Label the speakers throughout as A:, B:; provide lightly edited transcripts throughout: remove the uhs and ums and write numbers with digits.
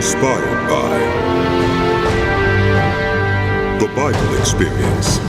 A: Inspired by the Bible Experience.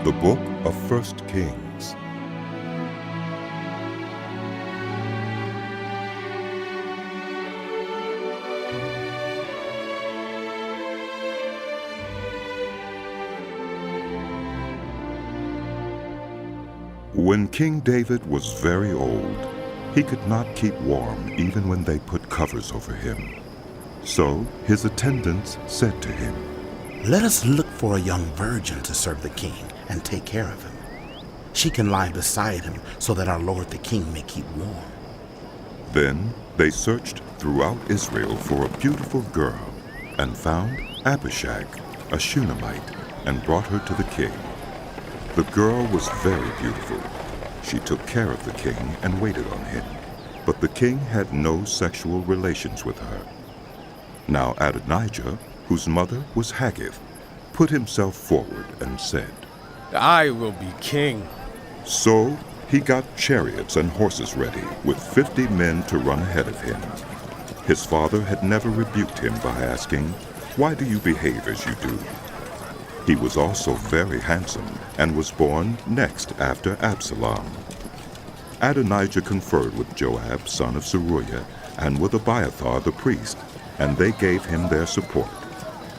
A: The Book of 1 Kings. When King David was very old, he could not keep warm even when they put covers over him. So his attendants said to him,
B: "Let us look for a young virgin to serve the king and take care of him. She can lie beside him so that our lord the king may keep warm."
A: Then they searched throughout Israel for a beautiful girl and found Abishag, a Shunammite, and brought her to the king. The girl was very beautiful. She took care of the king and waited on him, but the king had no sexual relations with her. Now Adonijah, whose mother was Haggith, put himself forward and said,
C: "I will be king."
A: So he got chariots and horses ready, with 50 men to run ahead of him. His father had never rebuked him by asking, "Why do you behave as you do?" He was also very handsome and was born next after Absalom. Adonijah conferred with Joab, son of Zeruiah, and with Abiathar the priest, and they gave him their support.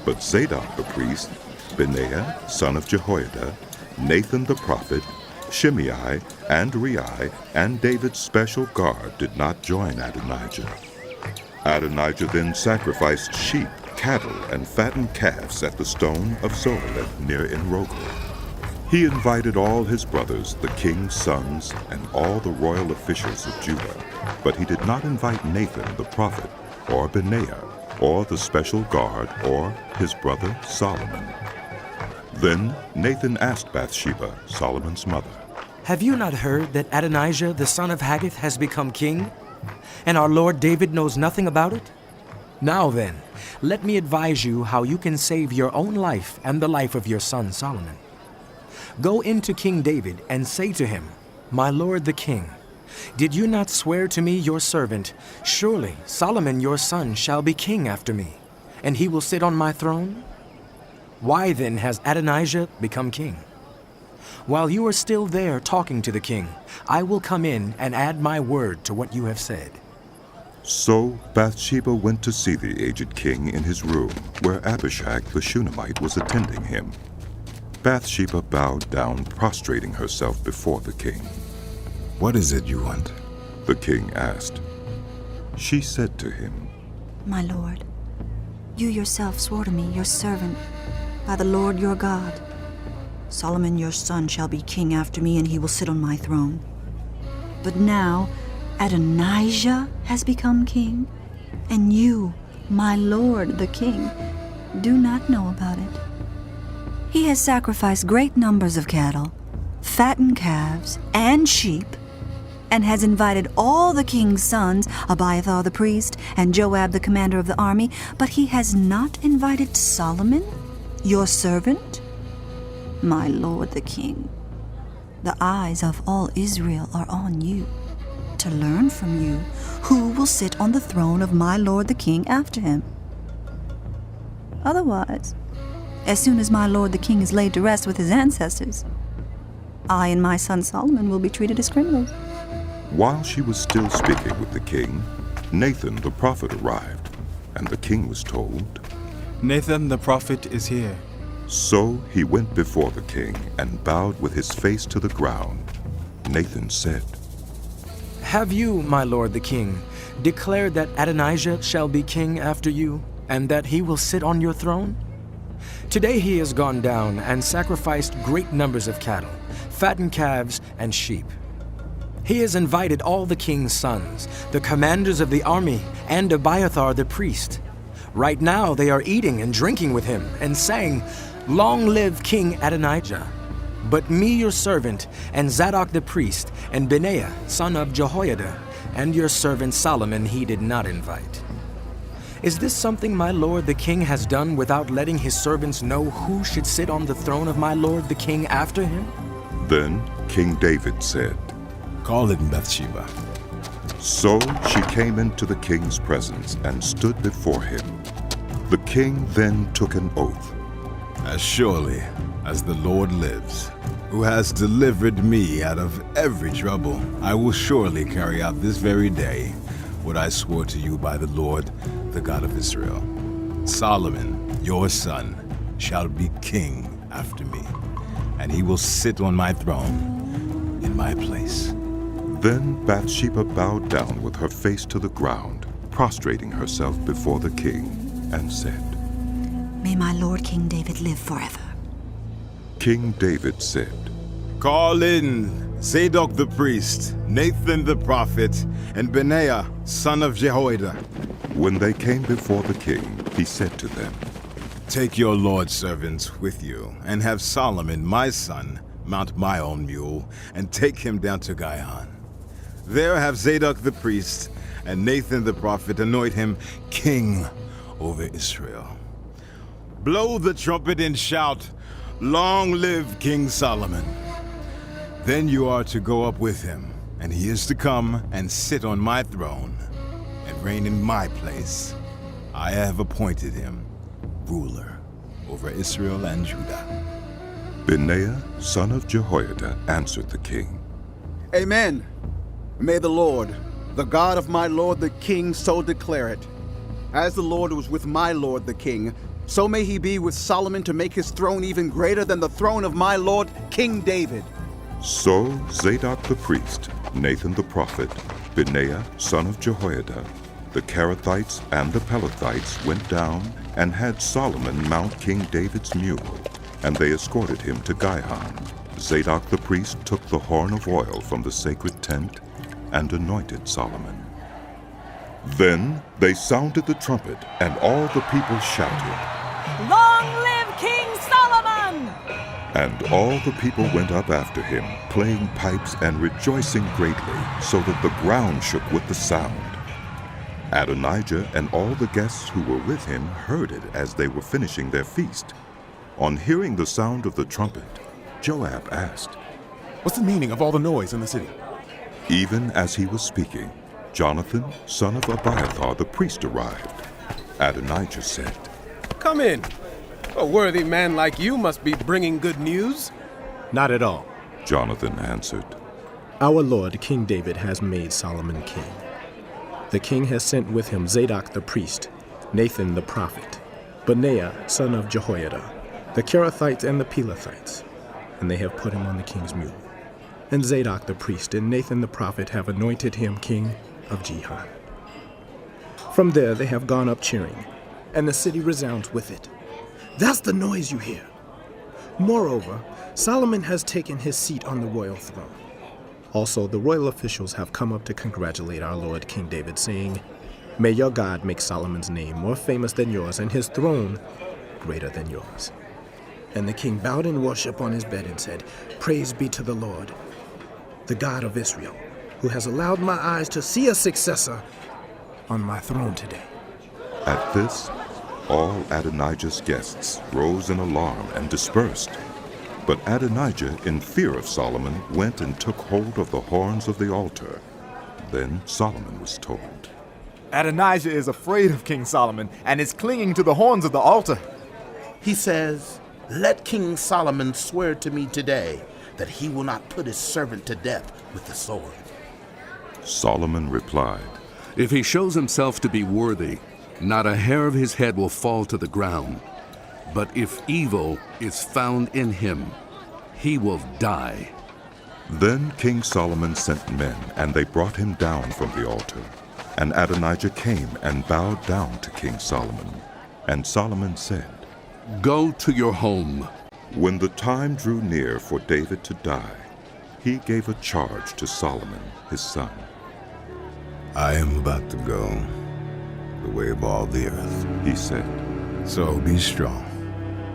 A: But Zadok the priest, Benaiah, son of Jehoiada, Nathan the prophet, Shimei, and Rei, and David's special guard did not join Adonijah. Adonijah then sacrificed sheep, cattle, and fattened calves at the stone of Zoheleth near Enrogel. He invited all his brothers, the king's sons, and all the royal officials of Judah, but he did not invite Nathan the prophet, or Benaiah, or the special guard, or his brother Solomon. Then Nathan asked Bathsheba, Solomon's mother,
D: "Have you not heard that Adonijah, the son of Haggith, has become king? And our Lord David knows nothing about it? Now then, let me advise you how you can save your own life and the life of your son Solomon. Go into King David and say to him, 'My lord the king, did you not swear to me, your servant, surely Solomon your son shall be king after me, and he will sit on my throne? Why then has Adonijah become king? While you are still there talking to the king, I will come in and add my word to what you have said.'"
A: So Bathsheba went to see the aged king in his room, where Abishag the Shunammite was attending him. Bathsheba bowed down, prostrating herself before the king.
E: "What is it you want?"
A: The king asked. She said to him,
F: "My lord, you yourself swore to me, your servant, by the Lord your God, Solomon your son shall be king after me, and he will sit on my throne. But now Adonijah has become king, and you, my lord the king, do not know about it. He has sacrificed great numbers of cattle, fattened calves, and sheep, and has invited all the king's sons, Abiathar the priest, and Joab the commander of the army, but he has not invited Solomon, your servant? My lord the king, the eyes of all Israel are on you, to learn from you who will sit on the throne of my lord the king after him. Otherwise, as soon as my lord the king is laid to rest with his ancestors, I and my son Solomon will be treated as criminals."
A: While she was still speaking with the king, Nathan the prophet arrived. And the king was told,
G: Nathan the prophet is here.
A: So he went before the king and bowed with his face to the ground. Nathan said,
D: Have you, my lord the king, declared that Adonijah shall be king after you, and that he will sit on your throne? Today he has gone down and sacrificed great numbers of cattle, fattened calves, and sheep. He has invited all the king's sons, the commanders of the army, and Abiathar the priest. Right now they are eating and drinking with him, and saying, Long live King Adonijah! But me your servant, and Zadok the priest, and Benaiah, son of Jehoiada, and your servant Solomon he did not invite. Is this something my lord the king has done without letting his servants know who should sit on the throne of my lord the king after him?
A: Then King David said,
E: Call in Bathsheba.
A: So she came into the king's presence and stood before him. The king then took an oath.
E: As surely as the Lord lives, who has delivered me out of every trouble, I will surely carry out this very day what I swore to you by the Lord, the God of Israel. Solomon, your son, shall be king after me, and he will sit on my throne in my place.
A: Then Bathsheba bowed down with her face to the ground, prostrating herself before the king, and said,
F: May my lord King David live forever.
A: King David said,
E: Call in Zadok the priest, Nathan the prophet, and Benaiah, son of Jehoiada.
A: When they came before the king, he said to them,
E: Take your Lord's servants with you, and have Solomon, my son, mount my own mule, and take him down to Gihon. There have Zadok the priest and Nathan the prophet anoint him king over Israel. Blow the trumpet and shout, Long live King Solomon! Then you are to go up with him, and he is to come and sit on my throne and reign in my place. I have appointed him ruler over Israel and Judah.
A: Benaiah, son of Jehoiada, answered the king,
H: Amen. May the Lord, the God of my lord the king, so declare it. As the Lord was with my lord the king, so may he be with Solomon to make his throne even greater than the throne of my lord King David.
A: So Zadok the priest, Nathan the prophet, Benaiah, son of Jehoiada, the Kerethites and the Pelethites went down and had Solomon mount King David's mule, and they escorted him to Gihon. Zadok the priest took the horn of oil from the sacred tent and anointed Solomon. Then they sounded the trumpet, and all the people shouted,
I: Long live King Solomon!
A: And all the people went up after him, playing pipes and rejoicing greatly, so that the ground shook with the sound. Adonijah and all the guests who were with him heard it as they were finishing their feast. On hearing the sound of the trumpet, Joab asked,
J: What's the meaning of all the noise in the city?
A: Even as he was speaking, Jonathan, son of Abiathar the priest, arrived. Adonijah said,
C: Come in. A worthy man like you must be bringing good news.
K: Not at all.
A: Jonathan answered,
K: Our Lord King David has made Solomon king. The king has sent with him Zadok the priest, Nathan the prophet, Benaiah son of Jehoiada, the Kerethites and the Pelethites, and they have put him on the king's mule. And Zadok the priest and Nathan the prophet have anointed him king of Gihon. From there they have gone up cheering, and the city resounds with it. That's the noise you hear. Moreover, Solomon has taken his seat on the royal throne. Also, the royal officials have come up to congratulate our Lord King David, saying, May your God make Solomon's name more famous than yours, and his throne greater than yours. And the king bowed in worship on his bed and said, Praise be to the Lord, the God of Israel, who has allowed my eyes to see a successor on my throne today.
A: At this, all Adonijah's guests rose in alarm and dispersed. But Adonijah, in fear of Solomon, went and took hold of the horns of the altar. Then Solomon was told,
J: Adonijah is afraid of King Solomon and is clinging to the horns of the altar.
B: He says, Let King Solomon swear to me today that he will not put his servant to death with the sword.
A: Solomon replied,
L: If he shows himself to be worthy, Not a hair of his head will fall to the ground. But if evil is found in him, he will die.
A: Then King Solomon sent men, and they brought him down from the altar. And Adonijah came and bowed down to King Solomon. And Solomon said,
L: Go to your home.
A: When the time drew near for David to die, he gave a charge to Solomon, his son.
E: I am about to go the way of all the earth,
A: he said.
E: So be strong,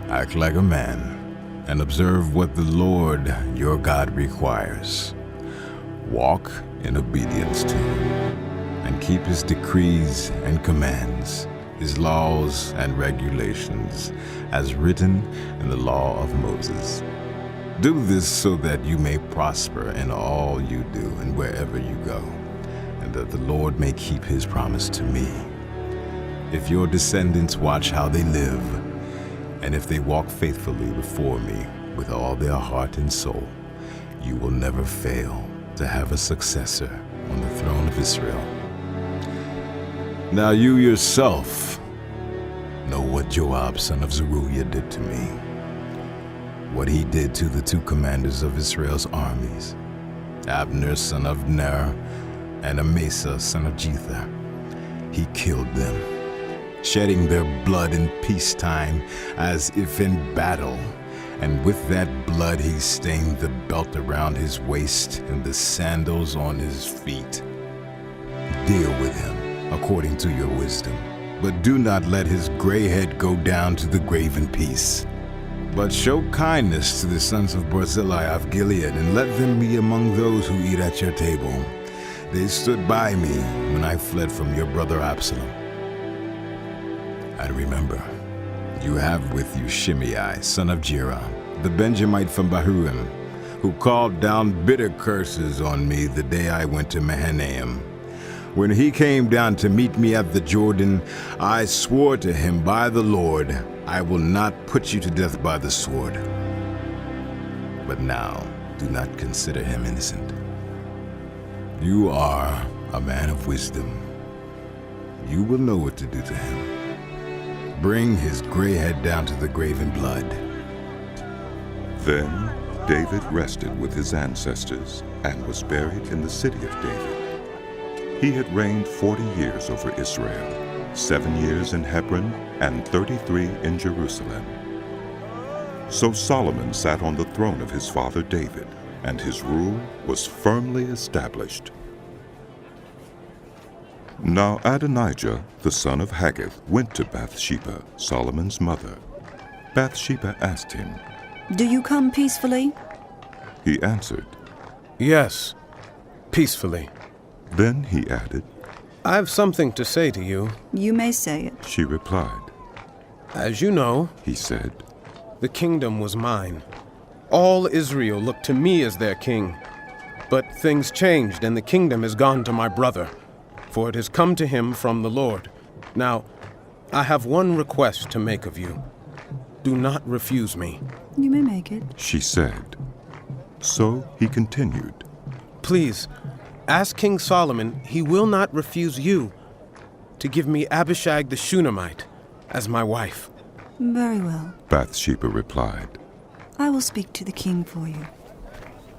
E: act like a man, and observe what the Lord your God requires. Walk in obedience to him, and keep his decrees and commands, his laws and regulations, as written in the law of Moses. Do this so that you may prosper in all you do and wherever you go, and that the Lord may keep his promise to me. If your descendants watch how they live, and if they walk faithfully before me with all their heart and soul, you will never fail to have a successor on the throne of Israel. Now you yourself know what Joab, son of Zeruiah, did to me, what he did to the two commanders of Israel's armies, Abner, son of Ner, and Amasa, son of Jether. He killed them, shedding their blood in peacetime as if in battle, and with that blood he stained the belt around his waist and the sandals on his feet. Deal with him according to your wisdom, but do not let his gray head go down to the grave in peace. But show kindness to the sons of Barzillai of Gilead, and let them be among those who eat at your table. They stood by me when I fled from your brother Absalom. And remember, you have with you Shimei, son of Gera, the Benjamite from Bahurim, who called down bitter curses on me the day I went to Mahanaim. When he came down to meet me at the Jordan, I swore to him by the Lord, I will not put you to death by the sword. But now, do not consider him innocent. You are a man of wisdom. You will know what to do to him. Bring his gray head down to the grave in blood.
A: Then David rested with his ancestors and was buried in the city of David. He had reigned 40 years over Israel, 7 years in Hebron and 33 in Jerusalem. So Solomon sat on the throne of his father David, and his rule was firmly established. Now Adonijah, the son of Haggith, went to Bathsheba, Solomon's mother. Bathsheba asked him,
F: Do you come peacefully?
A: He answered,
C: Yes, peacefully.
A: Then he added,
C: I have something to say to you.
F: You may say it.
A: She replied.
C: As you know,
A: he said,
C: the kingdom was mine. All Israel looked to me as their king. But things changed, and the kingdom has gone to my brother, for it has come to him from the Lord. Now, I have one request to make of you. Do not refuse me.
F: You may make it,
A: she said. So he continued,
C: Please, ask King Solomon he will not refuse you to give me Abishag the Shunammite as my wife.
F: Very well,
A: Bathsheba replied.
F: I will speak to the king for you.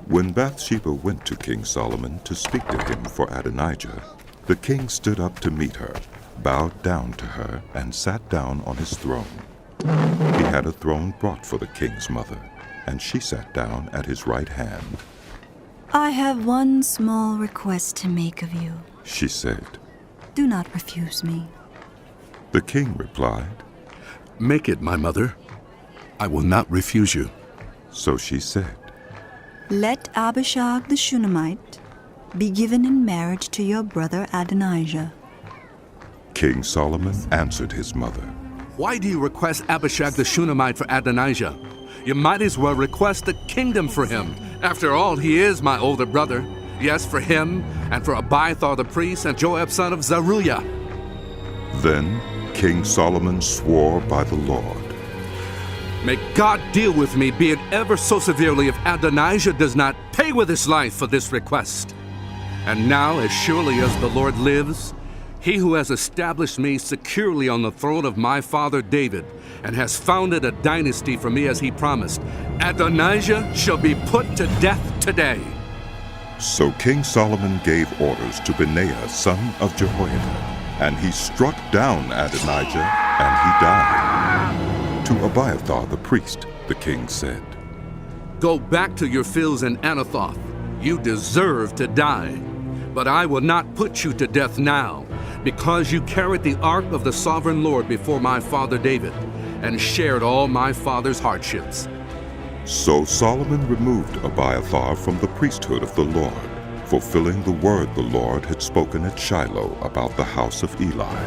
A: When Bathsheba went to King Solomon to speak to him for Adonijah, the king stood up to meet her, bowed down to her, and sat down on his throne. He had a throne brought for the king's mother, and she sat down at his right hand.
F: I have one small request to make of you,
A: she said.
F: Do not refuse me.
A: The king replied,
L: Make it, my mother. I will not refuse you.
A: So she said,
F: Let Abishag the Shunammite be given in marriage to your brother Adonijah.
A: King Solomon answered his mother,
L: Why do you request Abishag the Shunammite for Adonijah? You might as well request the kingdom for him. After all, he is my older brother. Yes, for him, and for Abiathar the priest, and Joab son of Zeruiah.
A: Then King Solomon swore by the Lord,
L: May God deal with me, be it ever so severely, if Adonijah does not pay with his life for this request. And now, as surely as the Lord lives, He who has established me securely on the throne of my father David, and has founded a dynasty for me as he promised, Adonijah shall be put to death today.
A: So King Solomon gave orders to Benaiah, son of Jehoiada, and he struck down Adonijah, and he died. To Abiathar the priest, the king said,
L: Go back to your fields in Anathoth. You deserve to die. But I will not put you to death now, because you carried the ark of the sovereign Lord before my father David, and shared all my father's hardships.
A: So Solomon removed Abiathar from the priesthood of the Lord, fulfilling the word the Lord had spoken at Shiloh about the house of Eli.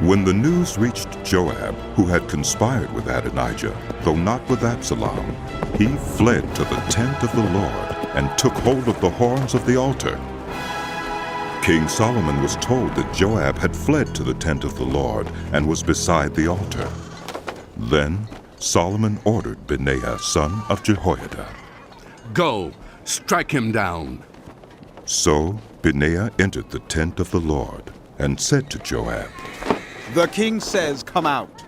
A: When the news reached Joab, who had conspired with Adonijah, though not with Absalom, he fled to the tent of the Lord and took hold of the horns of the altar. King Solomon was told that Joab had fled to the tent of the Lord and was beside the altar. Then Solomon ordered Benaiah, son of Jehoiada,
L: Go, strike him down.
A: So Benaiah entered the tent of the Lord and said to Joab,
H: The king says, come out.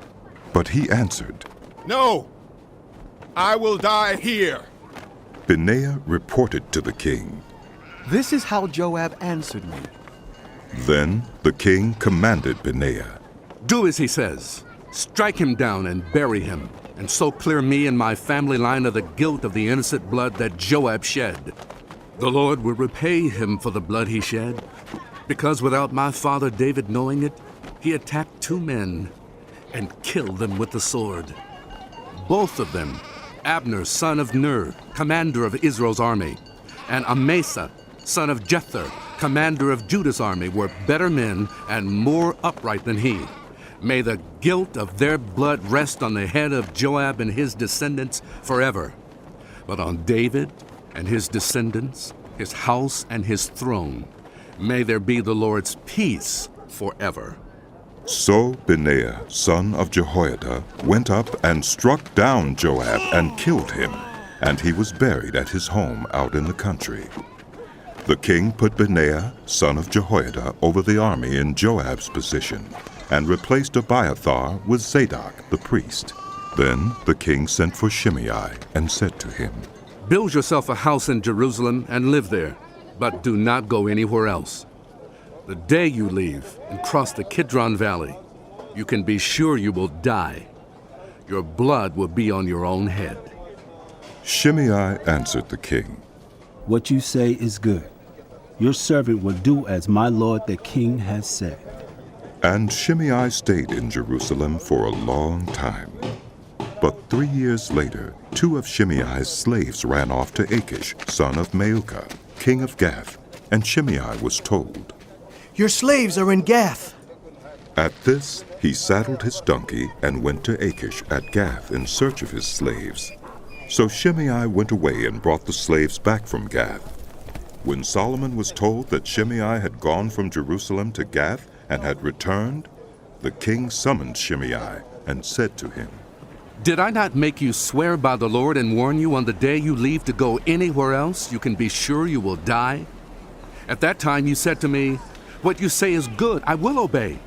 A: But he answered,
M: No, I will die here.
A: Benaiah reported to the king.
H: This is how Joab answered me.
A: Then the king commanded Benaiah,
L: Do as he says. Strike him down and bury him, and so clear me and my family line of the guilt of the innocent blood that Joab shed. The Lord will repay him for the blood he shed, because without my father David knowing it, he attacked 2 men and killed them with the sword. Both of them, Abner, son of Ner, commander of Israel's army, and Amasa, son of Jether, commander of Judah's army, were better men and more upright than he. May the guilt of their blood rest on the head of Joab and his descendants forever. But on David and his descendants, his house and his throne, may there be the Lord's peace forever.
A: So Benaiah, son of Jehoiada, went up and struck down Joab and killed him, and he was buried at his home out in the country. The king put Benaiah, son of Jehoiada, over the army in Joab's position, and replaced Abiathar with Zadok the priest. Then the king sent for Shimei and said to him,
L: Build yourself a house in Jerusalem and live there, but do not go anywhere else. The day you leave and cross the Kidron Valley, you can be sure you will die. Your blood will be on your own head.
A: Shimei answered the king,
N: What you say is good. Your servant will do as my lord the king has said.
A: And Shimei stayed in Jerusalem for a long time. But 3 years later, 2 of Shimei's slaves ran off to Achish, son of Maacah, king of Gath, and Shimei was told,
O: Your slaves are in Gath.
A: At this, he saddled his donkey and went to Achish at Gath in search of his slaves. So Shimei went away and brought the slaves back from Gath. When Solomon was told that Shimei had gone from Jerusalem to Gath and had returned, the king summoned Shimei and said to him,
L: Did I not make you swear by the Lord and warn you on the day you leave to go anywhere else you can be sure you will die? At that time you said to me, What you say is good, I will obey.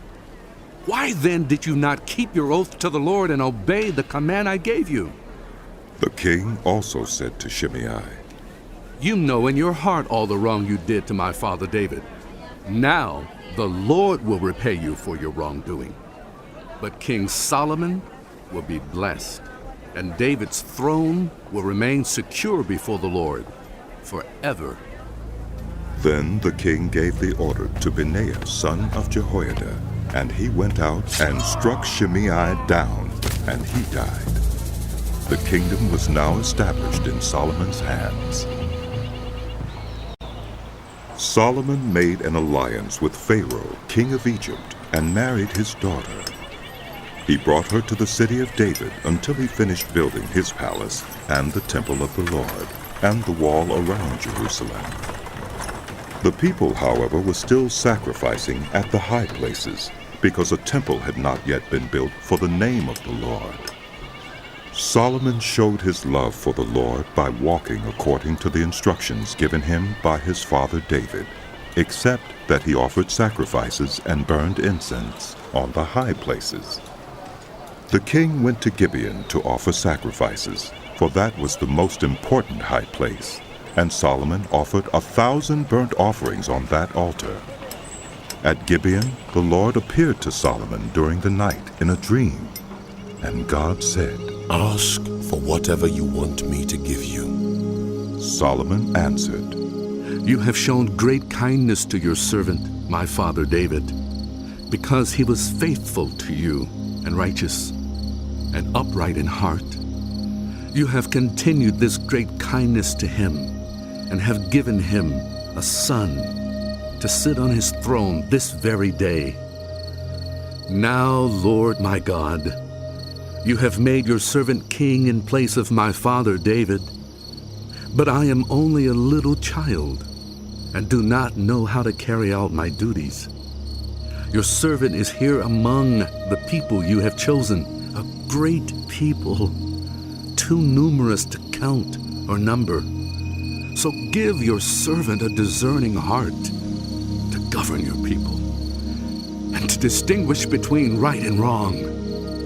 L: Why then did you not keep your oath to the Lord and obey the command I gave you?
A: The king also said to Shimei,
L: You know in your heart all the wrong you did to my father David. Now the Lord will repay you for your wrongdoing. But King Solomon will be blessed, and David's throne will remain secure before the Lord forever.
A: Then the king gave the order to Benaiah, son of Jehoiada, and he went out and struck Shimei down, and he died. The kingdom was now established in Solomon's hands. Solomon made an alliance with Pharaoh, king of Egypt, and married his daughter. He brought her to the city of David until he finished building his palace and the temple of the Lord, and the wall around Jerusalem. The people, however, were still sacrificing at the high places, because a temple had not yet been built for the name of the Lord. Solomon showed his love for the Lord by walking according to the instructions given him by his father David, except that he offered sacrifices and burned incense on the high places. The king went to Gibeon to offer sacrifices, for that was the most important high place, and Solomon offered 1,000 burnt offerings on that altar. At Gibeon, the Lord appeared to Solomon during the night in a dream, and God said,
P: "Ask for whatever you want me to give you."
A: Solomon answered,
L: "You have shown great kindness to your servant, my father David, because he was faithful to you and righteous and upright in heart. You have continued this great kindness to him and have given him a son to sit on his throne this very day. Now, Lord my God, you have made your servant king in place of my father David, but I am only a little child and do not know how to carry out my duties. Your servant is here among the people you have chosen, a great people, too numerous to count or number. So give your servant a discerning heart to govern your people and to distinguish between right and wrong.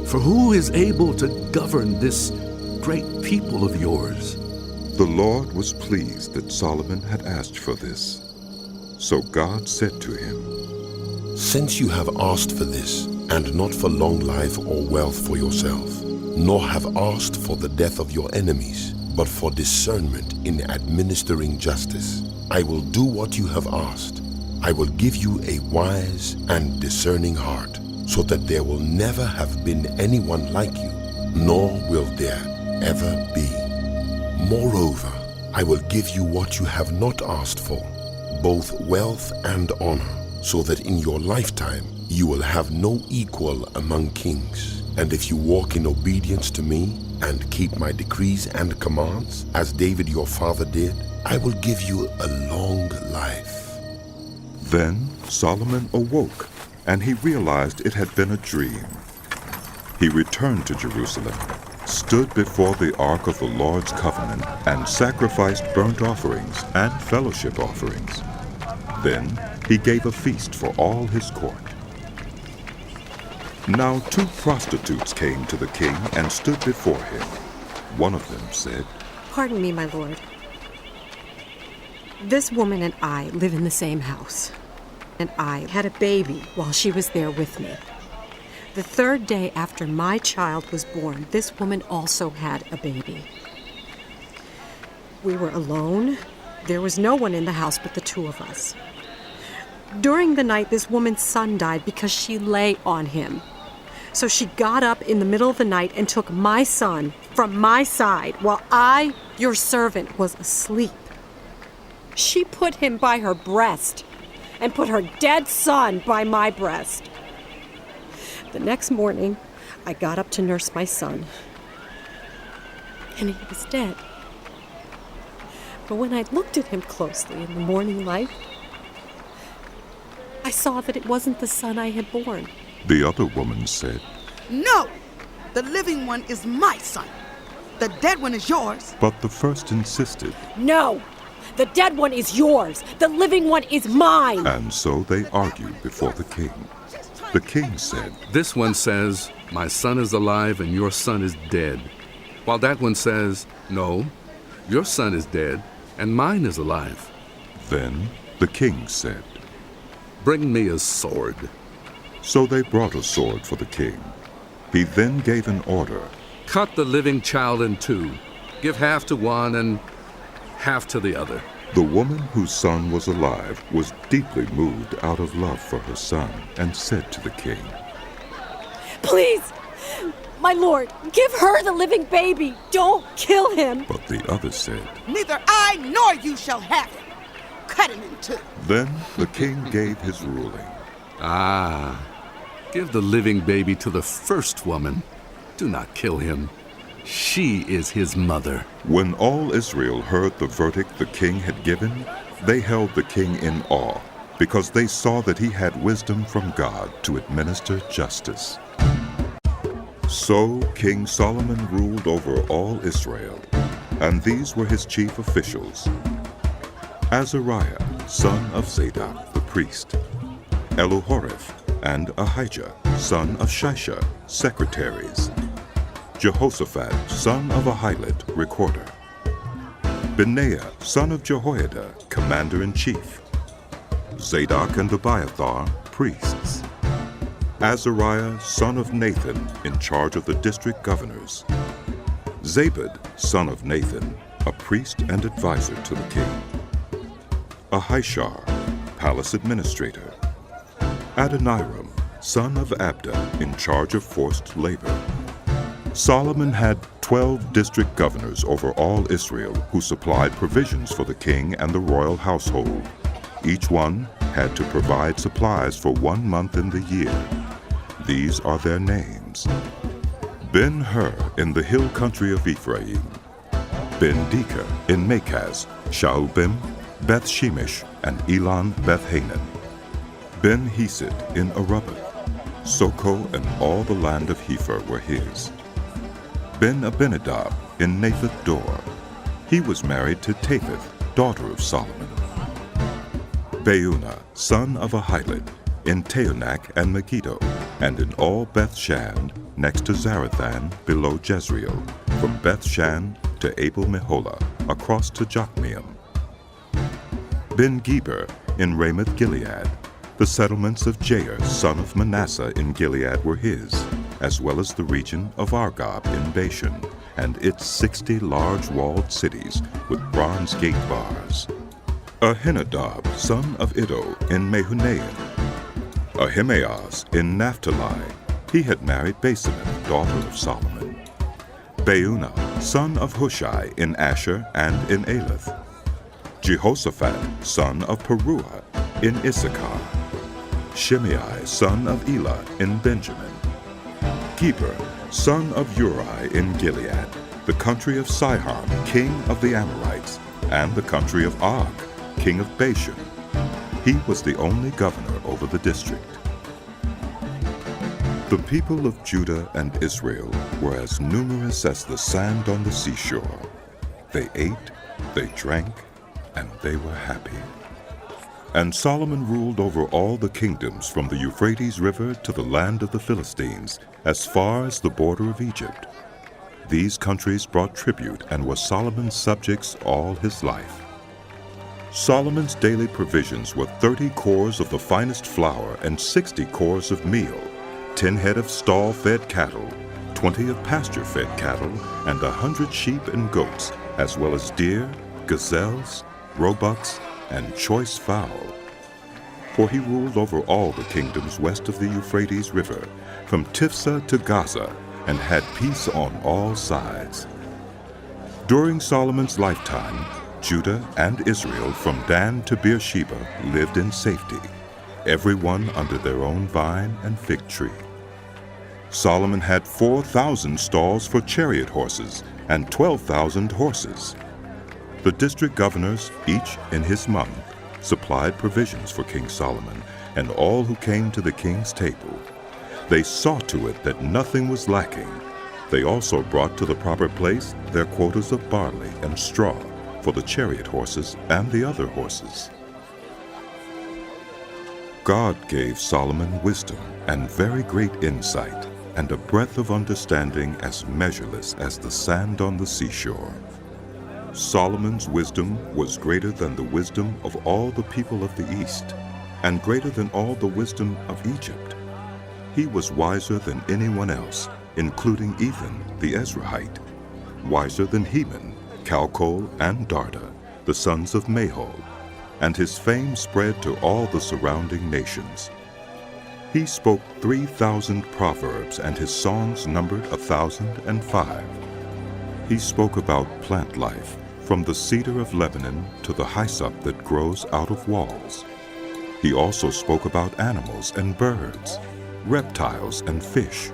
L: For who is able to govern this great people of yours?"
A: The Lord was pleased that Solomon had asked for this. So God said to him,
P: "Since you have asked for this, and not for long life or wealth for yourself, nor have asked for the death of your enemies, but for discernment in administering justice, I will do what you have asked. I will give you a wise and discerning heart, so that there will never have been anyone like you, nor will there ever be. Moreover, I will give you what you have not asked for, both wealth and honor, so that in your lifetime you will have no equal among kings. And if you walk in obedience to me and keep my decrees and commands, as David your father did, I will give you a long life."
A: Then Solomon awoke, and he realized it had been a dream. He returned to Jerusalem, stood before the ark of the Lord's covenant, and sacrificed burnt offerings and fellowship offerings. Then he gave a feast for all his court. Now 2 prostitutes came to the king and stood before him. One of them said,
Q: "Pardon me, my lord. This woman and I live in the same house, and I had a baby while she was there with me. The 3rd day after my child was born, this woman also had a baby. We were alone. There was no one in the house but the 2 of us. During the night, this woman's son died because she lay on him. So she got up in the middle of the night and took my son from my side while I, your servant, was asleep. She put him by her breast and put her dead son by my breast. The next morning, I got up to nurse my son, and he was dead. But when I looked at him closely in the morning light, I saw that it wasn't the son I had born."
A: The other woman said,
R: "No! The living one is my son. The dead one is yours."
A: But the first insisted.
Q: "No! The dead one is yours. The living one is mine."
A: And so they argued before the king. The king said,
L: "This one says, 'My son is alive and your son is dead,' while that one says, 'No, your son is dead and mine is alive.'"
A: Then the king said,
L: "Bring me a sword."
A: So they brought a sword for the king. He then gave an order.
L: "Cut the living child in 2. Give half to one and half to the other."
A: The woman whose son was alive was deeply moved out of love for her son and said to the king,
Q: "Please, my lord, give her the living baby. Don't kill him."
A: But the other said,
R: "Neither I nor you shall have him. Cut him in 2.
A: Then the king gave his ruling.
L: "Ah, give the living baby to the first woman. Do not kill him. She is his mother."
A: When all Israel heard the verdict the king had given, they held the king in awe, because they saw that he had wisdom from God to administer justice. So King Solomon ruled over all Israel, and these were his chief officials: Azariah, son of Zadok the priest, Elohoreph and Ahijah, son of Shisha, secretaries, Jehoshaphat, son of Ahilud, recorder, Benaiah, son of Jehoiada, commander-in-chief, Zadok and Abiathar, priests, Azariah, son of Nathan, in charge of the district governors, Zabud, son of Nathan, a priest and advisor to the king, Ahishar, palace administrator, Adoniram, son of Abda, in charge of forced labor. Solomon had 12 district governors over all Israel who supplied provisions for the king and the royal household. Each one had to provide supplies for 1 month in the year. These are their names: Ben-Hur in the hill country of Ephraim, Ben-Deker in Makaz, Shaalbim, Beth-Shemesh, and Elon Beth-Hanan, Ben-Hesed in Arubah. Soko and all the land of Hepher were his. Ben-Abinadab in Naphath Dor. He was married to Tapheth, daughter of Solomon. Beunah, son of Ahilud, in Taanach and Megiddo, and in all Beth-Shan, next to Zarathan, below Jezreel, from Beth-Shan to Abel-Meholah, across to Jokmeam. Ben-Geber in Ramoth-Gilead. The settlements of Jair, son of Manasseh, in Gilead were his, as well as the region of Argob in Bashan, and its 60 large walled cities with bronze gate bars. Ahinadab, son of Iddo, in Mehunaim. Ahimaaz in Naphtali. He had married Basemeth, daughter of Solomon. Beunah, son of Hushai, in Asher and in Elath. Jehoshaphat, son of Peruah, in Issachar. Shimei, son of Elah, in Benjamin. Geber, son of Uri, in Gilead, the country of Sihon, king of the Amorites, and the country of Og, king of Bashan. He was the only governor over the district. The people of Judah and Israel were as numerous as the sand on the seashore. They ate, they drank, and they were happy. And Solomon ruled over all the kingdoms from the Euphrates River to the land of the Philistines, as far as the border of Egypt. These countries brought tribute and were Solomon's subjects all his life. Solomon's daily provisions were 30 cores of the finest flour and 60 cores of meal, 10 head of stall-fed cattle, 20 of pasture-fed cattle, and 100 sheep and goats, as well as deer, gazelles, roebucks, and choice fowl. For he ruled over all the kingdoms west of the Euphrates River, from Tifsa to Gaza, and had peace on all sides. During Solomon's lifetime, Judah and Israel from Dan to Beersheba lived in safety, everyone under their own vine and fig tree. Solomon had 4,000 stalls for chariot horses and 12,000 horses. The district governors, each in his month, supplied provisions for King Solomon and all who came to the king's table. They saw to it that nothing was lacking. They also brought to the proper place their quotas of barley and straw for the chariot horses and the other horses. God gave Solomon wisdom and very great insight, and a breadth of understanding as measureless as the sand on the seashore. Solomon's wisdom was greater than the wisdom of all the people of the East, and greater than all the wisdom of Egypt. He was wiser than anyone else, including Ethan the Ezrahite, wiser than Heman, Calcol, and Darda, the sons of Mahol, and his fame spread to all the surrounding nations. He spoke 3,000 proverbs, and his songs numbered 1,005. He spoke about plant life, from the cedar of Lebanon to the hyssop that grows out of walls. He also spoke about animals and birds, reptiles and fish.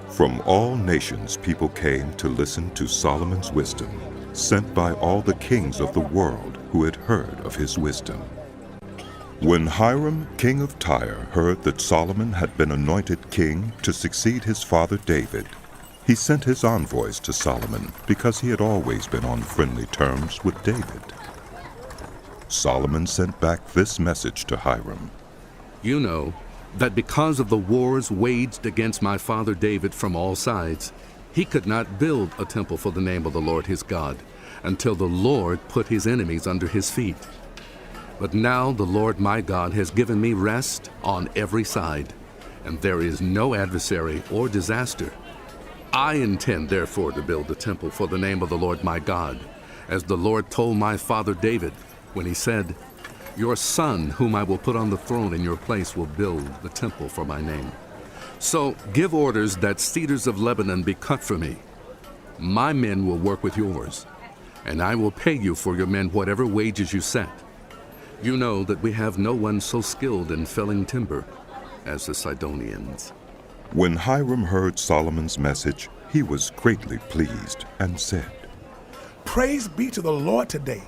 A: From all nations people came to listen to Solomon's wisdom, sent by all the kings of the world who had heard of his wisdom. When Hiram, king of Tyre, heard that Solomon had been anointed king to succeed his father David, he sent his envoys to Solomon because he had always been on friendly terms with David. Solomon sent back this message to Hiram.
L: You know that because of the wars waged against my father David from all sides, he could not build a temple for the name of the Lord his God until the Lord put his enemies under his feet. But now the Lord my God has given me rest on every side, and there is no adversary or disaster. I intend therefore to build a temple for the name of the Lord my God, as the Lord told my father David when he said, "Your son, whom I will put on the throne in your place, will build the temple for my name." So give orders that cedars of Lebanon be cut for me. My men will work with yours, and I will pay you for your men whatever wages you set. You know that we have no one so skilled in felling timber as the Sidonians.
A: When Hiram heard Solomon's message, he was greatly pleased and said,
S: "Praise be to the Lord today,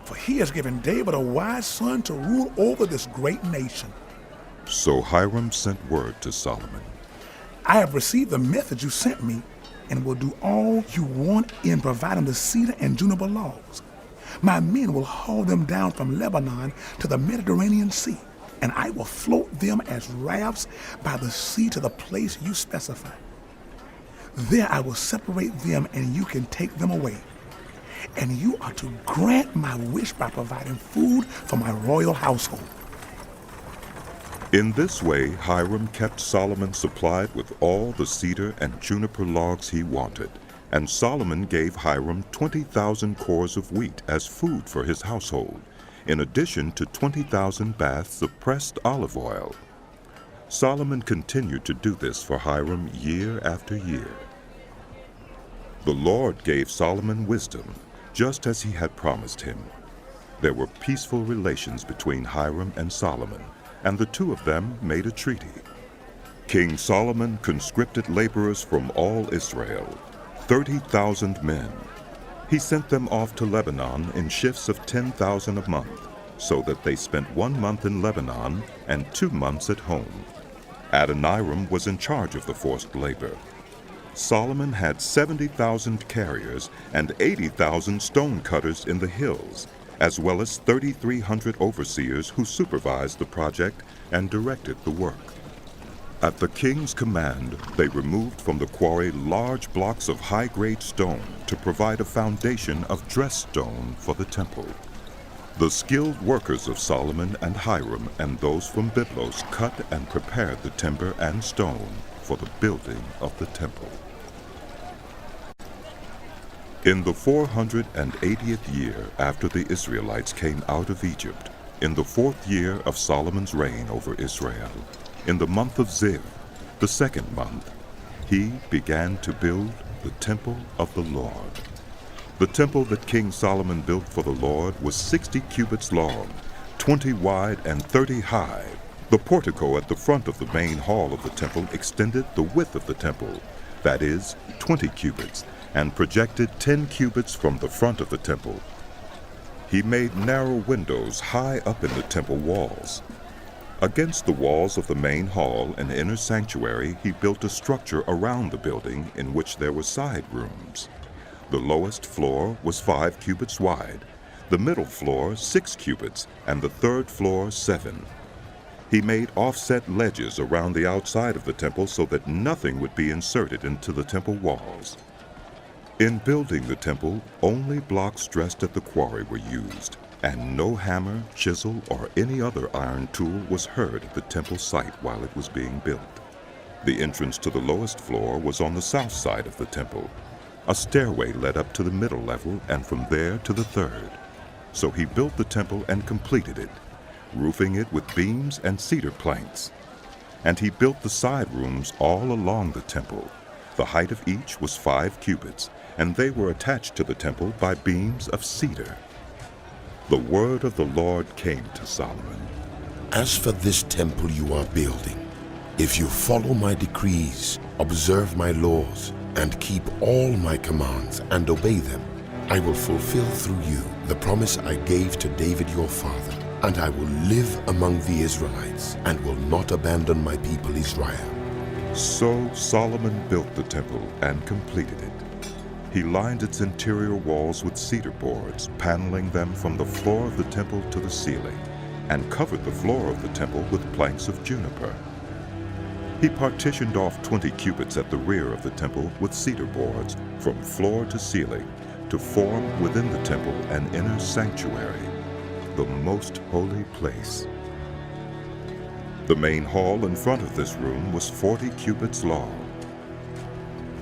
S: for he has given David a wise son to rule over this great nation."
A: So Hiram sent word to Solomon,
S: "I have received the message you sent me and will do all you want in providing the cedar and juniper logs. My men will haul them down from Lebanon to the Mediterranean Sea, and I will float them as rafts by the sea to the place you specify. There I will separate them and you can take them away. And you are to grant my wish by providing food for my royal household."
A: In this way, Hiram kept Solomon supplied with all the cedar and juniper logs he wanted, and Solomon gave Hiram 20,000 cores of wheat as food for his household, in addition to 20,000 baths of pressed olive oil. Solomon continued to do this for Hiram year after year. The Lord gave Solomon wisdom, just as he had promised him. There were peaceful relations between Hiram and Solomon, and the two of them made a treaty. King Solomon conscripted laborers from all Israel, 30,000 men. He sent them off to Lebanon in shifts of 10,000 a month, so that they spent 1 month in Lebanon and 2 months at home. Adoniram was in charge of the forced labor. Solomon had 70,000 carriers and 80,000 stone cutters in the hills, as well as 3,300 overseers who supervised the project and directed the work. At the king's command, they removed from the quarry large blocks of high-grade stone to provide a foundation of dressed stone for the temple. The skilled workers of Solomon and Hiram and those from Byblos cut and prepared the timber and stone for the building of the temple. In the 480th year after the Israelites came out of Egypt, in the 4th year of Solomon's reign over Israel, in the month of Ziv, the 2nd month, he began to build the temple of the Lord. The temple that King Solomon built for the Lord was 60 cubits long, 20 wide, and 30 high. The portico at the front of the main hall of the temple extended the width of the temple, that is, 20 cubits, and projected 10 cubits from the front of the temple. He made narrow windows high up in the temple walls. Against the walls of the main hall and inner sanctuary, he built a structure around the building in which there were side rooms. The lowest floor was 5 cubits wide, the middle floor 6 cubits, and the 3rd floor 7. He made offset ledges around the outside of the temple so that nothing would be inserted into the temple walls. In building the temple, only blocks dressed at the quarry were used, and no hammer, chisel, or any other iron tool was heard at the temple site while it was being built. The entrance to the lowest floor was on the south side of the temple. A stairway led up to the middle level and from there to the 3rd. So he built the temple and completed it, roofing it with beams and cedar planks. And he built the side rooms all along the temple. The height of each was 5 cubits, and they were attached to the temple by beams of cedar. The word of the Lord came to Solomon.
P: As for this temple you are building, if you follow my decrees, observe my laws, and keep all my commands and obey them, I will fulfill through you the promise I gave to David your father, and I will live among the Israelites and will not abandon my people Israel.
A: So Solomon built the temple and completed it. He lined its interior walls with cedar boards, paneling them from the floor of the temple to the ceiling, and covered the floor of the temple with planks of juniper. He partitioned off 20 cubits at the rear of the temple with cedar boards from floor to ceiling to form within the temple an inner sanctuary, the most holy place. The main hall in front of this room was 40 cubits long.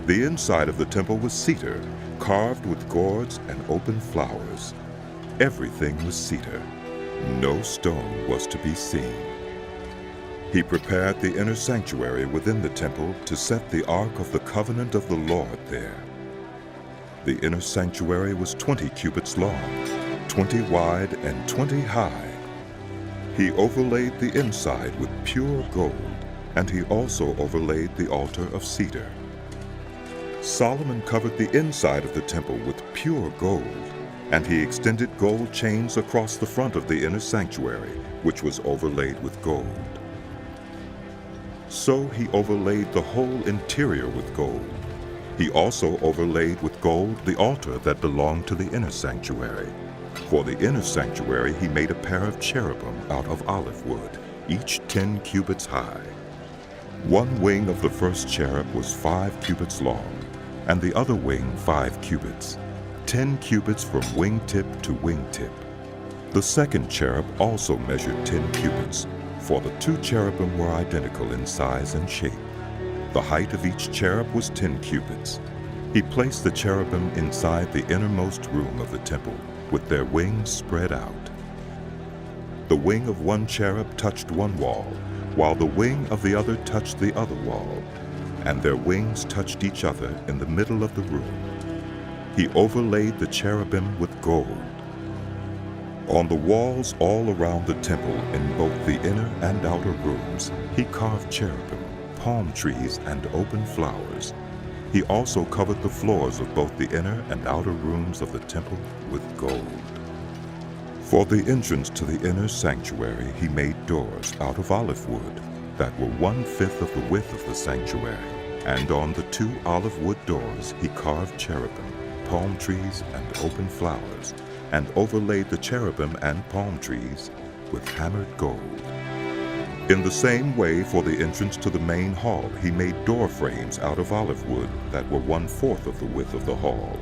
A: The inside of the temple was cedar, carved with gourds and open flowers. Everything was cedar. No stone was to be seen. He prepared the inner sanctuary within the temple to set the Ark of the Covenant of the Lord there. The inner sanctuary was 20 cubits long, 20 wide and 20 high. He overlaid the inside with pure gold, and he also overlaid the altar of cedar. Solomon covered the inside of the temple with pure gold, and he extended gold chains across the front of the inner sanctuary, which was overlaid with gold. So he overlaid the whole interior with gold. He also overlaid with gold the altar that belonged to the inner sanctuary. For the inner sanctuary he made a pair of cherubim out of olive wood, each 10 cubits high. One wing of the first cherub was 5 cubits long, and the other wing 5 cubits, 10 cubits from wingtip to wingtip. The second cherub also measured 10 cubits, for the 2 cherubim were identical in size and shape. The height of each cherub was 10 cubits. He placed the cherubim inside the innermost room of the temple, with their wings spread out. The wing of one cherub touched one wall, while the wing of the other touched the other wall, and their wings touched each other in the middle of the room. He overlaid the cherubim with gold. On the walls all around the temple, in both the inner and outer rooms, he carved cherubim, palm trees, and open flowers. He also covered the floors of both the inner and outer rooms of the temple with gold. For the entrance to the inner sanctuary, he made doors out of olive wood that were 1/5 of the width of the sanctuary, and on the 2 olive wood doors he carved cherubim, palm trees, and open flowers, and overlaid the cherubim and palm trees with hammered gold. In the same way, for the entrance to the main hall, he made door frames out of olive wood that were 1/4 of the width of the hall.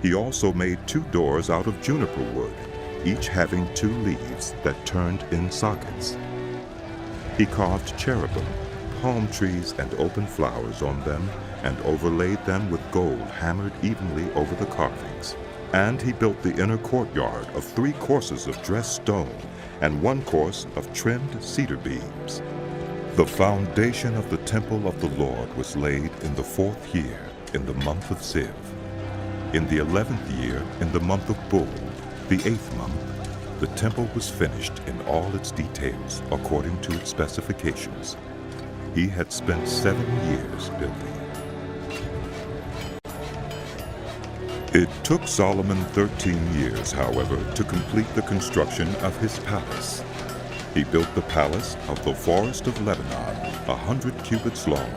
A: He also made 2 doors out of juniper wood, each having 2 leaves that turned in sockets. He carved cherubim, palm trees, and open flowers on them, and overlaid them with gold hammered evenly over the carvings. And he built the inner courtyard of 3 courses of dressed stone, and 1 course of trimmed cedar beams. The foundation of the temple of the Lord was laid in the 4th year, in the month of Ziv. In the 11th year, in the month of Bul, the 8th month, the temple was finished in all its details according to its specifications. He had spent 7 years building it. It took Solomon 13 years, however, to complete the construction of his palace. He built the palace of the forest of Lebanon, 100 cubits long,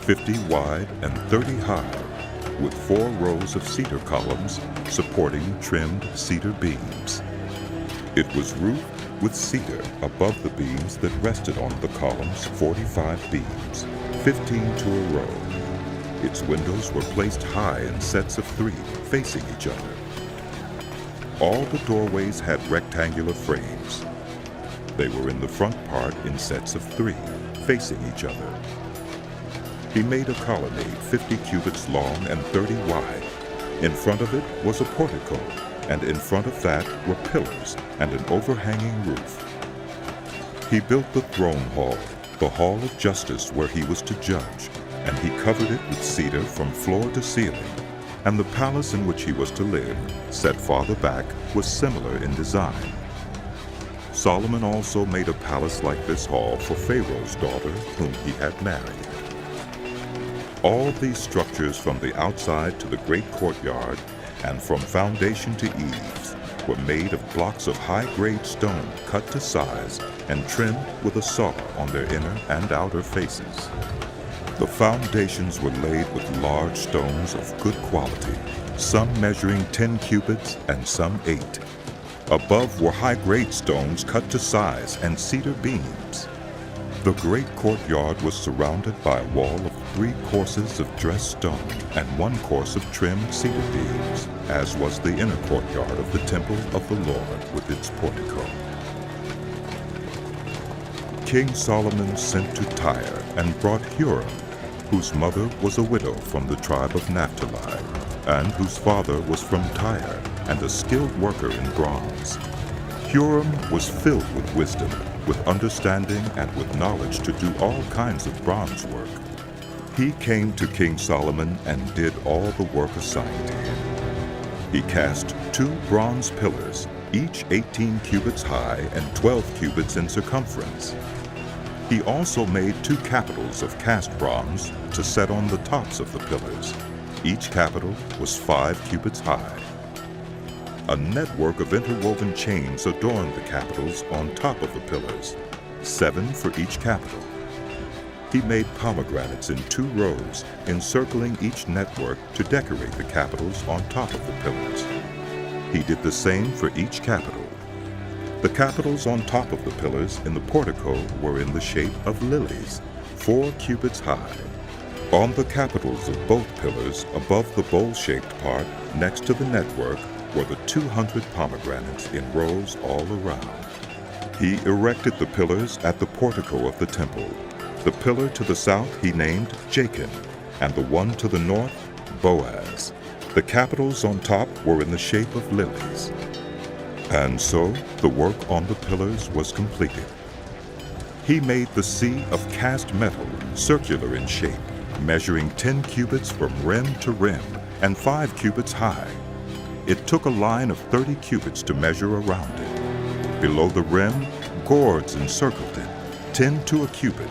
A: 50 wide, and 30 high, with 4 rows of cedar columns supporting trimmed cedar beams. It was roofed with cedar above the beams that rested on the columns, 45 beams, 15 to a row. Its windows were placed high in sets of 3, facing each other. All the doorways had rectangular frames. They were in the front part in sets of 3, facing each other. He made a colonnade 50 cubits long and 30 wide. In front of it was a portico, and in front of that were pillars and an overhanging roof. He built the throne hall, the hall of justice where he was to judge, and he covered it with cedar from floor to ceiling, and the palace in which he was to live, set farther back, was similar in design. Solomon also made a palace like this hall for Pharaoh's daughter, whom he had married. All these structures from the outside to the great courtyard, and from foundation to eaves, were made of blocks of high-grade stone cut to size and trimmed with a saw on their inner and outer faces. The foundations were laid with large stones of good quality, some measuring 10 cubits and some 8. Above were high-grade stones cut to size and cedar beams. The great courtyard was surrounded by a wall of 3 courses of dressed stone and 1 course of trimmed cedar beams, as was the inner courtyard of the temple of the Lord with its portico. King Solomon sent to Tyre and brought Huram, whose mother was a widow from the tribe of Naphtali, and whose father was from Tyre, and a skilled worker in bronze. Huram was filled with wisdom, with understanding, and with knowledge to do all kinds of bronze work. He came to King Solomon and did all the work assigned to him. He cast 2 bronze pillars, each 18 cubits high and 12 cubits in circumference. He also made 2 capitals of cast bronze to set on the tops of the pillars. Each capital was 5 cubits high. A network of interwoven chains adorned the capitals on top of the pillars, 7 for each capital. He made pomegranates in 2 rows, encircling each network to decorate the capitals on top of the pillars. He did the same for each capital. The capitals on top of the pillars in the portico were in the shape of lilies, 4 cubits high. On the capitals of both pillars, above the bowl-shaped part, next to the network, were the 200 pomegranates in rows all around. He erected the pillars at the portico of the temple. The pillar to the south he named Jachin, and the one to the north, Boaz. The capitals on top were in the shape of lilies. And so the work on the pillars was completed. He made the sea of cast metal, circular in shape, measuring 10 cubits from rim to rim, and 5 cubits high. It took a line of 30 cubits to measure around it. Below the rim, gourds encircled it, 10 to a cubit.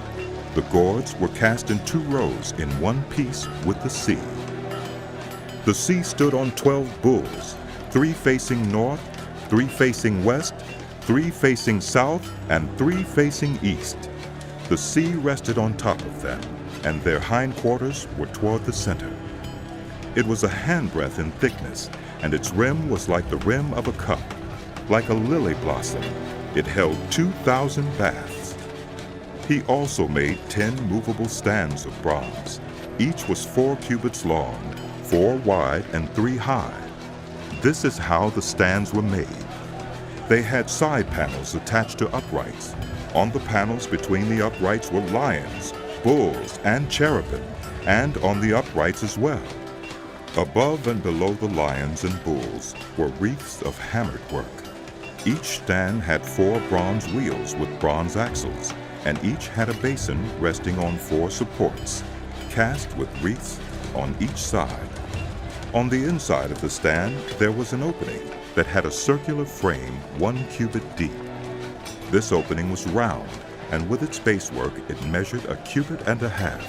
A: The gourds were cast in 2 rows in one piece with the sea. The sea stood on 12 bulls, 3 facing north, 3 facing west, 3 facing south, and 3 facing east. The sea rested on top of them, and their hindquarters were toward the center. It was a handbreadth in thickness, and its rim was like the rim of a cup. Like a lily blossom, it held 2,000 baths. He also made 10 movable stands of bronze. Each was 4 cubits long, 4 wide, and 3 high. This is how the stands were made. They had side panels attached to uprights. On the panels between the uprights were lions, bulls, and cherubim, and on the uprights as well. Above and below the lions and bulls were wreaths of hammered work. Each stand had 4 bronze wheels with bronze axles, and each had a basin resting on 4 supports, cast with wreaths on each side. On the inside of the stand, there was an opening that had a circular frame 1 cubit deep. This opening was round, and with its basework, it measured 1.5 cubits.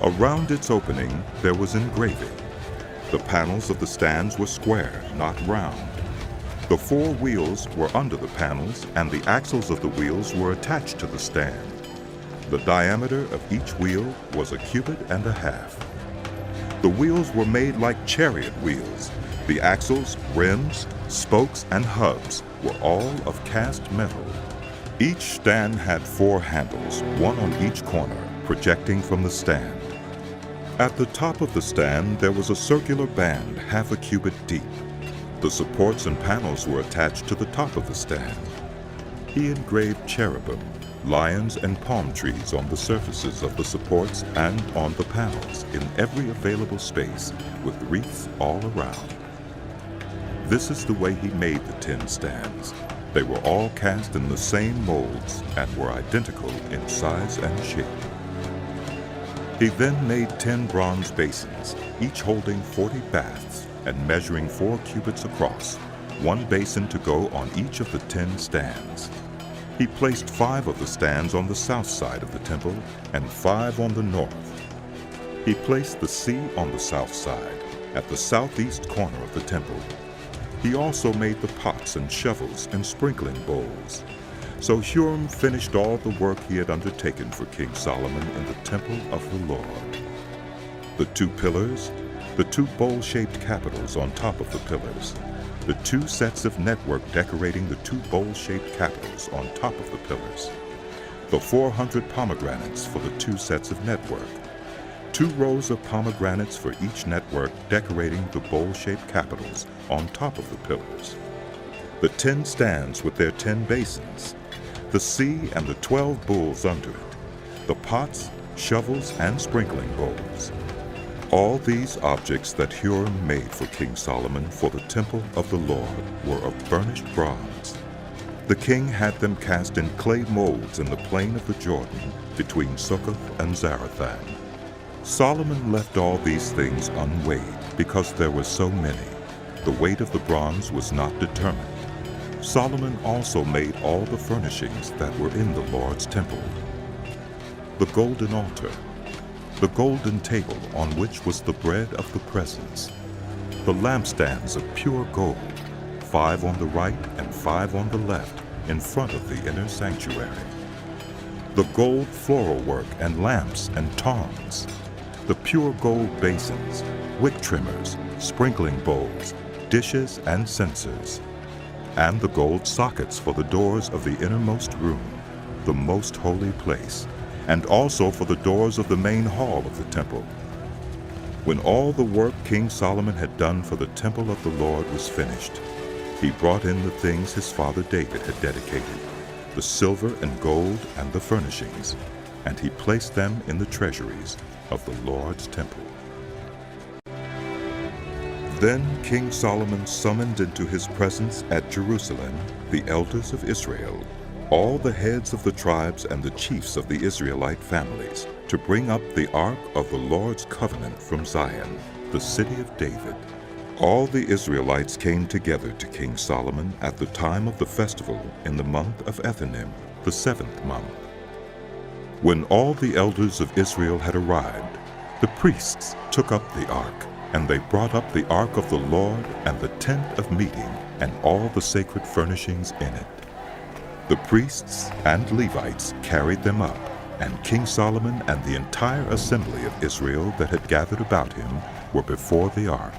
A: Around its opening, there was engraving. The panels of the stands were square, not round. The 4 wheels were under the panels, and the axles of the wheels were attached to the stand. The diameter of each wheel was 1.5 cubits. The wheels were made like chariot wheels. The axles, rims, spokes, and hubs were all of cast metal. Each stand had 4 handles, 1 on each corner, projecting from the stand. At the top of the stand, there was a circular band 0.5 cubit deep. The supports and panels were attached to the top of the stand. He engraved cherubim, lions, and palm trees on the surfaces of the supports and on the panels in every available space, with wreaths all around. This is the way he made the 10 stands. They were all cast in the same molds and were identical in size and shape. He then made 10 bronze basins, each holding 40 baths and measuring 4 cubits across, 1 basin to go on each of the 10 stands. He placed 5 of the stands on the south side of the temple and 5 on the north. He placed the sea on the south side, at the southeast corner of the temple. He also made the pots and shovels and sprinkling bowls. So Huram finished all the work he had undertaken for King Solomon in the temple of the Lord. The 2 pillars, the 2 bowl-shaped capitals on top of the pillars, the 2 sets of network decorating the 2 bowl-shaped capitals on top of the pillars, the 400 pomegranates for the 2 sets of network, 2 rows of pomegranates for each network decorating the bowl-shaped capitals on top of the pillars, the 10 stands with their 10 basins, the sea and the 12 bulls under it, the pots, shovels, and sprinkling bowls. All these objects that Huram made for King Solomon for the temple of the Lord were of burnished bronze. The king had them cast in clay molds in the plain of the Jordan between Succoth and Zarethan. Solomon left all these things unweighed because there were so many. The weight of the bronze was not determined. Solomon also made all the furnishings that were in the Lord's temple: the golden altar, the golden table on which was the bread of the presence, the lampstands of pure gold, 5 on the right and 5 on the left in front of the inner sanctuary, the gold floral work and lamps and tongs, the pure gold basins, wick trimmers, sprinkling bowls, dishes and censers, and the gold sockets for the doors of the innermost room, the most holy place, and also for the doors of the main hall of the temple. When all the work King Solomon had done for the temple of the Lord was finished, he brought in the things his father David had dedicated, the silver and gold and the furnishings, and he placed them in the treasuries of the Lord's temple. Then King Solomon summoned into his presence at Jerusalem the elders of Israel, all the heads of the tribes and the chiefs of the Israelite families, to bring up the ark of the Lord's covenant from Zion, the city of David. All the Israelites came together to King Solomon at the time of the festival in the month of Ethanim, the 7th month. When all the elders of Israel had arrived, the priests took up the ark, and they brought up the ark of the Lord and the tent of meeting and all the sacred furnishings in it. The priests and Levites carried them up, and King Solomon and the entire assembly of Israel that had gathered about him were before the ark,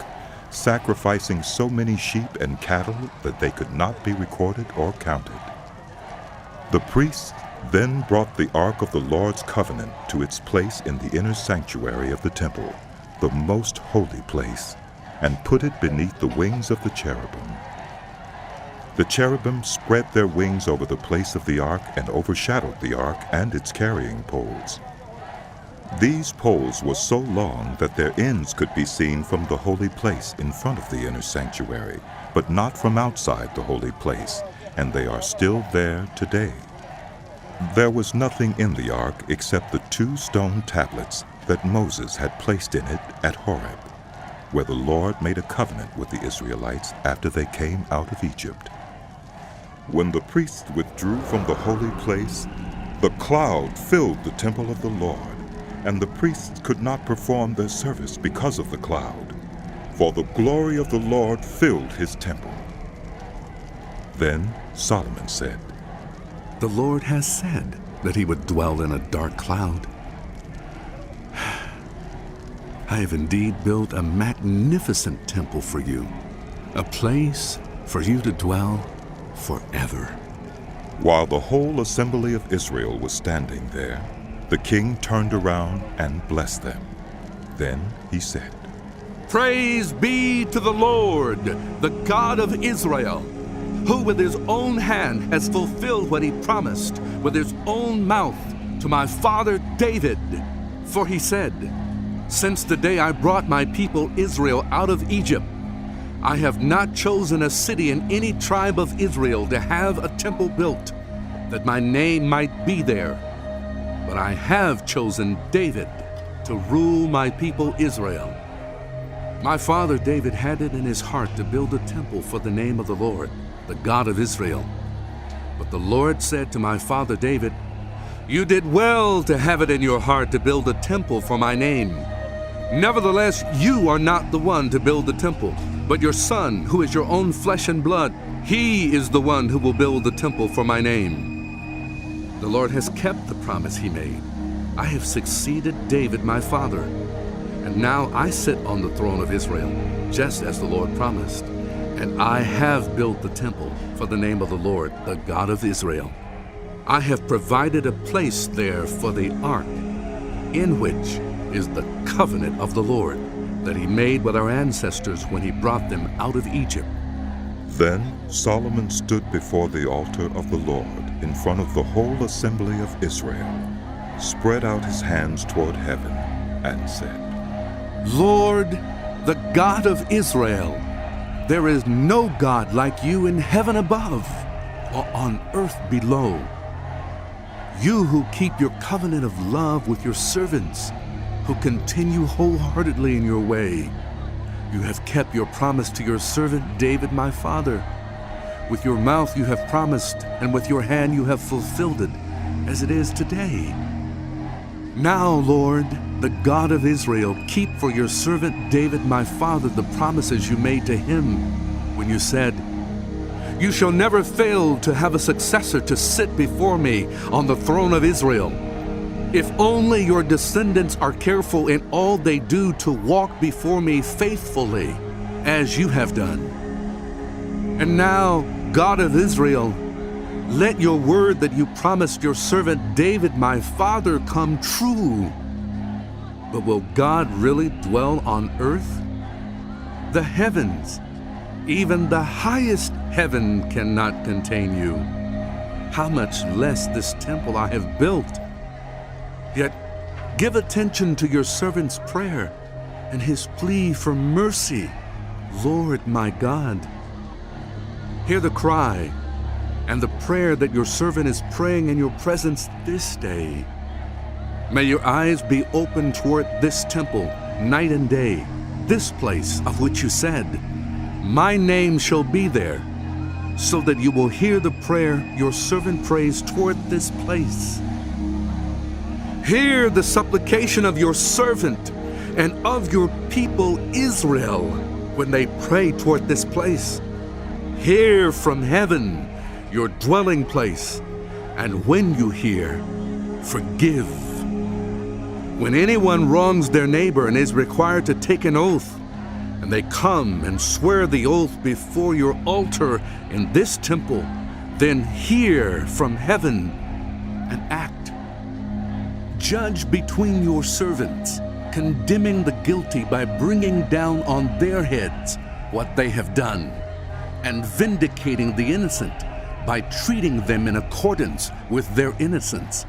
A: sacrificing so many sheep and cattle that they could not be recorded or counted. The priests then brought the ark of the Lord's covenant to its place in the inner sanctuary of the temple, the most holy place, and put it beneath the wings of the cherubim. The cherubim spread their wings over the place of the ark and overshadowed the ark and its carrying poles. These poles were so long that their ends could be seen from the holy place in front of the inner sanctuary, but not from outside the holy place, and they are still there today. There was nothing in the ark except the 2 stone tablets that Moses had placed in it at Horeb, where the Lord made a covenant with the Israelites after they came out of Egypt. When the priests withdrew from the holy place, the cloud filled the temple of the Lord, and the priests could not perform their service because of the cloud, for the glory of the Lord filled his temple. Then Solomon said,
L: "The Lord has said that he would dwell in a dark cloud. I have indeed built a magnificent temple for you, a place for you to dwell forever."
A: While the whole assembly of Israel was standing there, the king turned around and blessed them. Then he said,
L: "Praise be to the Lord, the God of Israel, who with his own hand has fulfilled what he promised with his own mouth to my father David. For he said, 'Since the day I brought my people Israel out of Egypt, I have not chosen a city in any tribe of Israel to have a temple built, that my name might be there. But I have chosen David to rule my people Israel.' My father David had it in his heart to build a temple for the name of the Lord, the God of Israel. But the Lord said to my father David, 'You did well to have it in your heart to build a temple for my name. Nevertheless, you are not the one to build the temple, but your son, who is your own flesh and blood. He is the one who will build the temple for my name. The Lord has kept the promise he made. I have succeeded David my father, and now I sit on the throne of Israel, just as the Lord promised. And I have built the temple for the name of the Lord, the God of Israel. I have provided a place there for the ark, in which is the covenant of the Lord that he made with our ancestors when he brought them out of Egypt.
A: Then Solomon stood before the altar of the Lord in front of the whole assembly of Israel, spread out his hands toward heaven, and said,
L: Lord, the God of Israel, there is no God like you in heaven above or on earth below. You who keep your covenant of love with your servants, who continue wholeheartedly in your way. You have kept your promise to your servant David my father. With your mouth you have promised, and with your hand you have fulfilled it, as it is today. Now, Lord, the God of Israel, keep for your servant David my father the promises you made to him when you said, You shall never fail to have a successor to sit before me on the throne of Israel. If only your descendants are careful in all they do to walk before me faithfully, as you have done. And now, God of Israel, let your word that you promised your servant David my father come true. But will God really dwell on earth? The heavens, even the highest heaven, cannot contain you. How much less this temple I have built? Yet give attention to your servant's prayer and his plea for mercy, Lord my God. Hear the cry and the prayer that your servant is praying in your presence this day. May your eyes be open toward this temple night and day, this place of which you said, My name shall be there, so that you will hear the prayer your servant prays toward this place. Hear the supplication of your servant and of your people Israel when they pray toward this place. Hear from heaven, your dwelling place, and when you hear, forgive. When anyone wrongs their neighbor and is required to take an oath, and they come and swear the oath before your altar in this temple, then hear from heaven and act. Judge between your servants, condemning the guilty by bringing down on their heads what they have done, and vindicating the innocent by treating them in accordance with their innocence.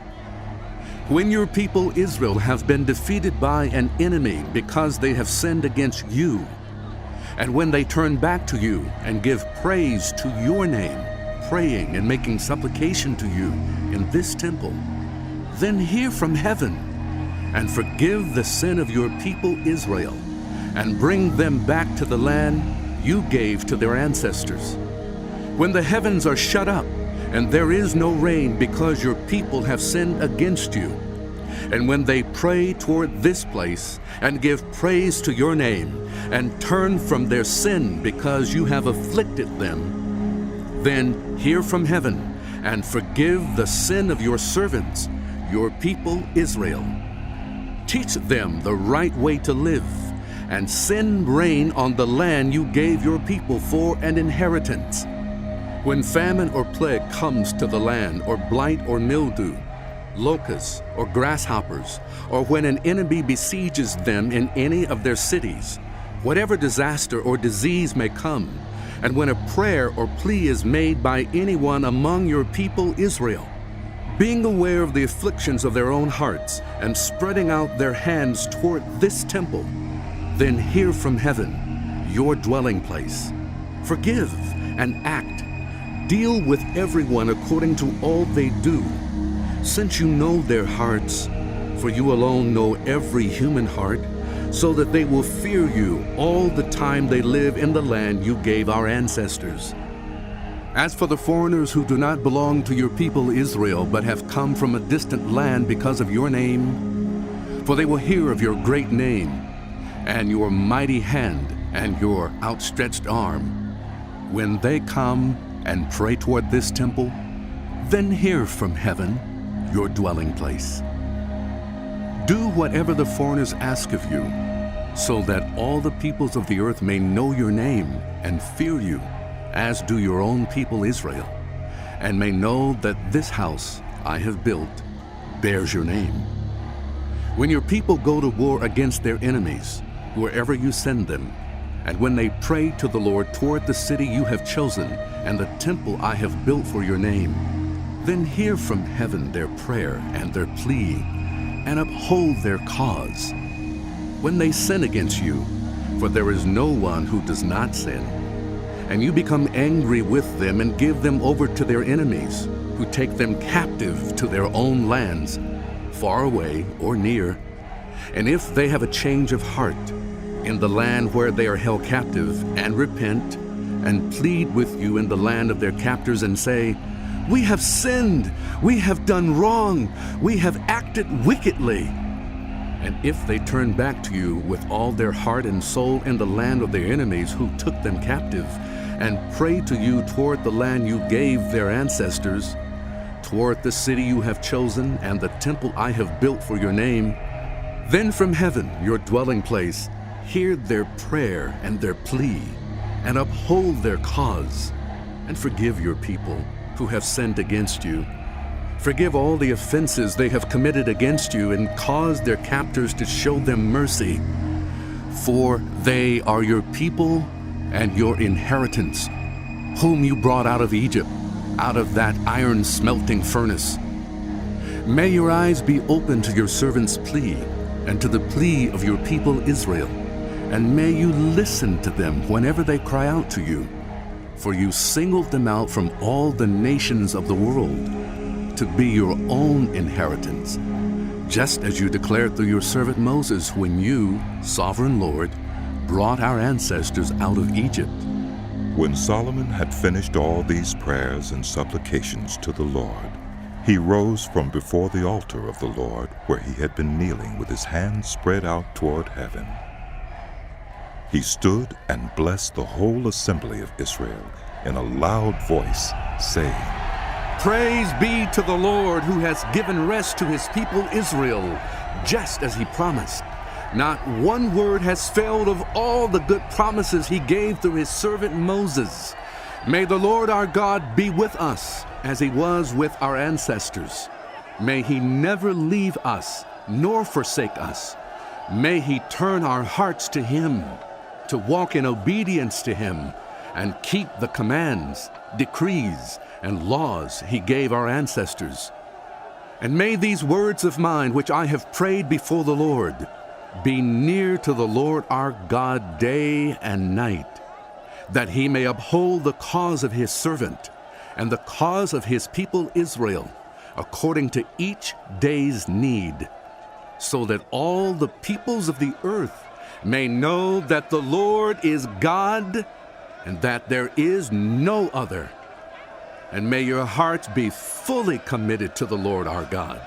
L: When your people Israel have been defeated by an enemy because they have sinned against you, and when they turn back to you and give praise to your name, praying and making supplication to you in this temple, then hear from heaven and forgive the sin of your people Israel, and bring them back to the land you gave to their ancestors. When the heavens are shut up and there is no rain because your people have sinned against you, and when they pray toward this place and give praise to your name and turn from their sin because you have afflicted them, then hear from heaven and forgive the sin of your servants, your people Israel. Teach them the right way to live, and send rain on the land you gave your people for an inheritance. When famine or plague comes to the land, or blight or mildew, locusts or grasshoppers, or when an enemy besieges them in any of their cities, whatever disaster or disease may come, and when a prayer or plea is made by anyone among your people Israel, being aware of the afflictions of their own hearts and spreading out their hands toward this temple, then hear from heaven, your dwelling place. Forgive and act. Deal with everyone according to all they do, since you know their hearts, for you alone know every human heart, so that they will fear you all the time they live in the land you gave our ancestors. As for the foreigners who do not belong to your people Israel, but have come from a distant land because of your name, for they will hear of your great name, and your mighty hand, and your outstretched arm. When they come and pray toward this temple, then hear from heaven your dwelling place. Do whatever the foreigners ask of you, so that all the peoples of the earth may know your name and fear you, as do your own people Israel, and may know that this house I have built bears your name. When your people go to war against their enemies, wherever you send them, and when they pray to the Lord toward the city you have chosen and the temple I have built for your name, then hear from heaven their prayer and their plea, and uphold their cause. When they sin against you, for there is no one who does not sin, and you become angry with them and give them over to their enemies, who take them captive to their own lands, far away or near, and if they have a change of heart in the land where they are held captive, and repent, and plead with you in the land of their captors, and say, "We have sinned, we have done wrong, we have acted wickedly," and if they turn back to you with all their heart and soul in the land of their enemies who took them captive, and pray to you toward the land you gave their ancestors, toward the city you have chosen and the temple I have built for your name, then from heaven, your dwelling place, hear their prayer and their plea, and uphold their cause, and forgive your people who have sinned against you. Forgive all the offenses they have committed against you, and cause their captors to show them mercy. For they are your people and your inheritance, whom you brought out of Egypt, out of that iron smelting furnace. May your eyes be open to your servant's plea, and to the plea of your people Israel, and may you listen to them whenever they cry out to you. For you singled them out from all the nations of the world to be your own inheritance, just as you declared through your servant Moses when you, sovereign Lord, brought our ancestors out of Egypt.
A: When Solomon had finished all these prayers and supplications to the Lord, he rose from before the altar of the Lord, where he had been kneeling with his hands spread out toward heaven. He stood and blessed the whole assembly of Israel in a loud voice, saying,
L: Praise be to the Lord, who has given rest to his people Israel, just as he promised. Not one word has failed of all the good promises he gave through his servant Moses. May the Lord our God be with us, as he was with our ancestors. May he never leave us, nor forsake us. May he turn our hearts to him, to walk in obedience to him, and keep the commands, decrees, and laws he gave our ancestors. And may these words of mine, which I have prayed before the Lord, be near to the Lord our God day and night, that he may uphold the cause of his servant and the cause of his people Israel, according to each day's need, so that all the peoples of the earth may know that the Lord is God, and that there is no other. And may your hearts be fully committed to the Lord our God,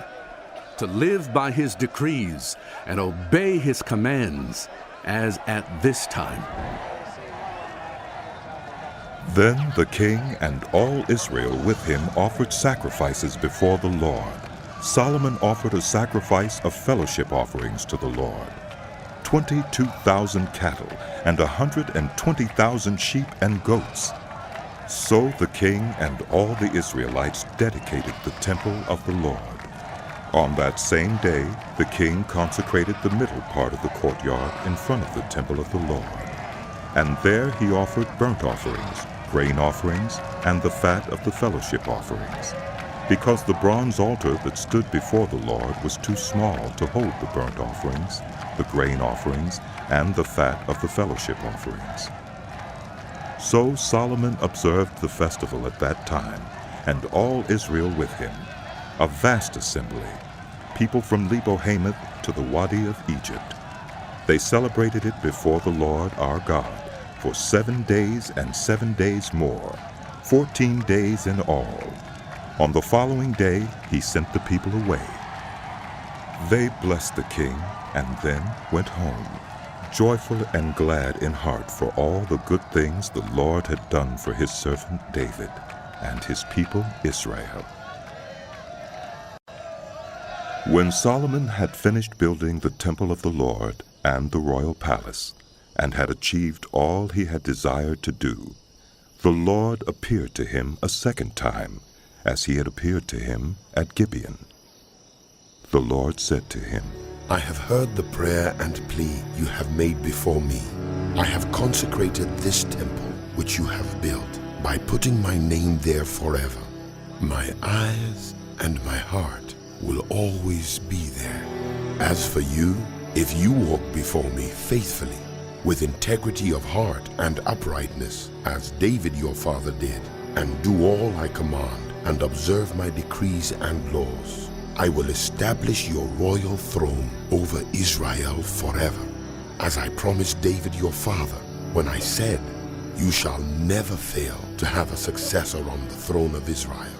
L: to live by his decrees and obey his commands, as at this time.
A: Then the king and all Israel with him offered sacrifices before the Lord. Solomon offered a sacrifice of fellowship offerings to the Lord, 22,000 cattle and 120,000 sheep and goats. So the king and all the Israelites dedicated the temple of the Lord. On that same day, the king consecrated the middle part of the courtyard in front of the temple of the Lord. And there he offered burnt offerings, grain offerings, and the fat of the fellowship offerings, because the bronze altar that stood before the Lord was too small to hold the burnt offerings, the grain offerings, and the fat of the fellowship offerings. So Solomon observed the festival at that time, and all Israel with him, a vast assembly, people from Lebo-Hamath to the Wadi of Egypt. They celebrated it before the Lord our God for 7 days and 7 days more, 14 days in all. On the following day he sent the people away. They blessed the king and then went home, joyful and glad in heart for all the good things the Lord had done for his servant David and his people Israel. When Solomon had finished building the temple of the Lord and the royal palace, and had achieved all he had desired to do, the Lord appeared to him a second time, as he had appeared to him at Gibeon. The Lord said to him,
P: I have heard the prayer and plea you have made before me. I have consecrated this temple which you have built by putting my name there forever. My eyes and my heart will always be there. As for you, if you walk before me faithfully, with integrity of heart and uprightness, as David your father did, and do all I command, and observe my decrees and laws, I will establish your royal throne over Israel forever, as I promised David your father, when I said, you shall never fail to have a successor on the throne of Israel.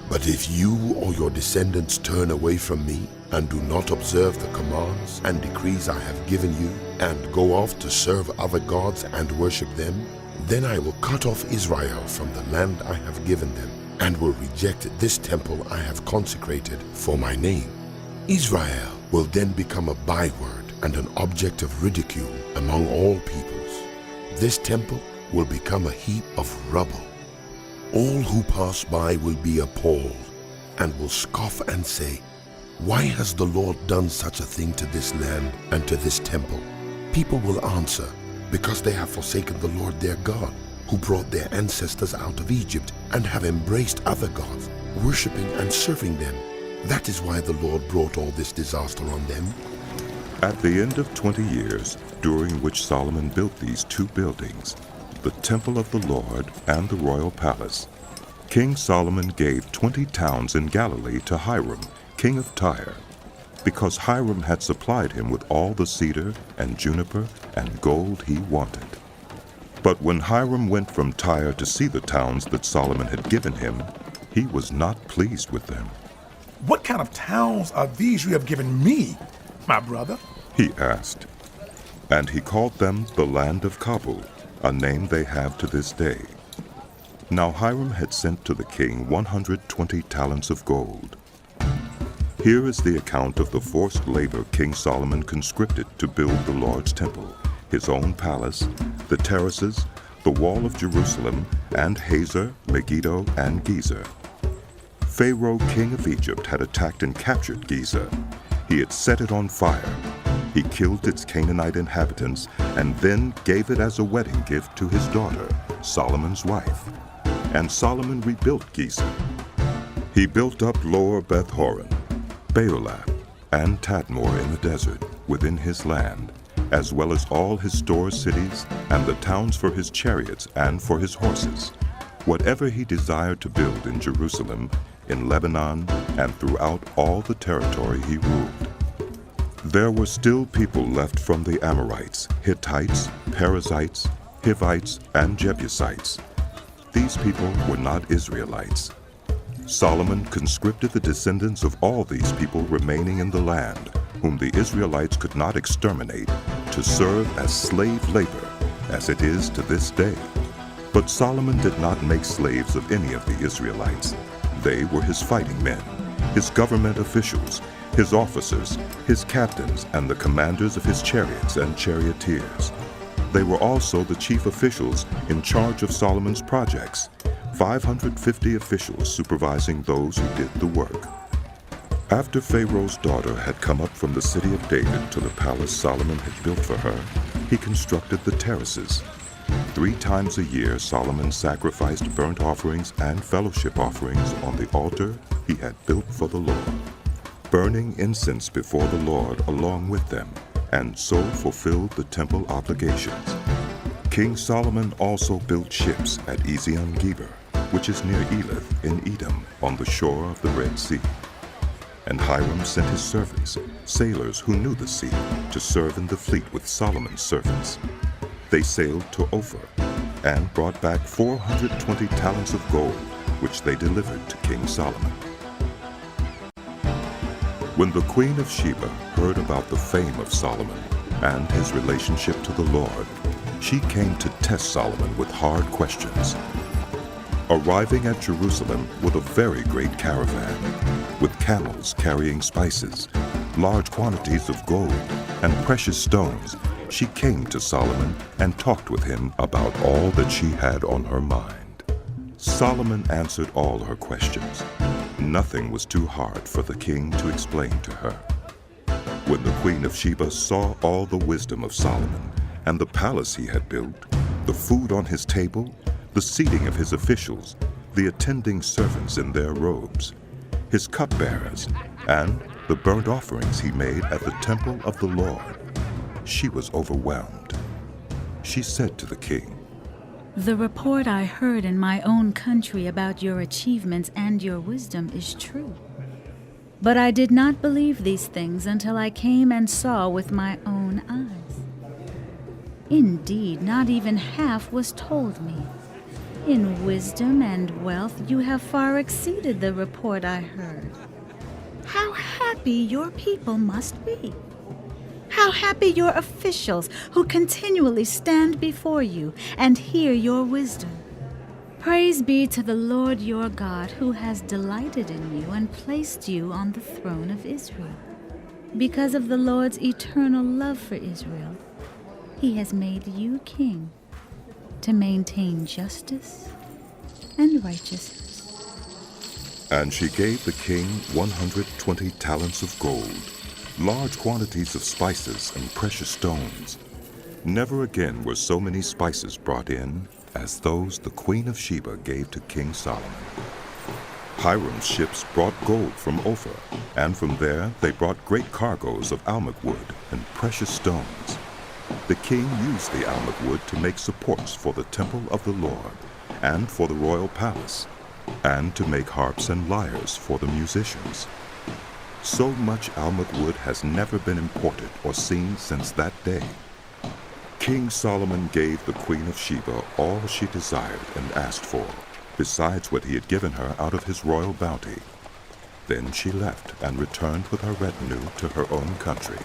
P: But if you or your descendants turn away from me, and do not observe the commands and decrees I have given you, and go off to serve other gods and worship them, then I will cut off Israel from the land I have given them, and will reject this temple I have consecrated for my name. Israel will then become a byword and an object of ridicule among all peoples. This temple will become a heap of rubble. All who pass by will be appalled, and will scoff and say, why has the Lord done such a thing to this land and to this temple? People will answer, because they have forsaken the Lord their God, who brought their ancestors out of Egypt, and have embraced other gods, worshipping and serving them. That is why the Lord brought all this disaster on them.
A: At the end of 20 years, during which Solomon built these two buildings, the temple of the Lord and the royal palace, King Solomon gave 20 towns in Galilee to Hiram, king of Tyre, because Hiram had supplied him with all the cedar and juniper and gold he wanted. But when Hiram went from Tyre to see the towns that Solomon had given him, he was not pleased with them.
S: What kind of towns are these you have given me, my brother?
A: He asked. And he called them the land of Kabul, a name they have to this day. Now Hiram had sent to the king 120 talents of gold. Here is the account of the forced labor King Solomon conscripted to build the Lord's temple, his own palace, the terraces, the wall of Jerusalem, and Hazor, Megiddo, and Gezer. Pharaoh, king of Egypt, had attacked and captured Gezer. He had set it on fire. He killed its Canaanite inhabitants and then gave it as a wedding gift to his daughter, Solomon's wife. And Solomon rebuilt Gezer. He built up Lower Beth-horon, Baalah, and Tadmor in the desert within his land, as well as all his store cities and the towns for his chariots and for his horses, whatever he desired to build in Jerusalem, in Lebanon, and throughout all the territory he ruled. There were still people left from the Amorites, Hittites, Perizzites, Hivites, and Jebusites. These people were not Israelites. Solomon conscripted the descendants of all these people remaining in the land, whom the Israelites could not exterminate, to serve as slave labor, as it is to this day. But Solomon did not make slaves of any of the Israelites. They were his fighting men, his government officials, his officers, his captains, and the commanders of his chariots and charioteers. They were also the chief officials in charge of Solomon's projects, 550 officials supervising those who did the work. After Pharaoh's daughter had come up from the city of David to the palace Solomon had built for her, he constructed the terraces. 3 times a year Solomon sacrificed burnt offerings and fellowship offerings on the altar he had built for the Lord, burning incense before the Lord along with them, and so fulfilled the temple obligations. King Solomon also built ships at Ezion-Geber, which is near Elath in Edom, on the shore of the Red Sea. And Hiram sent his servants, sailors who knew the sea, to serve in the fleet with Solomon's servants. They sailed to Ophir and brought back 420 talents of gold, which they delivered to King Solomon. When the Queen of Sheba heard about the fame of Solomon and his relationship to the Lord, she came to test Solomon with hard questions. arriving at Jerusalem with a very great caravan, with camels carrying spices, large quantities of gold, and precious stones. She came to Solomon and talked with him about all that she had on her mind. Solomon answered all her questions. Nothing was too hard for the king to explain to her. When the Queen of Sheba saw all the wisdom of Solomon and the palace he had built, the food on his table, the seating of his officials, the attending servants in their robes, his cupbearers, and the burnt offerings he made at the temple of the Lord, she was overwhelmed. She said to the king,
T: "The report I heard in my own country about your achievements and your wisdom is true. But I did not believe these things until I came and saw with my own eyes. Indeed, not even half was told me. In wisdom and wealth you have far exceeded the report I heard. How happy your people must be! How happy your officials who continually stand before you and hear your wisdom! Praise be to the Lord your God, who has delighted in you and placed you on the throne of Israel. Because of the Lord's eternal love for Israel, he has made you king to maintain justice and righteousness."
A: And she gave the king 120 talents of gold, large quantities of spices and precious stones. Never again were so many spices brought in as those the Queen of Sheba gave to King Solomon. Hiram's ships brought gold from Ophir, and from there they brought great cargoes of almug wood and precious stones. The king used the almug wood to make supports for the temple of the Lord and for the royal palace, and to make harps and lyres for the musicians. So much almug wood has never been imported or seen since that day. King Solomon gave the Queen of Sheba all she desired and asked for, besides what he had given her out of his royal bounty. Then she left and returned with her retinue to her own country.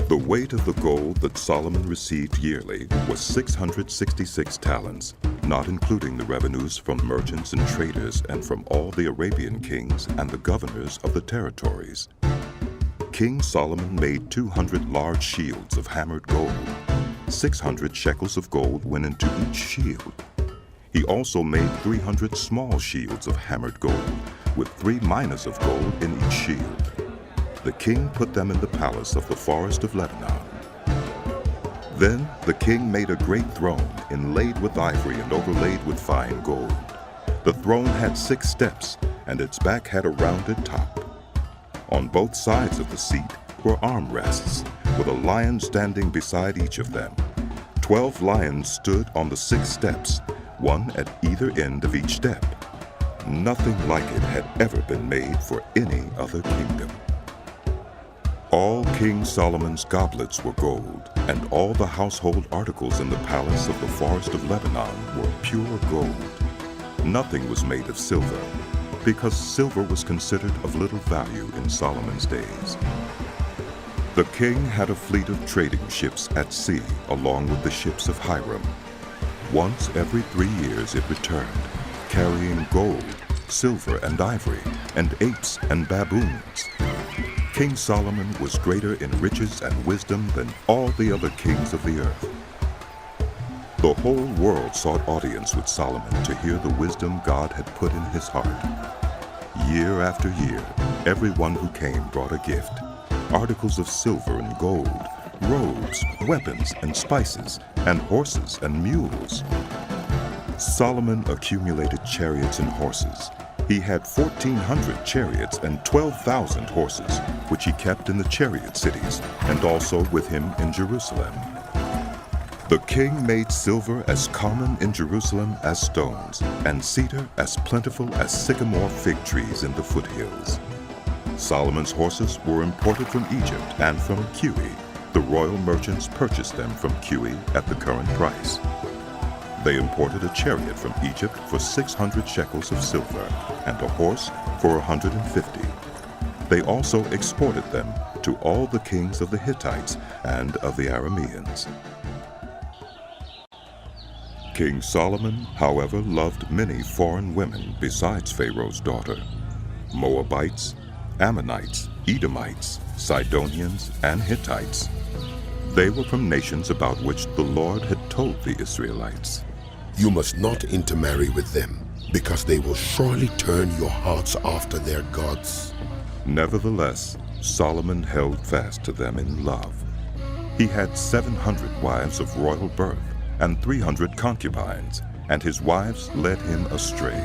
A: The weight of the gold that Solomon received yearly was 666 talents, not including the revenues from merchants and traders and from all the Arabian kings and the governors of the territories. King Solomon made 200 large shields of hammered gold. 600 shekels of gold went into each shield. He also made 300 small shields of hammered gold, with 3 minas of gold in each shield. The king put them in the palace of the forest of Lebanon. Then the king made a great throne, inlaid with ivory and overlaid with fine gold. The throne had 6 steps, and its back had a rounded top. On both sides of the seat were armrests, with a lion standing beside each of them. 12 lions stood on the 6 steps, one at either end of each step. Nothing like it had ever been made for any other kingdom. All King Solomon's goblets were gold, and all the household articles in the palace of the forest of Lebanon were pure gold. Nothing was made of silver, because silver was considered of little value in Solomon's days. The king had a fleet of trading ships at sea along with the ships of Hiram. Once every 3 years it returned, carrying gold, silver and ivory, and apes and baboons. King Solomon was greater in riches and wisdom than all the other kings of the earth. The whole world sought audience with Solomon to hear the wisdom God had put in his heart. Year after year, everyone who came brought a gift, articles of silver and gold, robes, weapons and spices, and horses and mules. Solomon accumulated chariots and horses. He had 1,400 chariots and 12,000 horses, which he kept in the chariot cities, and also with him in Jerusalem. The king made silver as common in Jerusalem as stones, and cedar as plentiful as sycamore fig trees in the foothills. Solomon's horses were imported from Egypt and from Kiwi. The royal merchants purchased them from Kiwi at the current price. They imported a chariot from Egypt for 600 shekels of silver, and a horse for 150. They also exported them to all the kings of the Hittites and of the Arameans. King Solomon, however, loved many foreign women besides Pharaoh's daughter: Moabites, Ammonites, Edomites, Sidonians, and Hittites. They were from nations about which the Lord had told the Israelites.
P: You must not intermarry with them, because they will surely turn your hearts after their gods.
A: Nevertheless, Solomon held fast to them in love. He had 700 wives of royal birth and 300 concubines, and his wives led him astray.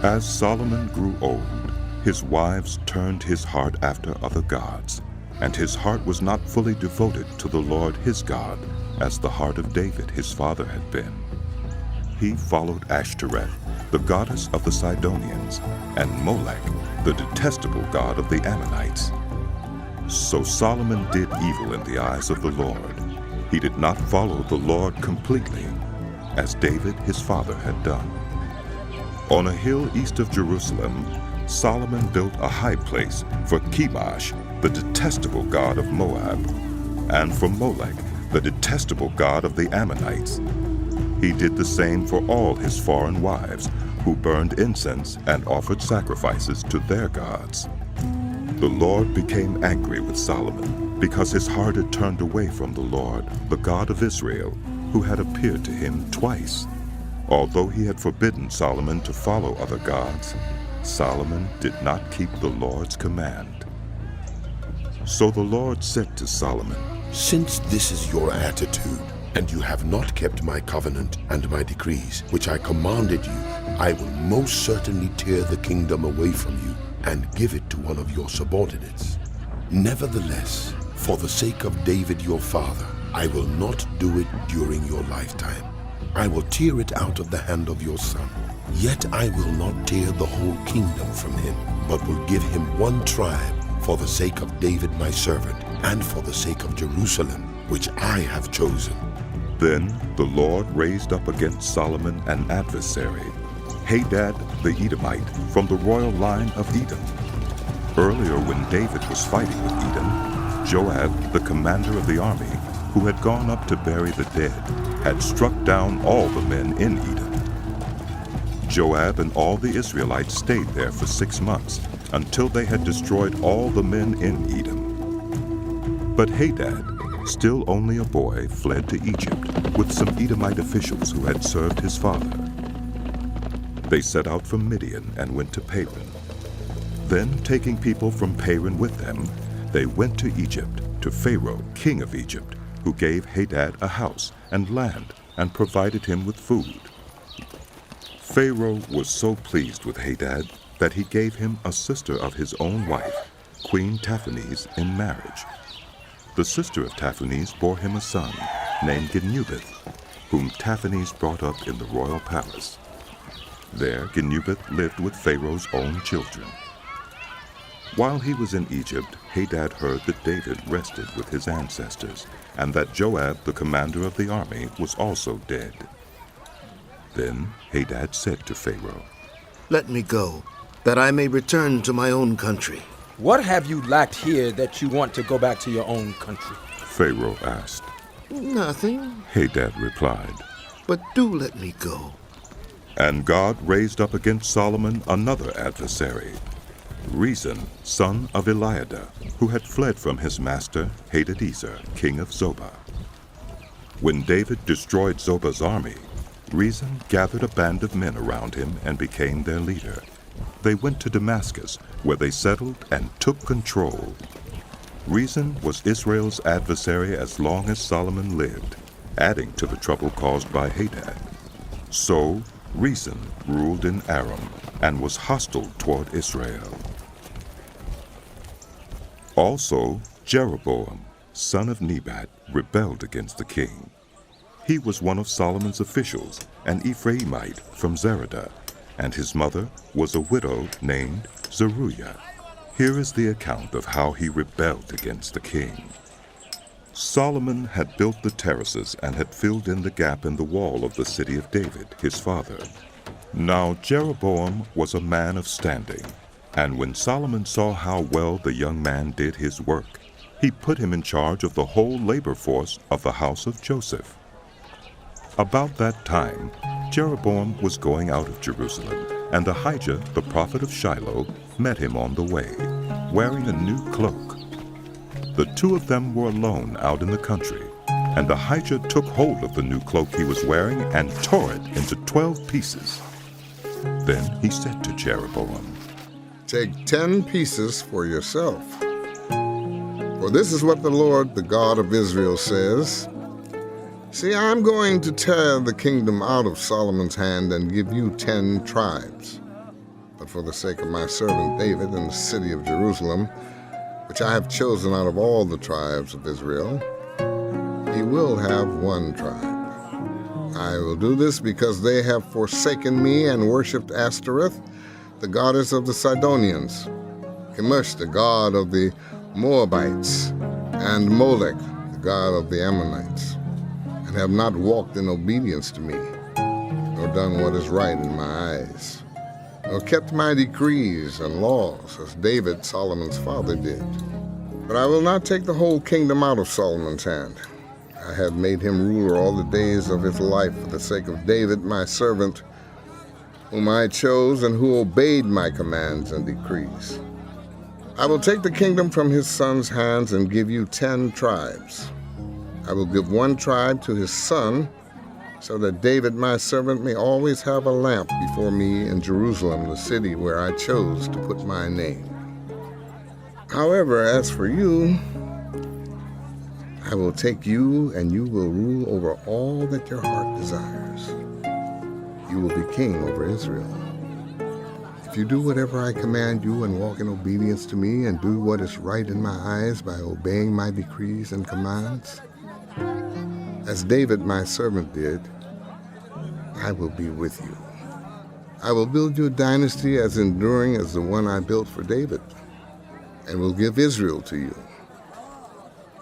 A: As Solomon grew old, his wives turned his heart after other gods, and his heart was not fully devoted to the Lord his God, as the heart of David his father had been. He followed Ashtoreth, the goddess of the Sidonians, and Molech, the detestable god of the Ammonites. So Solomon did evil in the eyes of the Lord. He did not follow the Lord completely, as David his father had done. On a hill east of Jerusalem, Solomon built a high place for Chemosh, the detestable god of Moab, and for Molech, the detestable god of the Ammonites. He did the same for all his foreign wives, who burned incense and offered sacrifices to their gods. The Lord became angry with Solomon, because his heart had turned away from the Lord, the God of Israel, who had appeared to him twice. Although he had forbidden Solomon to follow other gods, Solomon did not keep the Lord's command. So the Lord said to Solomon,
P: Since this is your attitude, and you have not kept my covenant and my decrees, which I commanded you, I will most certainly tear the kingdom away from you and give it to one of your subordinates. Nevertheless, for the sake of David your father, I will not do it during your lifetime. I will tear it out of the hand of your son. Yet I will not tear the whole kingdom from him, but will give him one tribe for the sake of David my servant, and for the sake of Jerusalem, which I have chosen.
A: Then the Lord raised up against Solomon an adversary, Hadad the Edomite, from the royal line of Edom. Earlier, when David was fighting with Edom, Joab, the commander of the army, who had gone up to bury the dead, had struck down all the men in Edom. Joab and all the Israelites stayed there for 6 months, until they had destroyed all the men in Edom. But Hadad, still only a boy, fled to Egypt with some Edomite officials who had served his father. They set out from Midian and went to Paran. Then, taking people from Paran with them, they went to Egypt, to Pharaoh, king of Egypt, who gave Hadad a house and land and provided him with food. Pharaoh was so pleased with Hadad that he gave him a sister of his own wife, Queen Taphanes, in marriage. The sister of Taphanes bore him a son named Genubith, whom Taphanes brought up in the royal palace. There Genubith lived with Pharaoh's own children. While he was in Egypt, Hadad heard that David rested with his ancestors, and that Joab, the commander of the army, was also dead. Then Hadad said to Pharaoh,
U: Let me go, that I may return to my own country.
D: What have you lacked here that you want to go back to your own country?
A: Pharaoh asked.
U: Nothing,
A: Hadad replied,
U: but do let me go.
A: And God raised up against Solomon another adversary, Rezon, son of Eliada, who had fled from his master Hadadezer, king of Zobah. When David destroyed Zobah's army, Rezon gathered a band of men around him and became their leader. They went to Damascus, where they settled and took control. Rezon was Israel's adversary as long as Solomon lived, adding to the trouble caused by Hadad. So Rezon ruled in Aram and was hostile toward Israel. Also, Jeroboam, son of Nebat, rebelled against the king. He was one of Solomon's officials, an Ephraimite from Zeradah, and his mother was a widow named Zeruiah. Here is the account of how he rebelled against the king. Solomon had built the terraces and had filled in the gap in the wall of the city of David, his father. Now Jeroboam was a man of standing, and when Solomon saw how well the young man did his work, he put him in charge of the whole labor force of the house of Joseph. About that time, Jeroboam was going out of Jerusalem, and Ahijah, the prophet of Shiloh, met him on the way, wearing a new cloak. The two of them were alone out in the country, and Ahijah took hold of the new cloak he was wearing and tore it into 12 pieces. Then he said to Jeroboam,
G: "Take 10 pieces for yourself. For this is what the Lord, the God of Israel, says. See, I'm going to tear the kingdom out of Solomon's hand and give you 10 tribes. But for the sake of my servant David and the city of Jerusalem, which I have chosen out of all the tribes of Israel, he will have 1 tribe. I will do this because they have forsaken me and worshipped Ashtoreth, the goddess of the Sidonians, Chemosh, the god of the Moabites, and Molech, the god of the Ammonites, and have not walked in obedience to me, nor done what is right in my eyes, nor kept my decrees and laws, as David, Solomon's father, did. But I will not take the whole kingdom out of Solomon's hand. I have made him ruler all the days of his life for the sake of David, my servant, whom I chose and who obeyed my commands and decrees. I will take the kingdom from his son's hands and give you 10 tribes. I will give 1 tribe to his son, so that David, my servant, may always have a lamp before me in Jerusalem, the city where I chose to put my name. However, as for you, I will take you, and you will rule over all that your heart desires. You will be king over Israel. If you do whatever I command you and walk in obedience to me and do what is right in my eyes by obeying my decrees and commands, as David my servant did, I will be with you. I will build you a dynasty as enduring as the one I built for David, and will give Israel to you.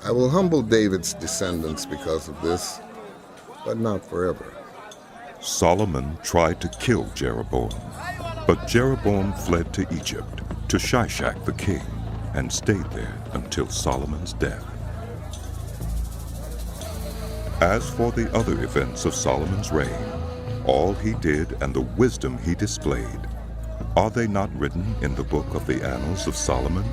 G: I will humble David's descendants because of this, but not forever."
A: Solomon tried to kill Jeroboam, but Jeroboam fled to Egypt, to Shishak the king, and stayed there until Solomon's death. As for the other events of Solomon's reign, all he did and the wisdom he displayed, are they not written in the book of the Annals of Solomon?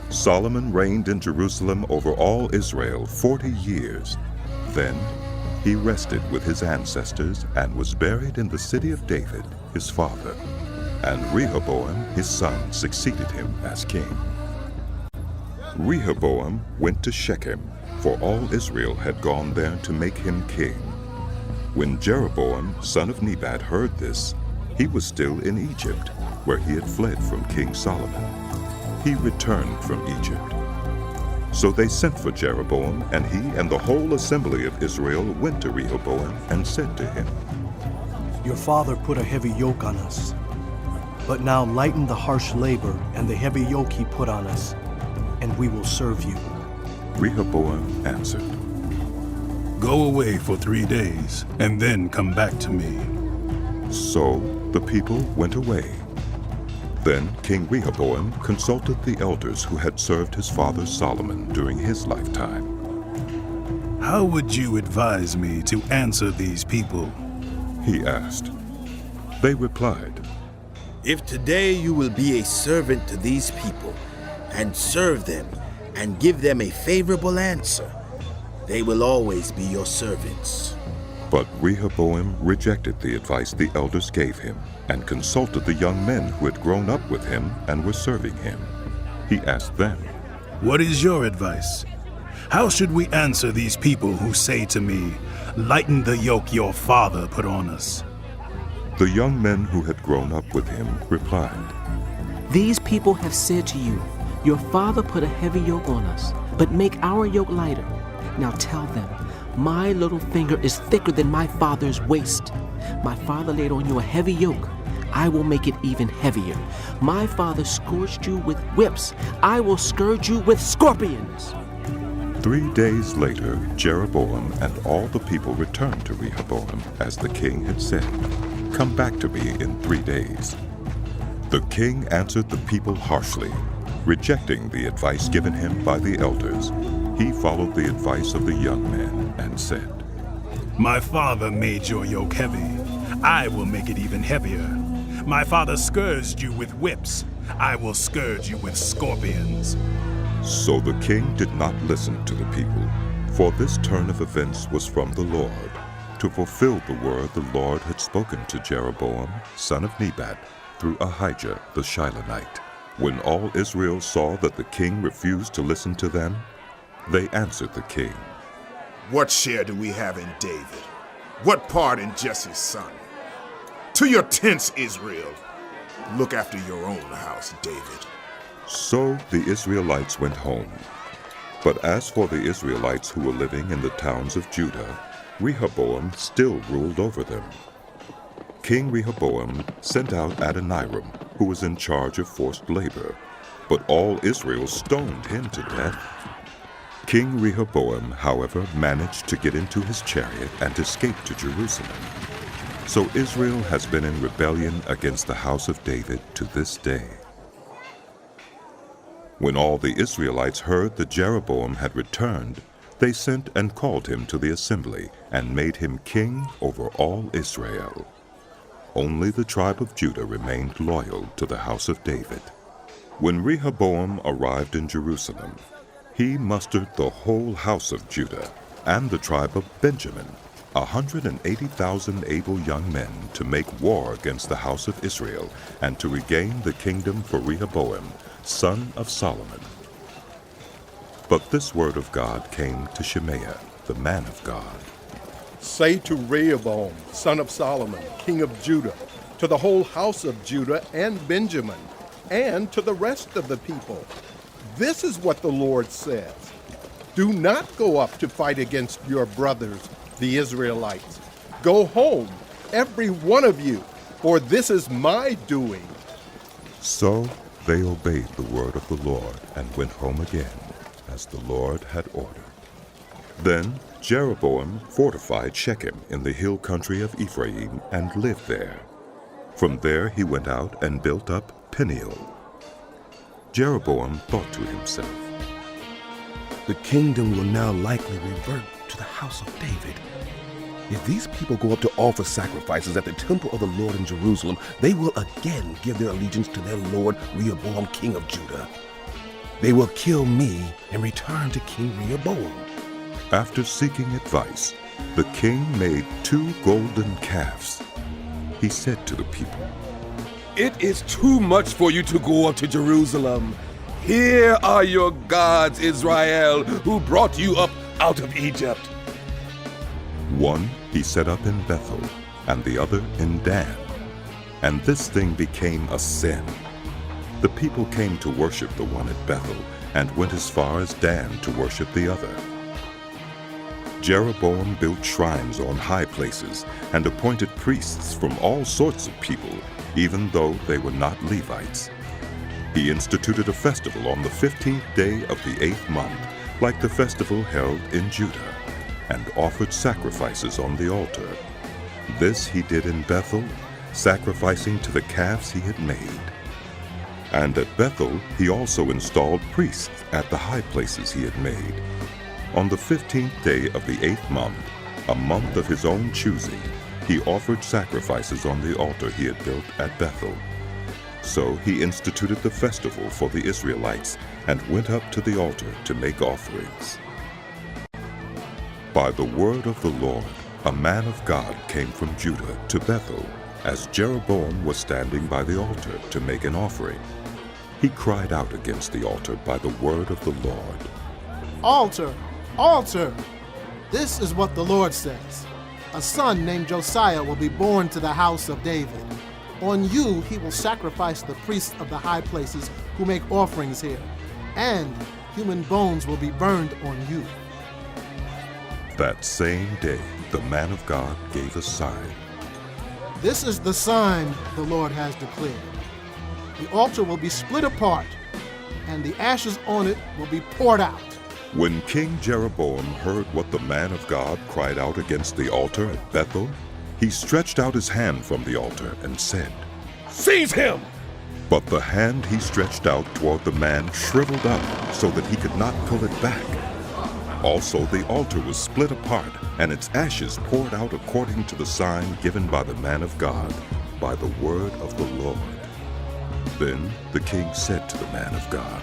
A: Solomon reigned in Jerusalem over all Israel 40 years. Then he rested with his ancestors and was buried in the city of David, his father. And Rehoboam, his son, succeeded him as king. Rehoboam went to Shechem, for all Israel had gone there to make him king. When Jeroboam, son of Nebat, heard this, he was still in Egypt, where he had fled from King Solomon. He returned from Egypt. So they sent for Jeroboam, and he and the whole assembly of Israel went to Rehoboam and said to him,
O: "Your father put a heavy yoke on us, but now lighten the harsh labor and the heavy yoke he put on us, and we will serve you."
A: Rehoboam answered,
V: "Go away for 3 days, and then come back to me."
A: So the people went away. Then King Rehoboam consulted the elders who had served his father Solomon during his lifetime.
V: "How would you advise me to answer these people?"
A: he asked. They replied,
W: "If today you will be a servant to these people, and serve them, and give them a favorable answer, they will always be your servants."
A: But Rehoboam rejected the advice the elders gave him, and consulted the young men who had grown up with him and were serving him. He asked them,
V: "What is your advice? How should we answer these people who say to me, 'Lighten the yoke your father put on us'?"
A: The young men who had grown up with him replied,
X: "These people have said to you, 'Your father put a heavy yoke on us, but make our yoke lighter.' Now tell them, 'My little finger is thicker than my father's waist. My father laid on you a heavy yoke. I will make it even heavier. My father scourged you with whips. I will scourge you with scorpions."
A: 3 days later, Jeroboam and all the people returned to Rehoboam, as the king had said, "Come back to me in 3 days." The king answered the people harshly, rejecting the advice given him by the elders. He followed the advice of the young men and said,
V: My father made your yoke heavy. I will make it even heavier. My father scourged you with whips. I will scourge you with scorpions.
A: So the king did not listen to the people, for this turn of events was from the Lord, to fulfill the word the Lord had spoken to Jeroboam, son of Nebat, through Ahijah the Shilonite. When all Israel saw that the king refused to listen to them, they answered the king,
M: What share do we have in David? What part in Jesse's son? To your tents, Israel. Look after your own house, David.
A: So the Israelites went home. But as for the Israelites who were living in the towns of Judah, Rehoboam still ruled over them. King Rehoboam sent out Adoniram, who was in charge of forced labor, but all Israel stoned him to death. King Rehoboam, however, managed to get into his chariot and escape to Jerusalem. So Israel has been in rebellion against the house of David to this day. When all the Israelites heard that Jeroboam had returned, they sent and called him to the assembly and made him king over all Israel. Only the tribe of Judah remained loyal to the house of David. When Rehoboam arrived in Jerusalem, he mustered the whole house of Judah and the tribe of Benjamin, 180,000 able young men, to make war against the house of Israel and to regain the kingdom for Rehoboam, son of Solomon. But this word of God came to Shemaiah, the man of God.
B: Say to Rehoboam, son of Solomon, king of Judah, to the whole house of Judah and Benjamin, and to the rest of the people, this is what the Lord says. Do not go up to fight against your brothers, the Israelites. Go home, every one of you, for this is my doing.
A: So they obeyed the word of the Lord and went home again, as the Lord had ordered. Then Jeroboam fortified Shechem in the hill country of Ephraim and lived there. From there he went out and built up Peniel. Jeroboam thought to himself,
I: The kingdom will now likely revert to the house of David. If these people go up to offer sacrifices at the temple of the Lord in Jerusalem, they will again give their allegiance to their lord Rehoboam, king of Judah. They will kill me and return to King Rehoboam.
A: After seeking advice, the king made 2 golden calves. He said to the people,
J: It is too much for you to go up to Jerusalem. Here are your gods, Israel, who brought you up out of Egypt.
A: One he set up in Bethel, and the other in Dan. And this thing became a sin. The people came to worship the one at Bethel, and went as far as Dan to worship the other. Jeroboam built shrines on high places, and appointed priests from all sorts of people, even though they were not Levites. He instituted a festival on the 15th day of the 8th month, like the festival held in Judah, and offered sacrifices on the altar. This he did in Bethel, sacrificing to the calves he had made. And at Bethel he also installed priests at the high places he had made. On the 15th day of the 8th month, a month of his own choosing, he offered sacrifices on the altar he had built at Bethel. So he instituted the festival for the Israelites and went up to the altar to make offerings. By the word of the Lord, a man of God came from Judah to Bethel, as Jeroboam was standing by the altar to make an offering. He cried out against the altar by the word of the Lord.
K: Altar! Altar! This is what the Lord says. A son named Josiah will be born to the house of David. On you he will sacrifice the priests of the high places who make offerings here, and human bones will be burned on you.
A: That same day, the man of God gave a sign.
K: This is the sign the Lord has declared. The altar will be split apart, and the ashes on it will be poured out.
A: When King Jeroboam heard what the man of God cried out against the altar at Bethel, he stretched out his hand from the altar and said,
J: Seize him!
A: But the hand he stretched out toward the man shriveled up so that he could not pull it back. Also, the altar was split apart, and its ashes poured out according to the sign given by the man of God, by the word of the Lord. Then the king said to the man of God,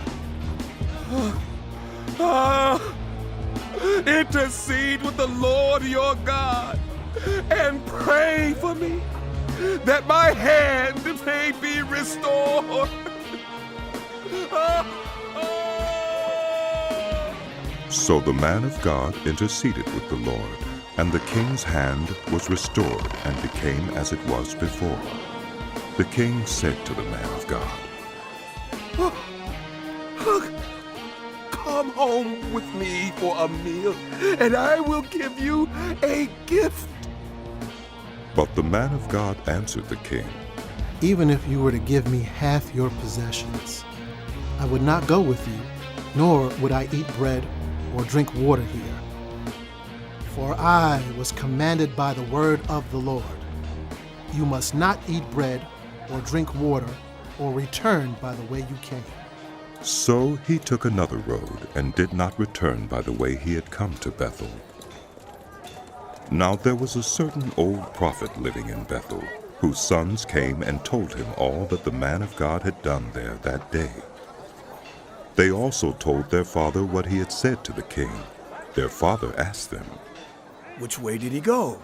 J: Intercede with the Lord your God and pray for me, that my hand may be restored.
A: So the man of God interceded with the Lord, and the king's hand was restored and became as it was before. The king said to the man of God,
J: Come home with me for a meal, and I will give you a gift.
A: But the man of God answered the king,
K: Even if you were to give me half your possessions, I would not go with you, nor would I eat bread or drink water here. For I was commanded by the word of the Lord, you must not eat bread or drink water or return by the way you came.
A: So he took another road and did not return by the way he had come to Bethel. Now there was a certain old prophet living in Bethel, whose sons came and told him all that the man of God had done there that day. They also told their father what he had said to the king. Their father asked them,
C: Which way did he go?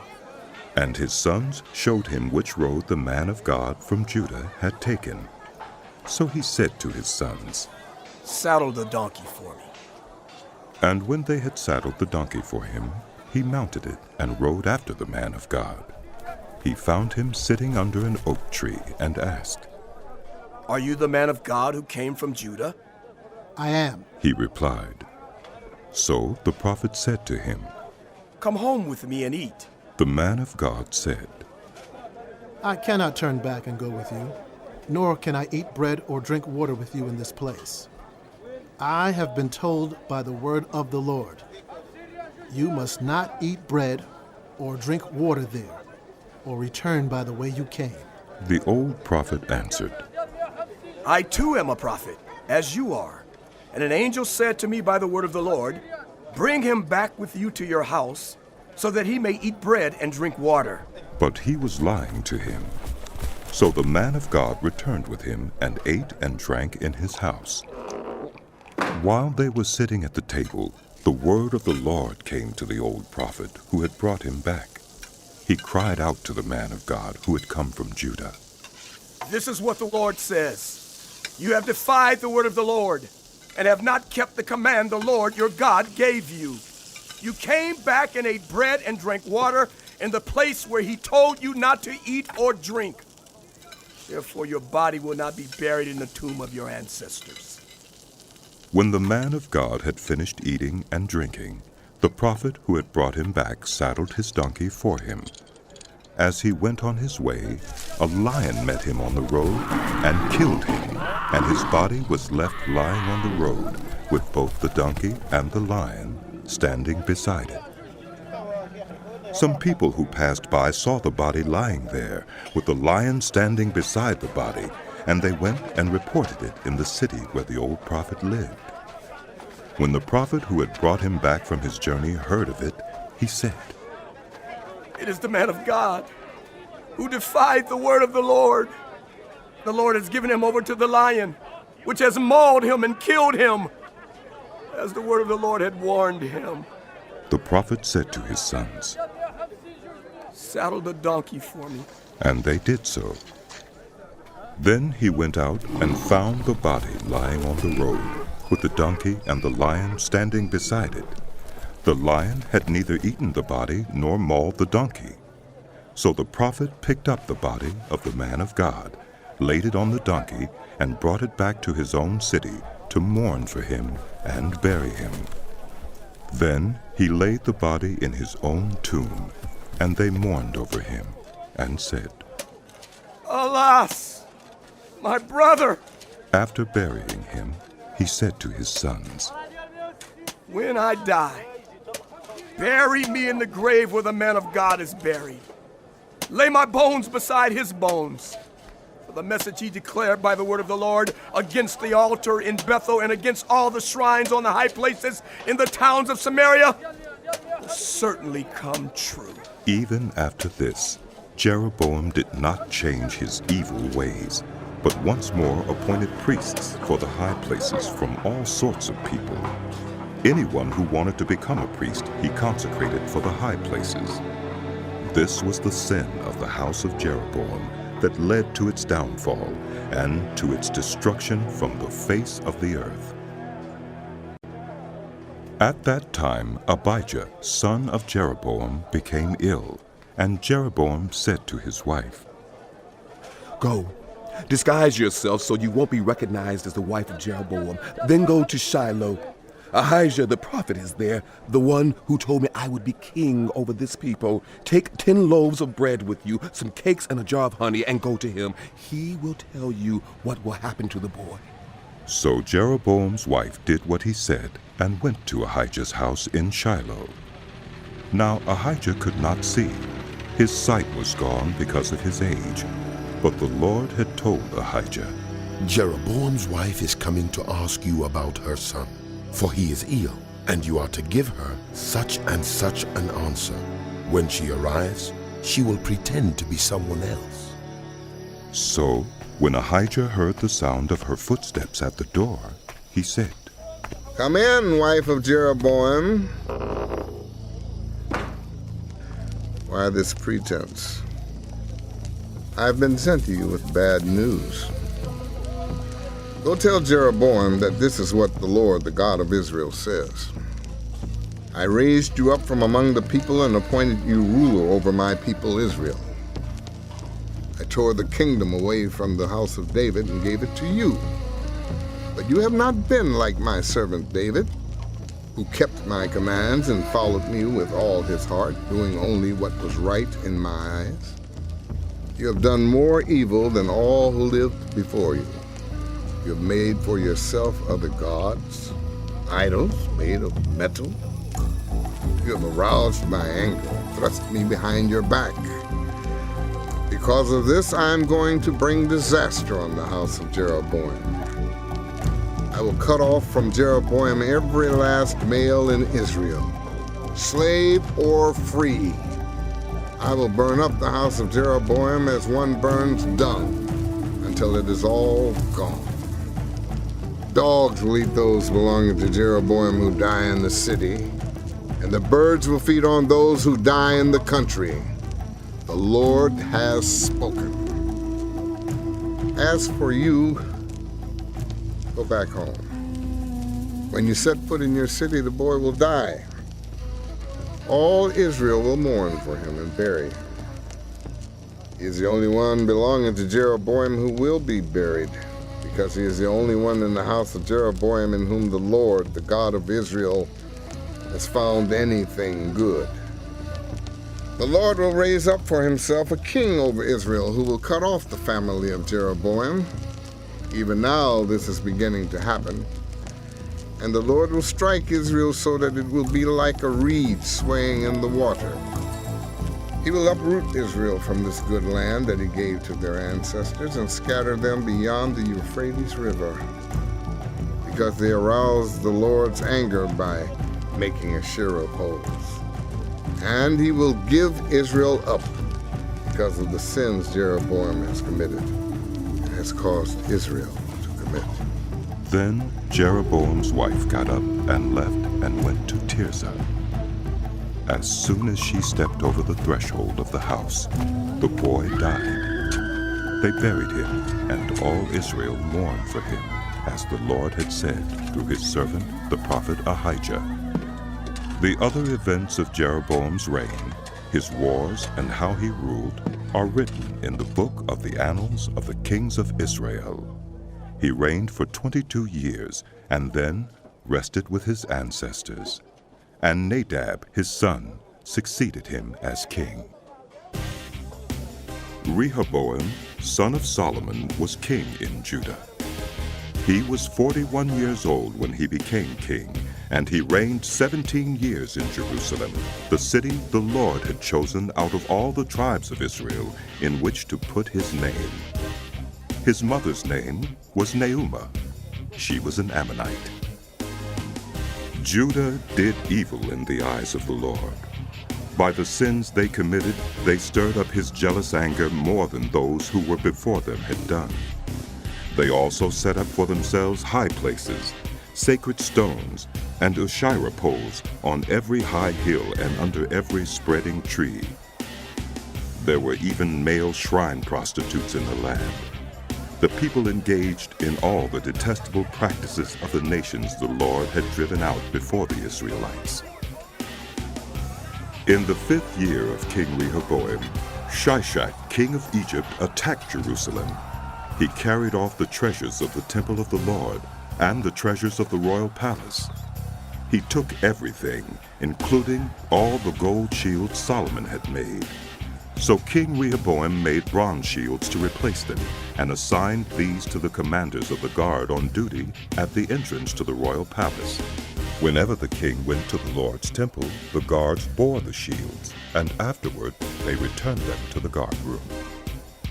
A: And his sons showed him which road the man of God from Judah had taken. So he said to his sons,
C: Saddle the donkey for me.
A: And when they had saddled the donkey for him, he mounted it and rode after the man of God. He found him sitting under an oak tree and asked,
C: Are you the man of God who came from Judah?
K: I am,
A: he replied. So the prophet said to him,
C: Come home with me and eat.
A: The man of God said,
K: I cannot turn back and go with you, nor can I eat bread or drink water with you in this place. I have been told by the word of the Lord, you must not eat bread or drink water there, or return by the way you came.
A: The old prophet answered,
C: I too am a prophet, as you are. And an angel said to me by the word of the Lord, Bring him back with you to your house, so that he may eat bread and drink water.
A: But he was lying to him. So the man of God returned with him and ate and drank in his house. While they were sitting at the table, the word of the Lord came to the old prophet who had brought him back. He cried out to the man of God who had come from Judah.
C: This is what the Lord says. You have defied the word of the Lord, and have not kept the command the Lord your God gave you. You came back and ate bread and drank water in the place where he told you not to eat or drink. Therefore your body will not be buried in the tomb of your ancestors.
A: When the man of God had finished eating and drinking, the prophet who had brought him back saddled his donkey for him. As he went on his way, a lion met him on the road and killed him, and his body was left lying on the road, with both the donkey and the lion standing beside it. Some people who passed by saw the body lying there, with the lion standing beside the body, and they went and reported it in the city where the old prophet lived. When the prophet who had brought him back from his journey heard of it, he said,
C: It is the man of God who defied the word of the Lord. The Lord has given him over to the lion, which has mauled him and killed him, as the word of the Lord had warned him.
A: The prophet said to his sons,
C: Saddle the donkey for me.
A: And they did so. Then he went out and found the body lying on the road, with the donkey and the lion standing beside it. The lion had neither eaten the body nor mauled the donkey. So the prophet picked up the body of the man of God, laid it on the donkey, and brought it back to his own city to mourn for him and bury him. Then he laid the body in his own tomb, and they mourned over him and said,
C: Alas, my brother!
A: After burying him, he said to his sons,
C: When I die, bury me in the grave where the man of God is buried. Lay my bones beside his bones. For the message he declared by the word of the Lord against the altar in Bethel and against all the shrines on the high places in the towns of Samaria will certainly come true.
A: Even after this, Jeroboam did not change his evil ways, but once more appointed priests for the high places from all sorts of people. Anyone who wanted to become a priest, he consecrated for the high places. This was the sin of the house of Jeroboam that led to its downfall and to its destruction from the face of the earth. At that time, Abijah, son of Jeroboam, became ill, and Jeroboam said to his wife,
I: Go, disguise yourself so you won't be recognized as the wife of Jeroboam. Then go to Shiloh. Ahijah the prophet is there, the one who told me I would be king over this people. Take 10 loaves of bread with you, some cakes and a jar of honey, and go to him. He will tell you what will happen to the boy.
A: So Jeroboam's wife did what he said and went to Ahijah's house in Shiloh. Now Ahijah could not see. His sight was gone because of his age. But the Lord had told Ahijah,
P: Jeroboam's wife is coming to ask you about her son, for he is ill, and you are to give her such and such an answer. When she arrives, she will pretend to be someone else.
A: So when Ahijah heard the sound of her footsteps at the door, he said,
G: Come in, wife of Jeroboam. Why this pretense? I've been sent to you with bad news. Go tell Jeroboam that this is what the Lord, the God of Israel, says. I raised you up from among the people and appointed you ruler over my people Israel. I tore the kingdom away from the house of David and gave it to you. But you have not been like my servant David, who kept my commands and followed me with all his heart, doing only what was right in my eyes. You have done more evil than all who lived before you. You have made for yourself other gods, idols made of metal. You have aroused my anger, thrust me behind your back. Because of this, I am going to bring disaster on the house of Jeroboam. I will cut off from Jeroboam every last male in Israel, slave or free. I will burn up the house of Jeroboam as one burns dung until it is all gone. Dogs will eat those belonging to Jeroboam who die in the city, and the birds will feed on those who die in the country. The Lord has spoken. As for you, go back home. When you set foot in your city, the boy will die. All Israel will mourn for him and bury him. He is the only one belonging to Jeroboam who will be buried, because he is the only one in the house of Jeroboam in whom the Lord, the God of Israel, has found anything good. The Lord will raise up for himself a king over Israel who will cut off the family of Jeroboam. Even now this is beginning to happen. And the Lord will strike Israel so that it will be like a reed swaying in the water. He will uproot Israel from this good land that he gave to their ancestors and scatter them beyond the Euphrates River, because they aroused the Lord's anger by making Asherah poles. And he will give Israel up because of the sins Jeroboam has committed and has caused Israel to commit.
A: Then Jeroboam's wife got up and left and went to Tirzah. As soon as she stepped over the threshold of the house, the boy died. They buried him, and all Israel mourned for him, as the Lord had said through his servant, the prophet Ahijah. The other events of Jeroboam's reign, his wars, and how he ruled, are written in the book of the annals of the kings of Israel. He reigned for 22 years, and then rested with his ancestors. And Nadab, his son, succeeded him as king. Rehoboam, son of Solomon, was king in Judah. He was 41 years old when he became king, and he reigned 17 years in Jerusalem, the city the Lord had chosen out of all the tribes of Israel in which to put his name. His mother's name was Naamah. She was an Ammonite. Judah did evil in the eyes of the Lord. By the sins they committed, they stirred up his jealous anger more than those who were before them had done. They also set up for themselves high places, sacred stones, and Asherah poles on every high hill and under every spreading tree. There were even male shrine prostitutes in the land. The people engaged in all the detestable practices of the nations the Lord had driven out before the Israelites. In the 5th year of King Rehoboam, Shishak, king of Egypt, attacked Jerusalem. He carried off the treasures of the temple of the Lord and the treasures of the royal palace. He took everything, including all the gold shields Solomon had made. So King Rehoboam made bronze shields to replace them and assigned these to the commanders of the guard on duty at the entrance to the royal palace. Whenever the king went to the Lord's temple, the guards bore the shields, and afterward they returned them to the guard room.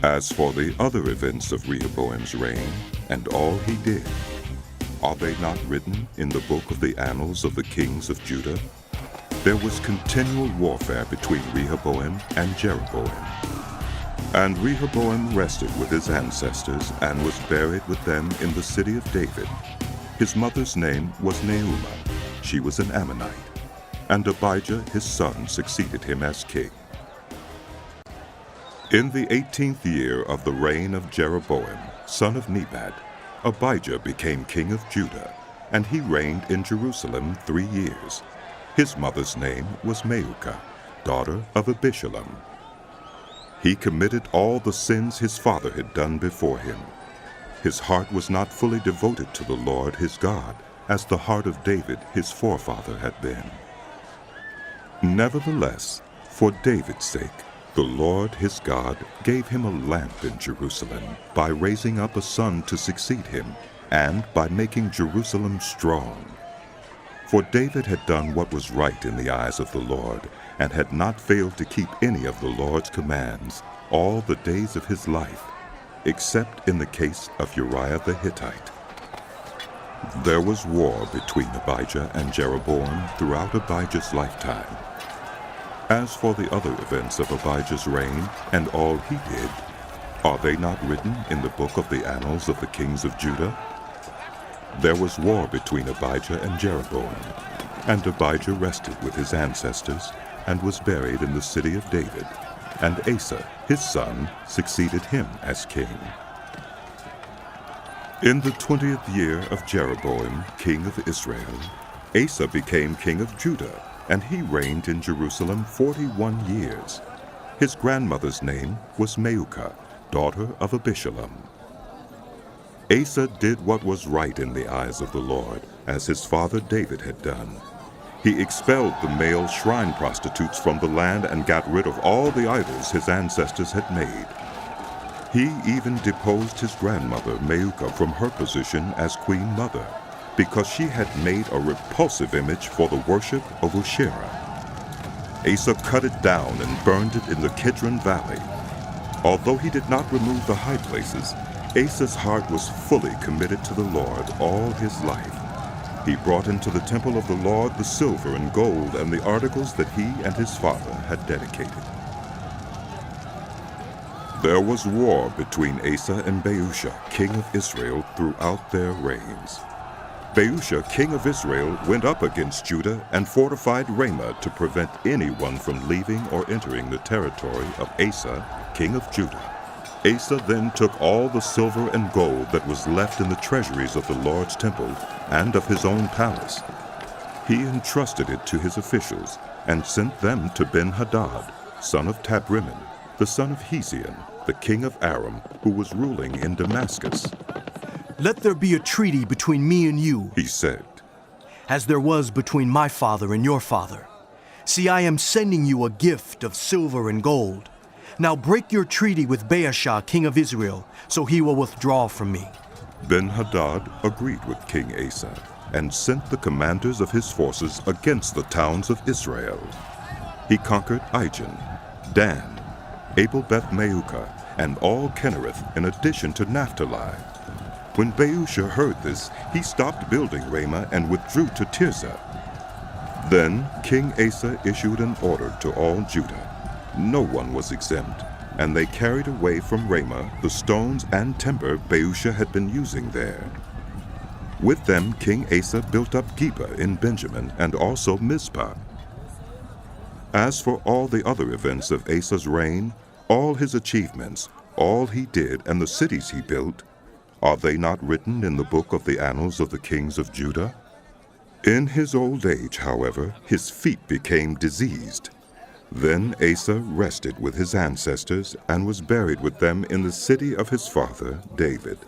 A: As for the other events of Rehoboam's reign and all he did, are they not written in the book of the annals of the kings of Judah? There was continual warfare between Rehoboam and Jeroboam. And Rehoboam rested with his ancestors and was buried with them in the city of David. His mother's name was Naamah. She was an Ammonite. And Abijah his son succeeded him as king. In the 18th year of the reign of Jeroboam, son of Nebat, Abijah became king of Judah, and he reigned in Jerusalem 3 years. His mother's name was Maacah, daughter of Abishalom. He committed all the sins his father had done before him. His heart was not fully devoted to the Lord his God, as the heart of David his forefather had been. Nevertheless, for David's sake, the Lord his God gave him a lamp in Jerusalem by raising up a son to succeed him, and by making Jerusalem strong. For David had done what was right in the eyes of the Lord, and had not failed to keep any of the Lord's commands all the days of his life, except in the case of Uriah the Hittite. There was war between Abijah and Jeroboam throughout Abijah's lifetime. As for the other events of Abijah's reign and all he did, are they not written in the book of the annals of the kings of Judah? There was war between Abijah and Jeroboam, and Abijah rested with his ancestors and was buried in the city of David, and Asa, his son, succeeded him as king. In the 20th year of Jeroboam, king of Israel, Asa became king of Judah, and he reigned in Jerusalem 41 years. His grandmother's name was Maacah, daughter of Abishalom. Asa did what was right in the eyes of the Lord, as his father David had done. He expelled the male shrine prostitutes from the land and got rid of all the idols his ancestors had made. He even deposed his grandmother Maacah from her position as queen mother, because she had made a repulsive image for the worship of Asherah. Asa cut it down and burned it in the Kidron Valley. Although he did not remove the high places, Asa's heart was fully committed to the Lord all his life. He brought into the temple of the Lord the silver and gold and the articles that he and his father had dedicated. There was war between Asa and Baasha, king of Israel, throughout their reigns. Baasha, king of Israel, went up against Judah and fortified Ramah to prevent anyone from leaving or entering the territory of Asa, king of Judah. Asa then took all the silver and gold that was left in the treasuries of the Lord's temple and of his own palace. He entrusted it to his officials and sent them to Ben-Hadad, son of Tabrimmon, the son of Hezion, the king of Aram, who was ruling in Damascus.
O: "Let there be a treaty between me and you," he said, "as there was between my father and your father. See, I am sending you a gift of silver and gold. Now break your treaty with Baasha, king of Israel, so he will withdraw from me."
A: Ben-Hadad agreed with King Asa and sent the commanders of his forces against the towns of Israel. He conquered Ijon, Dan, Abel-Beth-Maacah, and all Kinnereth in addition to Naphtali. When Baasha heard this, he stopped building Ramah and withdrew to Tirzah. Then King Asa issued an order to all Judah. No one was exempt, and they carried away from Ramah the stones and timber Baasha had been using there. With them King Asa built up Geba in Benjamin and also Mizpah. As for all the other events of Asa's reign, all his achievements, all he did and the cities he built, are they not written in the book of the annals of the kings of Judah? In his old age, however, his feet became diseased. Then Asa rested with his ancestors and was buried with them in the city of his father David.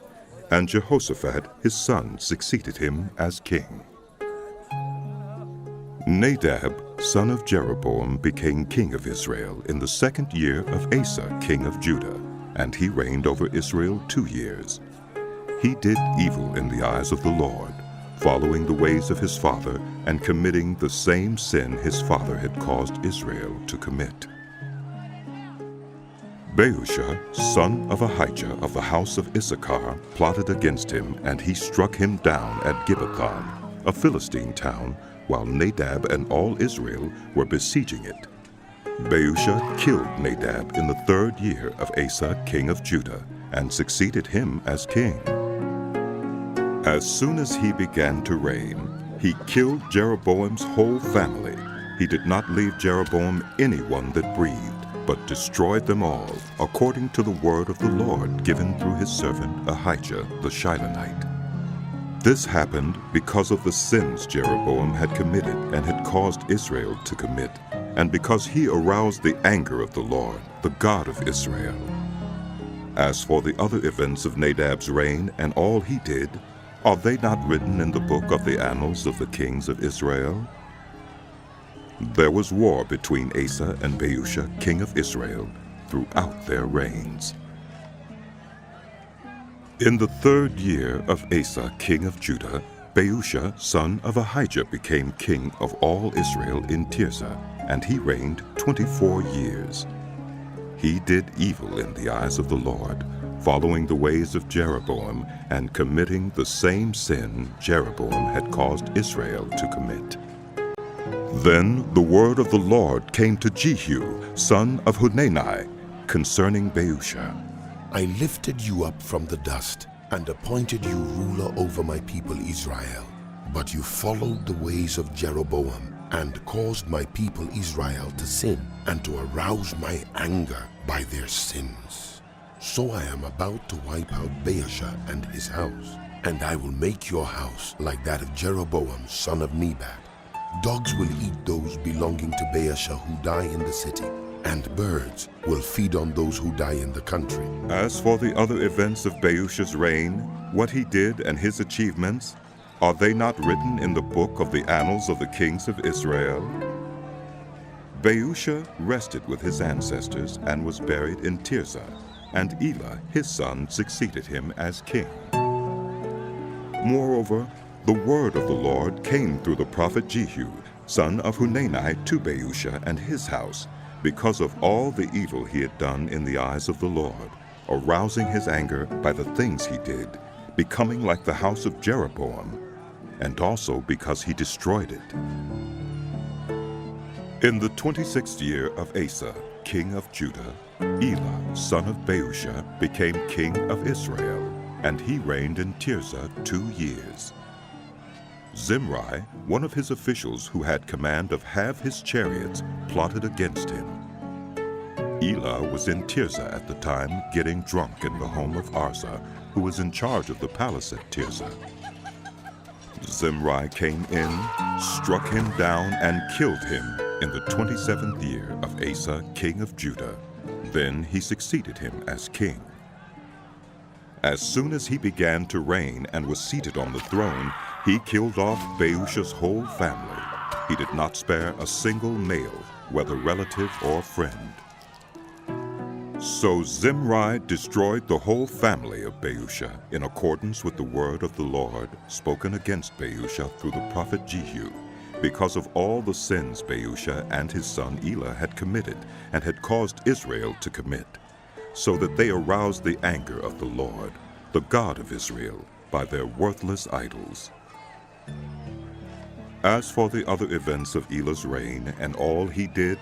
A: And Jehoshaphat his son succeeded him as king. Nadab, son of Jeroboam, became king of Israel in the 2nd year of Asa, king of Judah, and he reigned over Israel 2 years. He did evil in the eyes of the Lord, following the ways of his father and committing the same sin his father had caused Israel to commit. Baasha, son of Ahijah of the house of Issachar, plotted against him, and he struck him down at Gibbethon, a Philistine town, while Nadab and all Israel were besieging it. Baasha killed Nadab in the 3rd year of Asa, king of Judah, and succeeded him as king. As soon as he began to reign, he killed Jeroboam's whole family. He did not leave Jeroboam anyone that breathed, but destroyed them all, according to the word of the Lord given through his servant Ahijah the Shilonite. This happened because of the sins Jeroboam had committed and had caused Israel to commit, and because he aroused the anger of the Lord, the God of Israel. As for the other events of Nadab's reign and all he did, are they not written in the book of the annals of the kings of Israel? There was war between Asa and Baasha, king of Israel, throughout their reigns. In the 3rd year of Asa, king of Judah, Baasha, son of Ahijah, became king of all Israel in Tirzah, and he reigned 24 years. He did evil in the eyes of the Lord, following the ways of Jeroboam and committing the same sin Jeroboam had caused Israel to commit. Then the word of the Lord came to Jehu, son of Hanani, concerning Baasha.
P: I lifted you up from the dust and appointed you ruler over my people Israel. But you followed the ways of Jeroboam and caused my people Israel to sin and to arouse my anger by their sins. So I am about to wipe out Baasha and his house, and I will make your house like that of Jeroboam, son of Nebat. Dogs will eat those belonging to Baasha who die in the city, and birds will feed on those who die in the country.
A: As for the other events of Baasha's reign, what he did and his achievements, are they not written in the book of the annals of the kings of Israel? Baasha rested with his ancestors and was buried in Tirzah, and Elah his son succeeded him as king. Moreover, the word of the Lord came through the prophet Jehu, son of Hanani, to Baasha and his house, because of all the evil he had done in the eyes of the Lord, arousing his anger by the things he did, becoming like the house of Jeroboam, and also because he destroyed it. In the 26th year of Asa, king of Judah, Elah, son of Baasha, became king of Israel, and he reigned in Tirzah 2 years. Zimri, one of his officials who had command of half his chariots, plotted against him. Elah was in Tirzah at the time, getting drunk in the home of Arza, who was in charge of the palace at Tirzah. Zimri came in, struck him down, and killed him in the 27th year of Asa, king of Judah. Then he succeeded him as king. As soon as he began to reign and was seated on the throne, he killed off Baasha's whole family. He did not spare a single male, whether relative or friend. So Zimri destroyed the whole family of Baasha in accordance with the word of the Lord spoken against Baasha through the prophet Jehu, because of all the sins Baasha and his son Elah had committed and had caused Israel to commit. so that they aroused the anger of the Lord, the God of Israel, by their worthless idols. As for the other events of Elah's reign and all he did,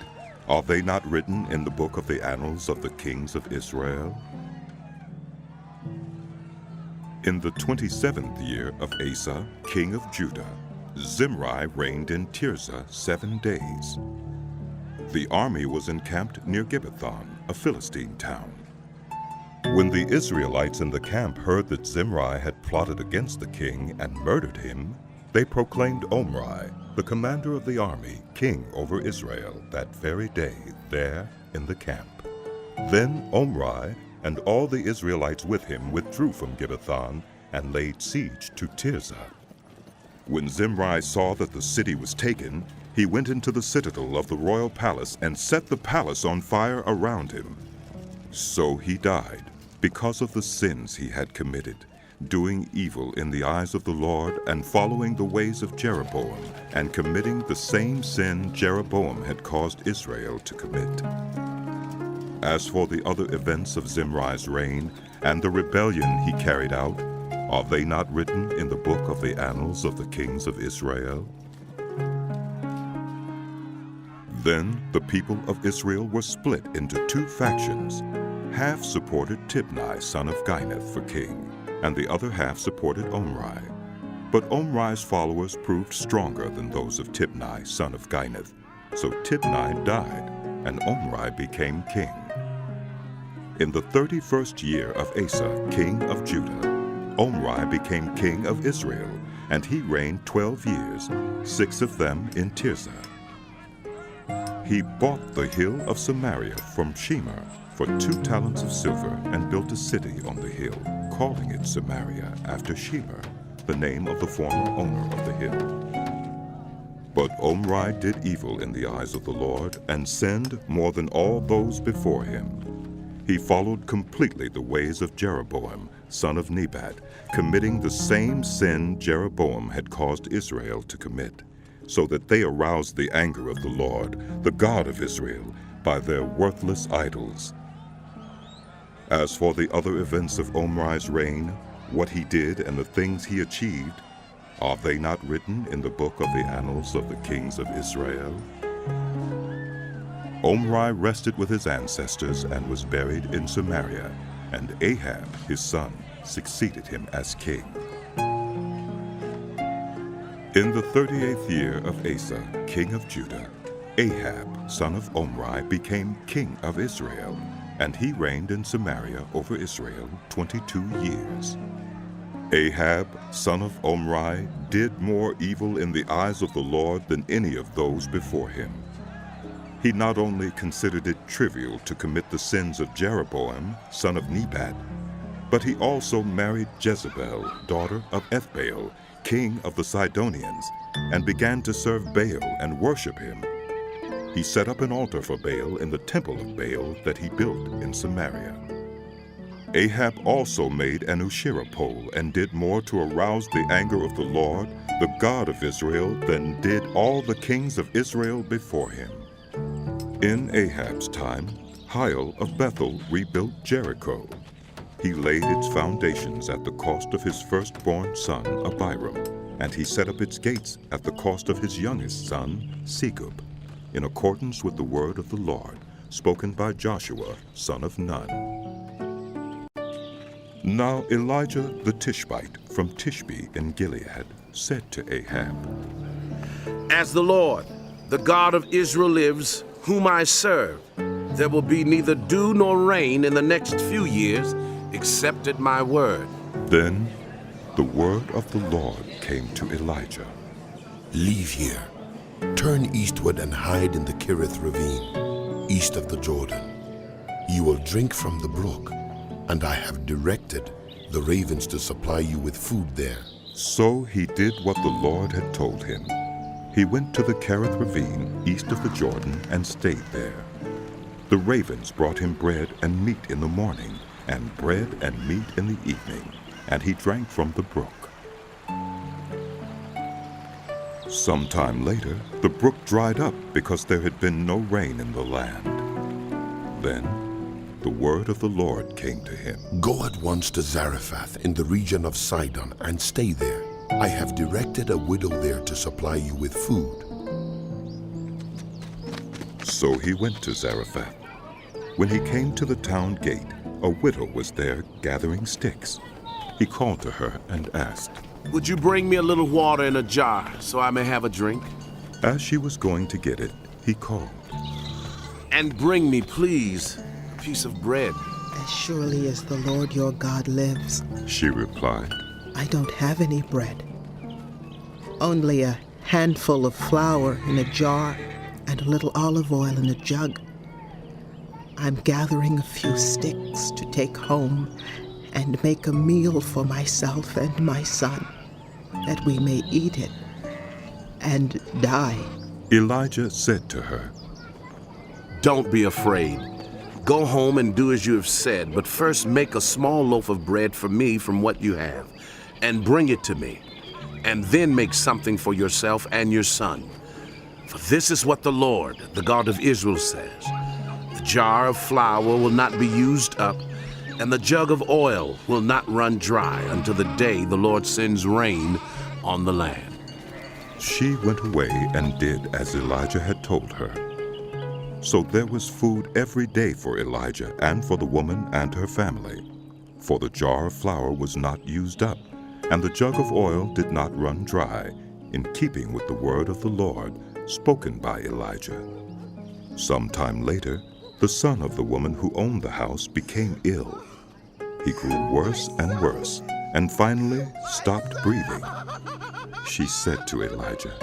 A: are they not written in the book of the annals of the kings of Israel? In the 27th year of Asa, king of Judah, Zimri reigned in Tirzah 7 days. The army was encamped near Gibbethon, a Philistine town. When the Israelites in the camp heard that Zimri had plotted against the king and murdered him, they proclaimed Omri, the commander of the army, king over Israel that very day there in the camp. Then Omri and all the Israelites with him withdrew from Gibbethon and laid siege to Tirzah. When Zimri saw that the city was taken, he went into the citadel of the royal palace and set the palace on fire around him. So he died because of the sins he had committed, doing evil in the eyes of the Lord and following the ways of Jeroboam and committing the same sin Jeroboam had caused Israel to commit. As for the other events of Zimri's reign and the rebellion he carried out, are they not written in the book of the annals of the kings of Israel? Then the people of Israel were split into 2 factions. Half supported Tibni, son of Ginath, for king, and the other half supported Omri. But Omri's followers proved stronger than those of Tibni, son of Ginath. So Tibni died, and Omri became king. In the 31st year of Asa, king of Judah, Omri became king of Israel, and he reigned 12 years, 6 of them in Tirzah. He bought the hill of Samaria from Shemer for 2 talents of silver and built a city on the hill, calling it Samaria after Shemer, the name of the former owner of the hill. But Omri did evil in the eyes of the Lord and sinned more than all those before him. He followed completely the ways of Jeroboam, son of Nebat, committing the same sin Jeroboam had caused Israel to commit, so that they aroused the anger of the Lord, the God of Israel, by their worthless idols. As for the other events of Omri's reign, what he did and the things he achieved, are they not written in the book of the annals of the kings of Israel? Omri rested with his ancestors and was buried in Samaria, and Ahab, his son, succeeded him as king. In the 38th year of Asa, king of Judah, Ahab, son of Omri, became king of Israel, and he reigned in Samaria over Israel 22 years. Ahab, son of Omri, did more evil in the eyes of the Lord than any of those before him. He not only considered it trivial to commit the sins of Jeroboam, son of Nebat, but he also married Jezebel, daughter of Ethbaal, king of the Sidonians, and began to serve Baal and worship him. He set up an altar for Baal in the temple of Baal that he built in Samaria. Ahab also made an Asherah pole and did more to arouse the anger of the Lord, the God of Israel, than did all the kings of Israel before him. In Ahab's time, Hiel of Bethel rebuilt Jericho. He laid its foundations at the cost of his firstborn son, Abiram, and he set up its gates at the cost of his youngest son, Segub, in accordance with the word of the Lord, spoken by Joshua, son of Nun. Now Elijah the Tishbite from Tishbe in Gilead said to Ahab,
U: As the Lord, the God of Israel lives, whom I serve, there will be neither dew nor rain in the next few years, except at my word.
A: Then the word of the Lord came to Elijah.
P: Leave here, turn eastward and hide in the Kerith ravine, east of the Jordan. You will drink from the brook, and I have directed the ravens to supply you with food there.
A: So he did what the Lord had told him. He went to the Kerith ravine, east of the Jordan, and stayed there. The ravens brought him bread and meat in the morning, and bread and meat in the evening, and he drank from the brook. Sometime later, the brook dried up because there had been no rain in the land. Then the word of the Lord came to him.
P: Go at once to Zarephath in the region of Sidon and stay there. I have directed a widow there to supply you with food.
A: So he went to Zarephath. When he came to the town gate, a widow was there gathering sticks. He called to her and asked,
U: "Would you bring me a little water in a jar so I may have a drink?"
A: As she was going to get it, he called,
U: "And bring me, please, a piece of bread."
E: "As surely as the Lord your God lives,"
A: she replied,
E: "I don't have any bread. Only a handful of flour in a jar and a little olive oil in a jug. I'm gathering a few sticks to take home and make a meal for myself and my son, that we may eat it and die."
A: Elijah said to her,
U: "Don't be afraid. Go home and do as you have said, but first make a small loaf of bread for me from what you have, and bring it to me, and then make something for yourself and your son. For this is what the Lord, the God of Israel, says. The jar of flour will not be used up, and the jug of oil will not run dry until the day the Lord sends rain on the land."
A: She went away and did as Elijah had told her. So there was food every day for Elijah and for the woman and her family. For the jar of flour was not used up, and the jug of oil did not run dry, in keeping with the word of the Lord spoken by Elijah. Some time later, the son of the woman who owned the house became ill. He grew worse and worse, and finally stopped breathing. She said to Elijah,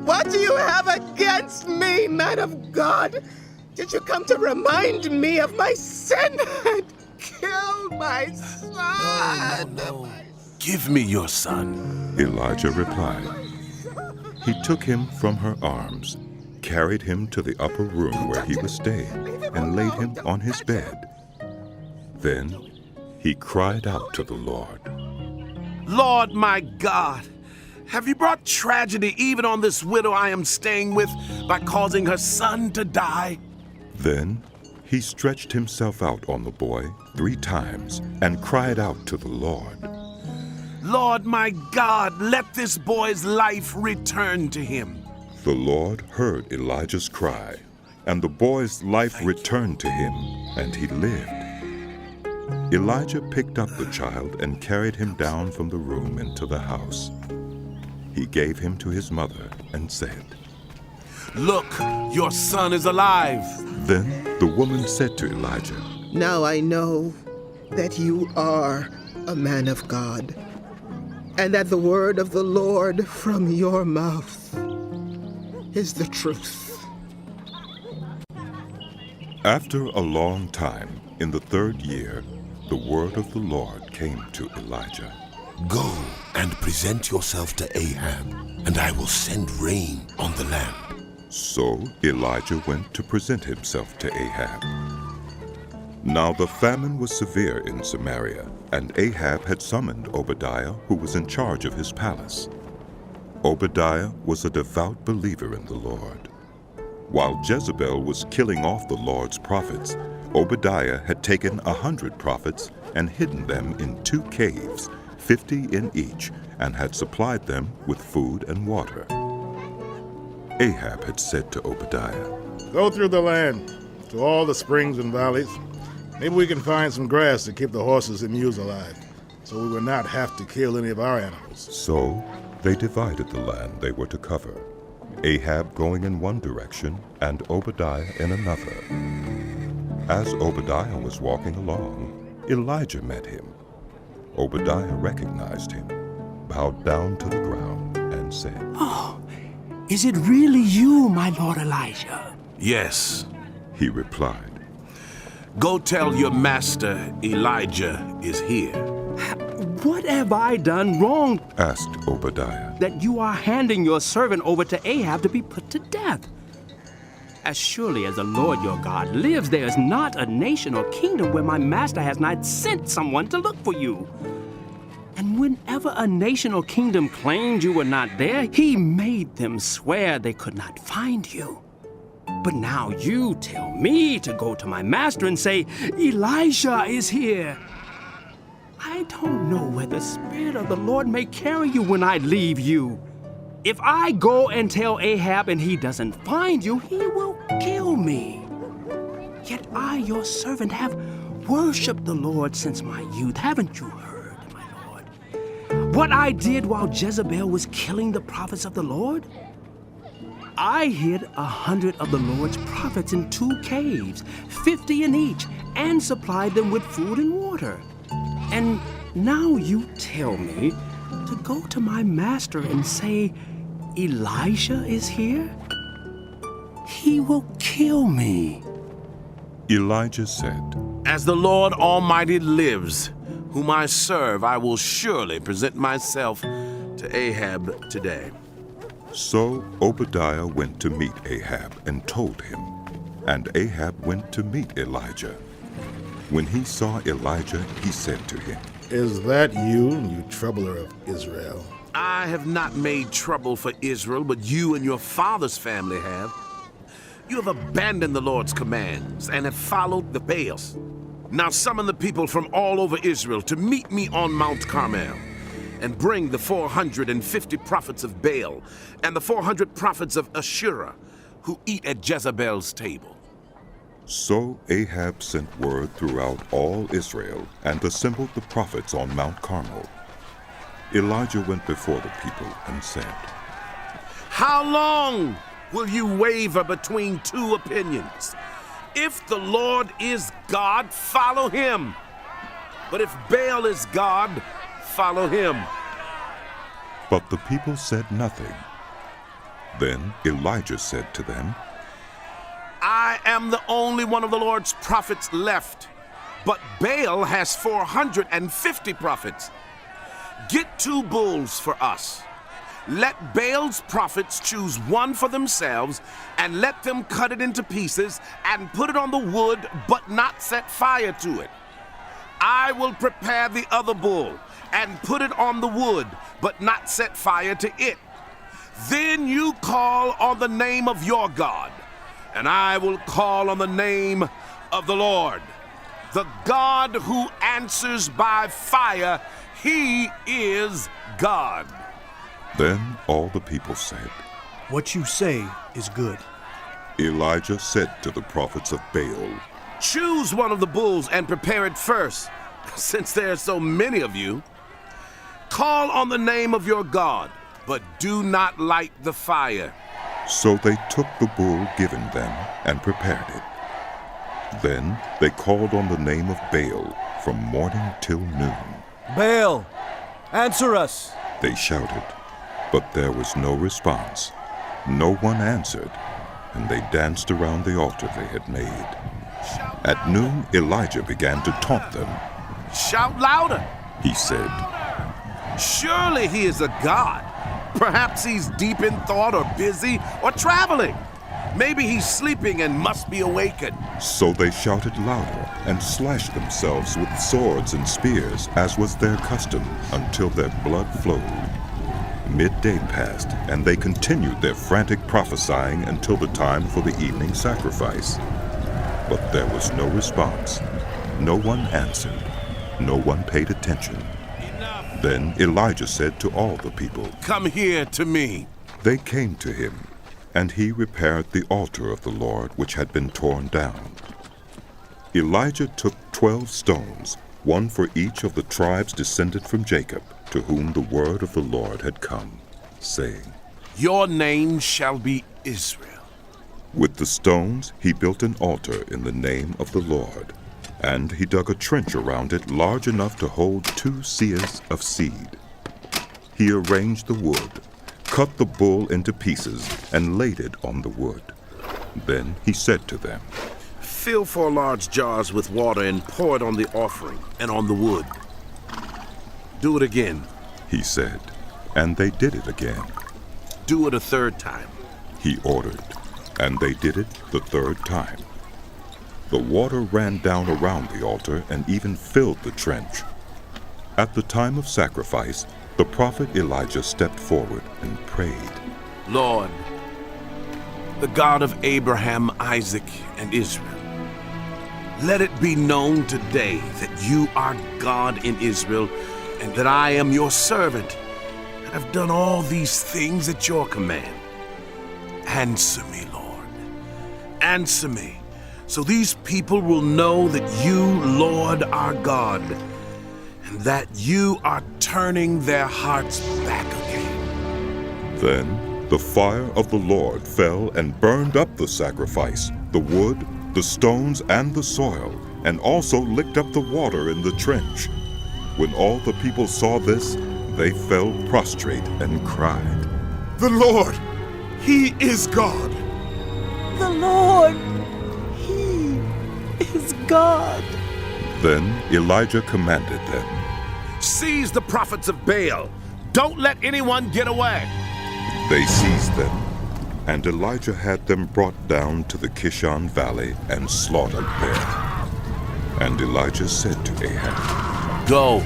E: "What do you have against me, man of God? Did you come to remind me of my sin and kill my son?"
U: No. "Give me your son,"
A: Elijah replied. He took him from her arms, carried him to the upper room where he was staying, and laid him on his bed. Then he cried out to the Lord,
U: "Lord my God, have you brought tragedy even on this widow I am staying with by causing her son to die?"
A: Then he stretched himself out on the boy 3 times and cried out to the Lord,
U: "Lord my God, let this boy's life return to him."
A: The Lord heard Elijah's cry, and the boy's life returned to him, and he lived. Elijah picked up the child and carried him down from the room into the house. He gave him to his mother and said,
U: "Look, your son is alive."
A: Then the woman said to Elijah,
E: "Now I know that you are a man of God, and that the word of the Lord from your mouth is the truth."
A: After a long time, in the 3rd year, the word of the Lord came to Elijah.
P: Go and present yourself to Ahab, and I will send rain on the land.
A: So Elijah went to present himself to Ahab. Now the famine was severe in Samaria, and Ahab had summoned Obadiah, who was in charge of his palace. Obadiah was a devout believer in the Lord. While Jezebel was killing off the Lord's prophets, Obadiah had taken 100 prophets and hidden them in 2 caves, 50 in each, and had supplied them with food and water. Ahab had said to Obadiah,
F: "Go through the land, to all the springs and valleys. Maybe we can find some grass to keep the horses and mules alive, so we will not have to kill any of our animals."
A: So they divided the land they were to cover, Ahab going in one direction and Obadiah in another. As Obadiah was walking along, Elijah met him. Obadiah recognized him, bowed down to the ground, and said,
D: "Oh, is it really you, my Lord Elijah?"
U: "Yes,"
A: he replied.
U: "Go tell your master Elijah is here."
D: "What have I done wrong?"
A: asked Obadiah.
D: "That you are handing your servant over to Ahab to be put to death? As surely as the Lord your God lives, there is not a nation or kingdom where my master has not sent someone to look for you. And whenever a nation or kingdom claimed you were not there, he made them swear they could not find you. But now you tell me to go to my master and say, Elijah is here. I don't know where the Spirit of the Lord may carry you when I leave you. If I go and tell Ahab and he doesn't find you, he will kill me. Yet I, your servant, have worshipped the Lord since my youth. Haven't you heard, my Lord, what I did while Jezebel was killing the prophets of the Lord? I hid 100 of the Lord's prophets in 2 caves, 50 in each, and supplied them with food and water. And now you tell me to go to my master and say, Elijah is here? He will kill me.
A: Elijah said,
U: As the Lord Almighty lives, whom I serve, I will surely present myself to Ahab today.
A: So Obadiah went to meet Ahab and told him, and Ahab went to meet Elijah. When he saw Elijah, he said to him,
F: Is that you troubler of Israel?
U: I have not made trouble for Israel, but you and your father's family have. You have abandoned the Lord's commands and have followed the Baals. Now summon the people from all over Israel to meet me on Mount Carmel, and bring the 450 prophets of Baal and the 400 prophets of Asherah who eat at Jezebel's table.
A: So Ahab sent word throughout all Israel and assembled the prophets on Mount Carmel. Elijah went before the people and said,
U: How long will you waver between 2 opinions? If the Lord is God, follow him. But if Baal is God, follow him.
A: But the people said nothing. Then Elijah said to them,
U: I am the only one of the Lord's prophets left, but Baal has 450 prophets. Get 2 bulls for us. Let Baal's prophets choose one for themselves, and let them cut it into pieces and put it on the wood, but not set fire to it. I will prepare the other bull and put it on the wood, but not set fire to it. Then you call on the name of your God, and I will call on the name of the Lord. The God who answers by fire, he is God.
A: Then all the people said,
O: What you say is good.
A: Elijah said to the prophets of Baal,
U: Choose one of the bulls and prepare it first, since there are so many of you. Call on the name of your God, but do not light the fire.
A: So they took the bull given them and prepared it. Then they called on the name of Baal from morning till noon.
H: Baal, answer us!
A: They shouted, but there was no response. No one answered, and they danced around the altar they had made. At noon, Elijah began to taunt them.
U: Shout louder,
A: he said.
U: Surely he is a god. Perhaps he's deep in thought or busy or traveling. Maybe he's sleeping and must be awakened.
A: So they shouted louder and slashed themselves with swords and spears, as was their custom, until their blood flowed. Midday passed, and they continued their frantic prophesying until the time for the evening sacrifice. But there was no response. No one answered. No one paid attention. Then Elijah said to all the people,
U: Come here to me.
A: They came to him, and he repaired the altar of the Lord which had been torn down. Elijah took 12 stones, one for each of the tribes descended from Jacob, to whom the word of the Lord had come, saying,
U: Your name shall be Israel.
A: With the stones he built an altar in the name of the Lord, and he dug a trench around it large enough to hold 2 seahs of seed. He arranged the wood, cut the bull into pieces, and laid it on the wood. Then he said to them,
U: Fill 4 large jars with water and pour it on the offering and on the wood. Do it again,
A: he said, and they did it again.
U: Do it a 3rd time,
A: he ordered, and they did it the 3rd time. The water ran down around the altar and even filled the trench. At the time of sacrifice, the prophet Elijah stepped forward and prayed,
U: Lord, the God of Abraham, Isaac, and Israel, let it be known today that you are God in Israel, and that I am your servant, and have done all these things at your command. Answer me, Lord. Answer me, so these people will know that you, Lord, are God, and that you are turning their hearts back again.
A: Then the fire of the Lord fell and burned up the sacrifice, the wood, the stones, and the soil, and also licked up the water in the trench. When all the people saw this, they fell prostrate and cried,
M: "The Lord, He is God."
X: The Lord, He is God.
A: Then Elijah commanded them,
U: "Seize the prophets of Baal. Don't let anyone get away."
A: They seized them, and Elijah had them brought down to the Kishon Valley and slaughtered there. And Elijah said to Ahab,
U: "Go,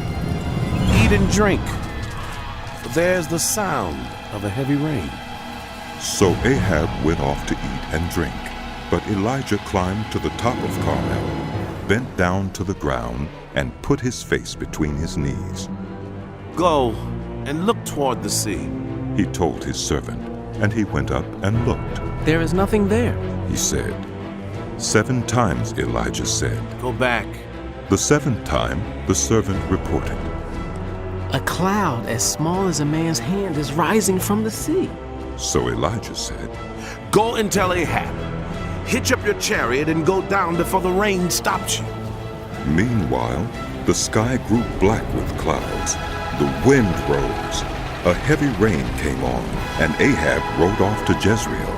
U: eat and drink, for there's the sound of a heavy rain."
A: So Ahab went off to eat and drink, but Elijah climbed to the top of Carmel, bent down to the ground, and put his face between his knees.
U: "Go and look toward the sea,"
A: he told his servant, and he went up and looked.
X: "There is nothing there,"
A: he said. 7 times Elijah said,
U: "Go back."
A: The 7th time the servant reported,
X: "A cloud as small as a man's hand is rising from the sea."
A: So Elijah said,
U: "Go and tell Ahab, hitch up your chariot and go down before the rain stops you."
A: Meanwhile, the sky grew black with clouds. The wind rose. A heavy rain came on, and Ahab rode off to Jezreel.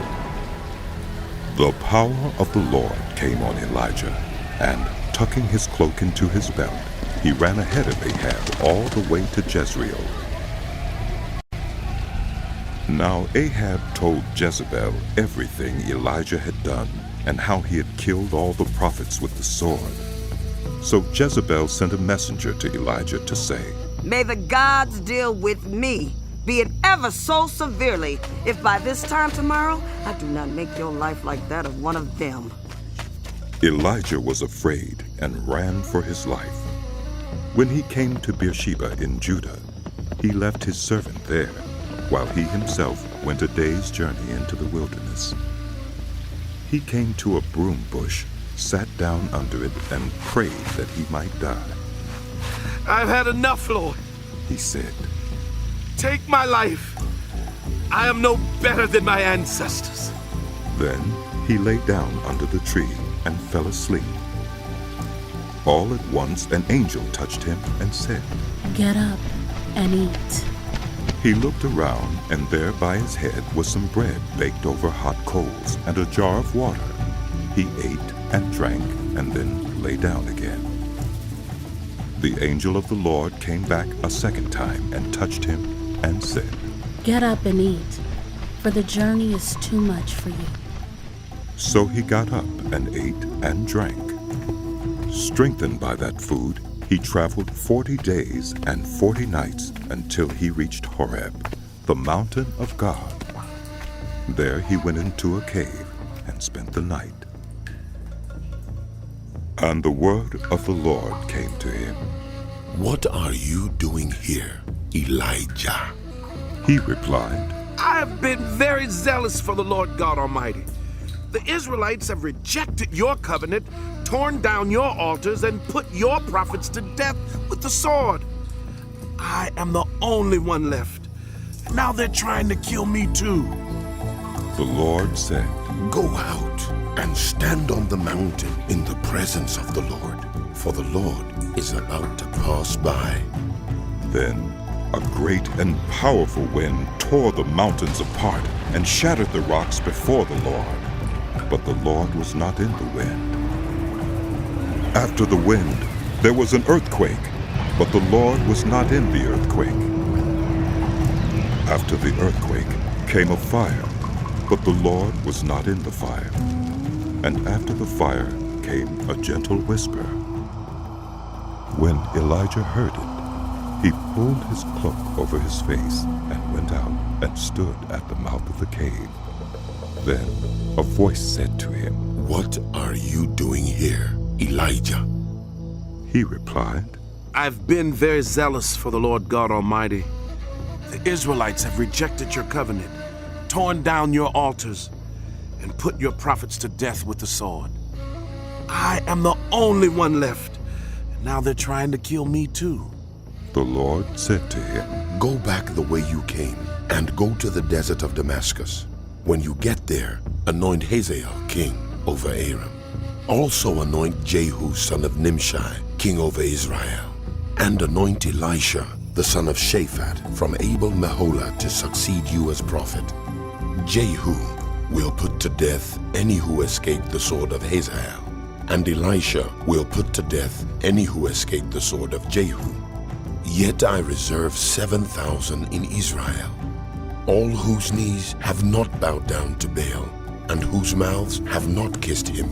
A: The power of the Lord came on Elijah, and tucking his cloak into his belt, he ran ahead of Ahab all the way to Jezreel. Now Ahab told Jezebel everything Elijah had done, and how he had killed all the prophets with the sword. So Jezebel sent a messenger to Elijah to say,
L: "May the gods deal with me, be it ever so severely, if by this time tomorrow I do not make your life like that of one of them."
A: Elijah was afraid and ran for his life. When he came to Beersheba in Judah, he left his servant there, while he himself went a day's journey into the wilderness. He came to a broom bush, sat down under it, and prayed that he might die.
U: "I've had enough, Lord,"
A: he said.
U: "Take my life. I am no better than my ancestors."
A: Then he lay down under the tree and fell asleep. All at once an angel touched him and said,
N: "Get up and eat."
A: He looked around, and there by his head was some bread baked over hot coals and a jar of water. He ate and drank and then lay down again. The angel of the Lord came back a second time and touched him and said,
N: "Get up and eat, for the journey is too much for you."
A: So he got up and ate and drank. Strengthened by that food, he traveled 40 days and 40 nights until he reached Horeb, the mountain of God. There he went into a cave and spent the night. And the word of the Lord came to him.
P: "What are you doing here, Elijah?"
A: He replied,
U: "I have been very zealous for the Lord God Almighty. The Israelites have rejected your covenant, torn down your altars, and put your prophets to death with the sword. I am the only one left. Now they're trying to kill me too."
A: The Lord said,
P: "Go out and stand on the mountain in the presence of the Lord, for the Lord is about to pass by."
A: Then a great and powerful wind tore the mountains apart and shattered the rocks before the Lord. But the Lord was not in the wind. After the wind, there was an earthquake, but the Lord was not in the earthquake. After the earthquake came a fire, but the Lord was not in the fire. And after the fire came a gentle whisper. When Elijah heard it, he pulled his cloak over his face and went out and stood at the mouth of the cave. Then a voice said to him,
P: "What are you doing here, Elijah?"
A: He replied,
U: "I've been very zealous for the Lord God Almighty. The Israelites have rejected your covenant, torn down your altars, and put your prophets to death with the sword. I am the only one left, and now they're trying to kill me too."
A: The Lord said to him,
P: "Go back the way you came, and go to the desert of Damascus. When you get there, anoint Hazael king over Aram. Also anoint Jehu son of Nimshi king over Israel. And anoint Elisha the son of Shaphat from Abel Meholah to succeed you as prophet. Jehu will put to death any who escape the sword of Hazael, and Elisha will put to death any who escape the sword of Jehu. Yet I reserve 7,000 in Israel, all whose knees have not bowed down to Baal, and whose mouths have not kissed him."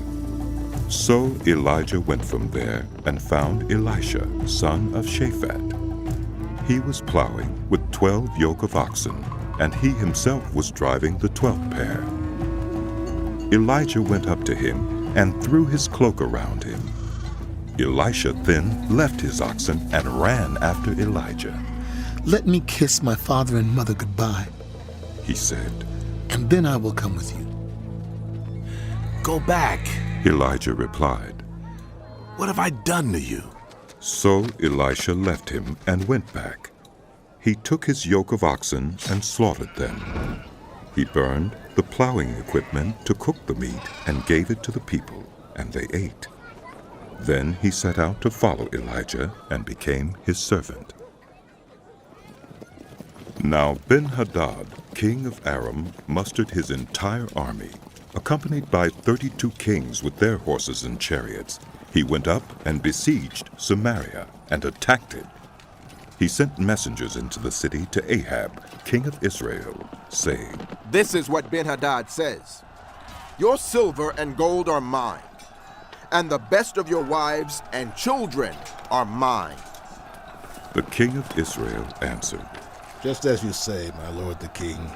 A: So Elijah went from there and found Elisha, son of Shaphat. He was plowing with 12 yoke of oxen, and he himself was driving the 12th pair. Elijah went up to him and threw his cloak around him. Elisha then left his oxen and ran after Elijah.
Q: "Let me kiss my father and mother goodbye,"
A: he said,
Q: "and then I will come with you."
U: "Go back,"
A: Elijah replied.
U: "What have I done to you?"
A: So Elisha left him and went back. He took his yoke of oxen and slaughtered them. He burned the plowing equipment to cook the meat and gave it to the people, and they ate. Then he set out to follow Elijah and became his servant. Now Ben-Hadad, king of Aram, mustered his entire army. Accompanied by 32 kings with their horses and chariots, he went up and besieged Samaria and attacked it. He sent messengers into the city to Ahab, king of Israel, saying,
R: "This is what Ben-Hadad says. Your silver and gold are mine, and the best of your wives and children are mine."
A: The king of Israel answered,
F: "Just as you say, my lord the king.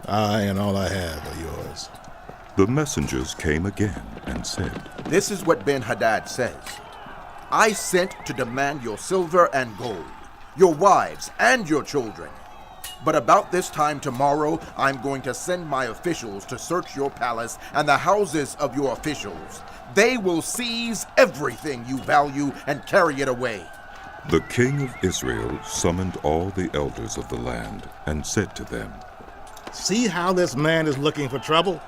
F: I and all I have are yours."
A: The messengers came again and said,
R: "This is what Ben-Hadad says. I sent to demand your silver and gold, your wives and your children. But about this time tomorrow, I'm going to send my officials to search your palace and the houses of your officials. They will seize everything you value and carry it away."
A: The king of Israel summoned all the elders of the land and said to them,
F: "See how this man is looking for trouble?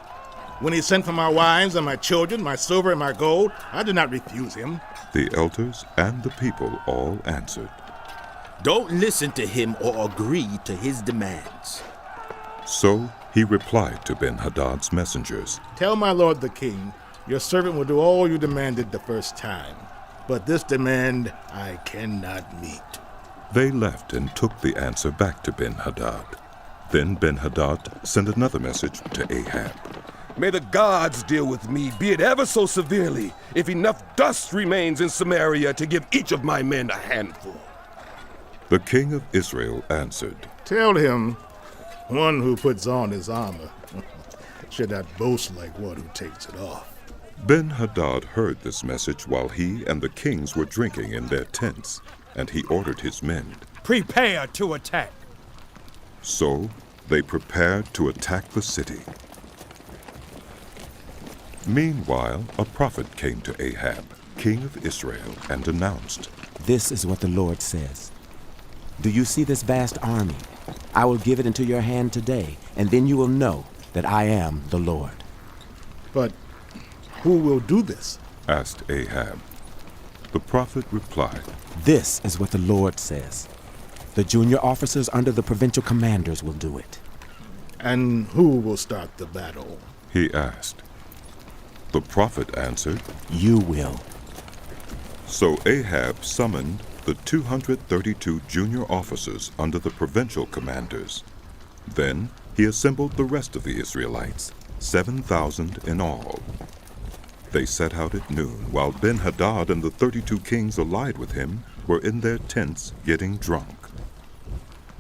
F: When he sent for my wives and my children, my silver and my gold, I did not refuse him."
A: The elders and the people all answered,
W: "Don't listen to him or agree to his demands."
A: So he replied to Ben-Hadad's messengers,
F: "Tell my lord the king, your servant will do all you demanded the first time, but this demand I cannot meet."
A: They left and took the answer back to Ben-Hadad. Then Ben-Hadad sent another message to Ahab.
J: "May the gods deal with me, be it ever so severely, if enough dust remains in Samaria to give each of my men a handful."
A: The king of Israel answered,
F: "Tell him, one who puts on his armor should not boast like one who takes it off."
A: Ben-Hadad heard this message while he and the kings were drinking in their tents, and he ordered his men,
S: "Prepare to attack."
A: So they prepared to attack the city. Meanwhile, a prophet came to Ahab, king of Israel, and announced,
X: "This is what the Lord says. Do you see this vast army? I will give it into your hand today, and then you will know that I am the Lord."
F: "But who will do this?"
A: asked Ahab. The prophet replied,
X: "This is what the Lord says. The junior officers under the provincial commanders will do it."
F: "And who will start the battle?"
A: he asked. The prophet answered,
X: "You will."
A: So Ahab summoned the 232 junior officers under the provincial commanders. Then he assembled the rest of the Israelites, 7,000 in all. They set out at noon, while Ben-Hadad and the 32 kings allied with him were in their tents getting drunk.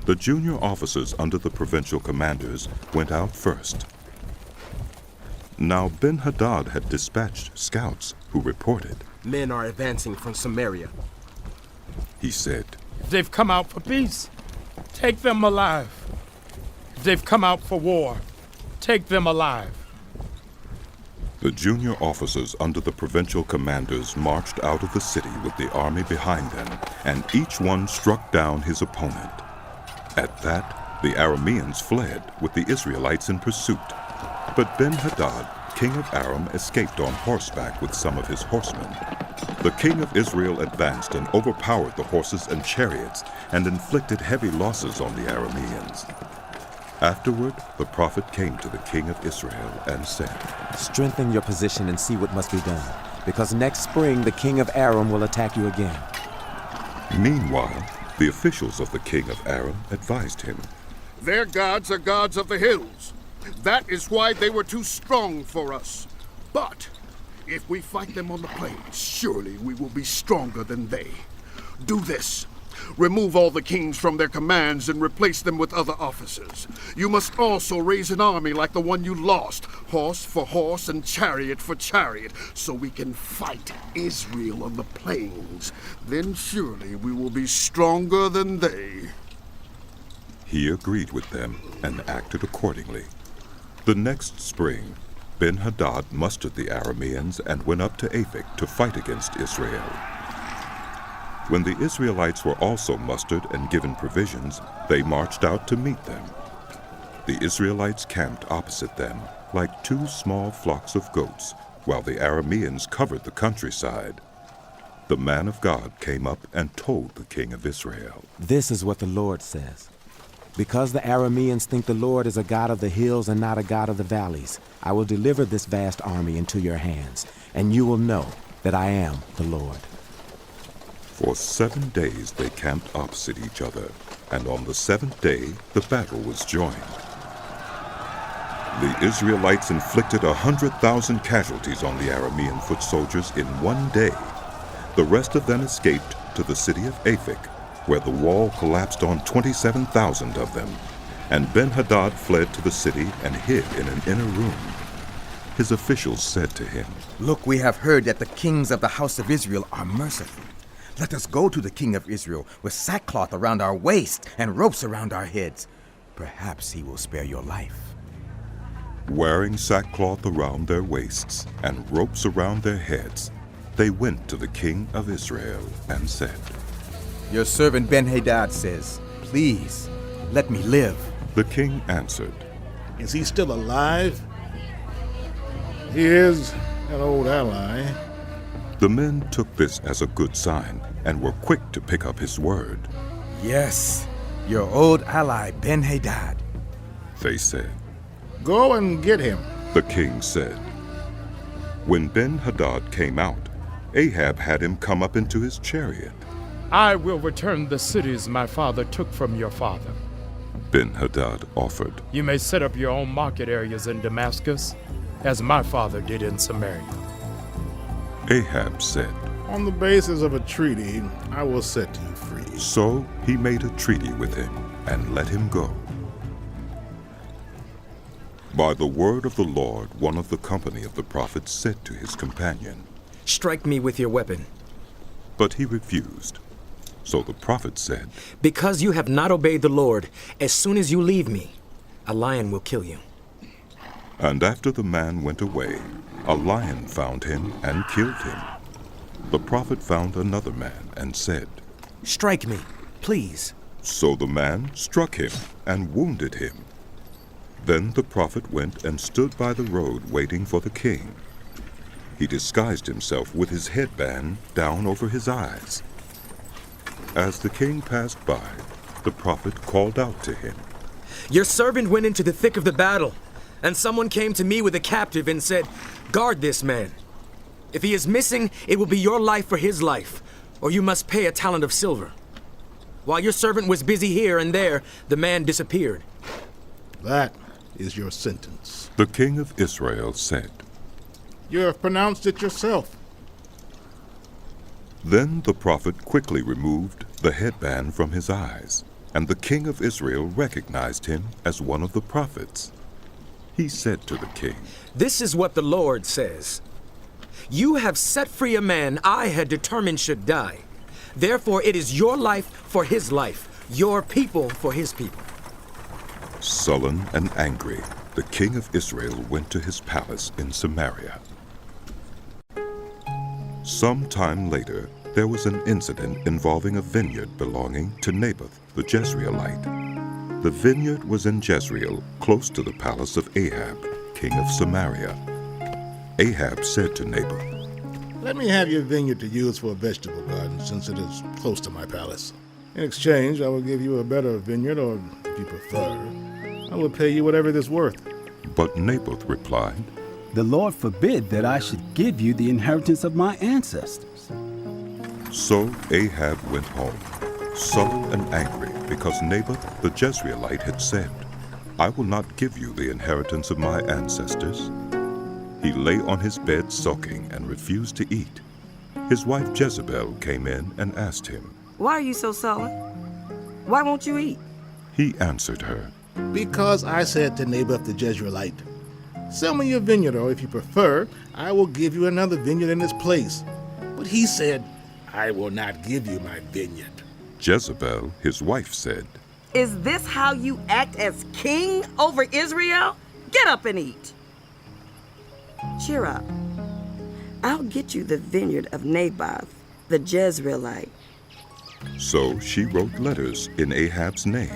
A: The junior officers under the provincial commanders went out first. Now Ben-Hadad had dispatched scouts who reported.
X: Men are advancing from Samaria.
A: He said,
S: If they've come out for peace, take them alive. If they've come out for war, take them alive.
A: The junior officers under the provincial commanders marched out of the city with the army behind them, and each one struck down his opponent. At that, the Arameans fled with the Israelites in pursuit. But Ben-Hadad, king of Aram, escaped on horseback with some of his horsemen. The king of Israel advanced and overpowered the horses and chariots and inflicted heavy losses on the Arameans. Afterward, the prophet came to the king of Israel and said,
B: Strengthen your position and see what must be done, because next spring the king of Aram will attack you again.
A: Meanwhile, the officials of the king of Aram advised him,
K: Their gods are gods of the hills. That is why they were too strong for us. But if we fight them on the plains, surely we will be stronger than they. Do this. Remove all the kings from their commands and replace them with other officers. You must also raise an army like the one you lost, horse for horse and chariot for chariot, so we can fight Israel on the plains. Then surely we will be stronger than they.
A: He agreed with them and acted accordingly. The next spring, Ben-Hadad mustered the Arameans and went up to Aphek to fight against Israel. When the Israelites were also mustered and given provisions, they marched out to meet them. The Israelites camped opposite them, like two small flocks of goats, while the Arameans covered the countryside. The man of God came up and told the king of Israel,
B: This is what the Lord says. Because the Arameans think the Lord is a God of the hills and not a God of the valleys, I will deliver this vast army into your hands, and you will know that I am the Lord.
A: For 7 days they camped opposite each other, and on the 7th day the battle was joined. The Israelites inflicted 100,000 casualties on the Aramean foot soldiers in 1 day. The rest of them escaped to the city of Aphek, where the wall collapsed on 27,000 of them, and Ben-Hadad fled to the city and hid in an inner room. His officials said to him,
T: Look, we have heard that the kings of the house of Israel are merciful. Let us go to the king of Israel with sackcloth around our waist and ropes around our heads. Perhaps he will spare your life.
A: Wearing sackcloth around their waists and ropes around their heads, they went to the king of Israel and said,
T: Your servant Ben-Hadad says, Please, let me live.
A: The king answered,
F: Is he still alive? He is an old ally.
A: The men took this as a good sign and were quick to pick up his word.
T: Yes, your old ally Ben-Hadad,
A: they said.
F: Go and get him,
A: the king said. When Ben-Hadad came out, Ahab had him come up into his chariot.
S: I will return the cities my father took from your father.
A: Ben-Hadad offered.
S: You may set up your own market areas in Damascus, as my father did in Samaria.
A: Ahab said,
F: On the basis of a treaty, I will set you free.
A: So he made a treaty with him and let him go. By the word of the Lord, one of the company of the prophets said to his companion,
D: Strike me with your weapon.
A: But he refused. So the prophet said,
D: Because you have not obeyed the Lord, as soon as you leave me, a lion will kill you.
A: And after the man went away, a lion found him and killed him. The prophet found another man and said,
D: Strike me, please.
A: So the man struck him and wounded him. Then the prophet went and stood by the road waiting for the king. He disguised himself with his headband down over his eyes. As the king passed by, the prophet called out to him,
D: Your servant went into the thick of the battle, and someone came to me with a captive and said, Guard this man. If he is missing, it will be your life for his life, or you must pay a talent of silver. While your servant was busy here and there, the man disappeared.
F: That is your sentence.
A: The king of Israel said,
F: You have pronounced it yourself.
A: Then the prophet quickly removed the headband from his eyes, and the king of Israel recognized him as one of the prophets. He said to the king,
D: "This is what the Lord says. You have set free a man I had determined should die. Therefore it is your life for his life, your people for his people."
A: Sullen and angry, the king of Israel went to his palace in Samaria. Some time later, there was an incident involving a vineyard belonging to Naboth the Jezreelite. The vineyard was in Jezreel, close to the palace of Ahab, king of Samaria. Ahab said to Naboth,
F: "Let me have your vineyard to use for a vegetable garden, since it is close to my palace. In exchange, I will give you a better vineyard, or if you prefer, I will pay you whatever it is worth."
A: But Naboth replied,
C: "The Lord forbid that I should give you the inheritance of my ancestors."
A: So Ahab went home, sullen and angry, because Naboth the Jezreelite had said, "I will not give you the inheritance of my ancestors." He lay on his bed sulking and refused to eat. His wife Jezebel came in and asked him,
L: "Why are you so sullen? Why won't you eat?"
A: He answered her,
F: "Because I said to Naboth the Jezreelite, 'Sell me your vineyard, or if you prefer, I will give you another vineyard in its place.' But he said, 'I will not give you my vineyard.'"
A: Jezebel, his wife, said,
L: "Is this how you act as king over Israel? Get up and eat." "Cheer up. I'll get you the vineyard of Naboth, the Jezreelite."
A: So she wrote letters in Ahab's name,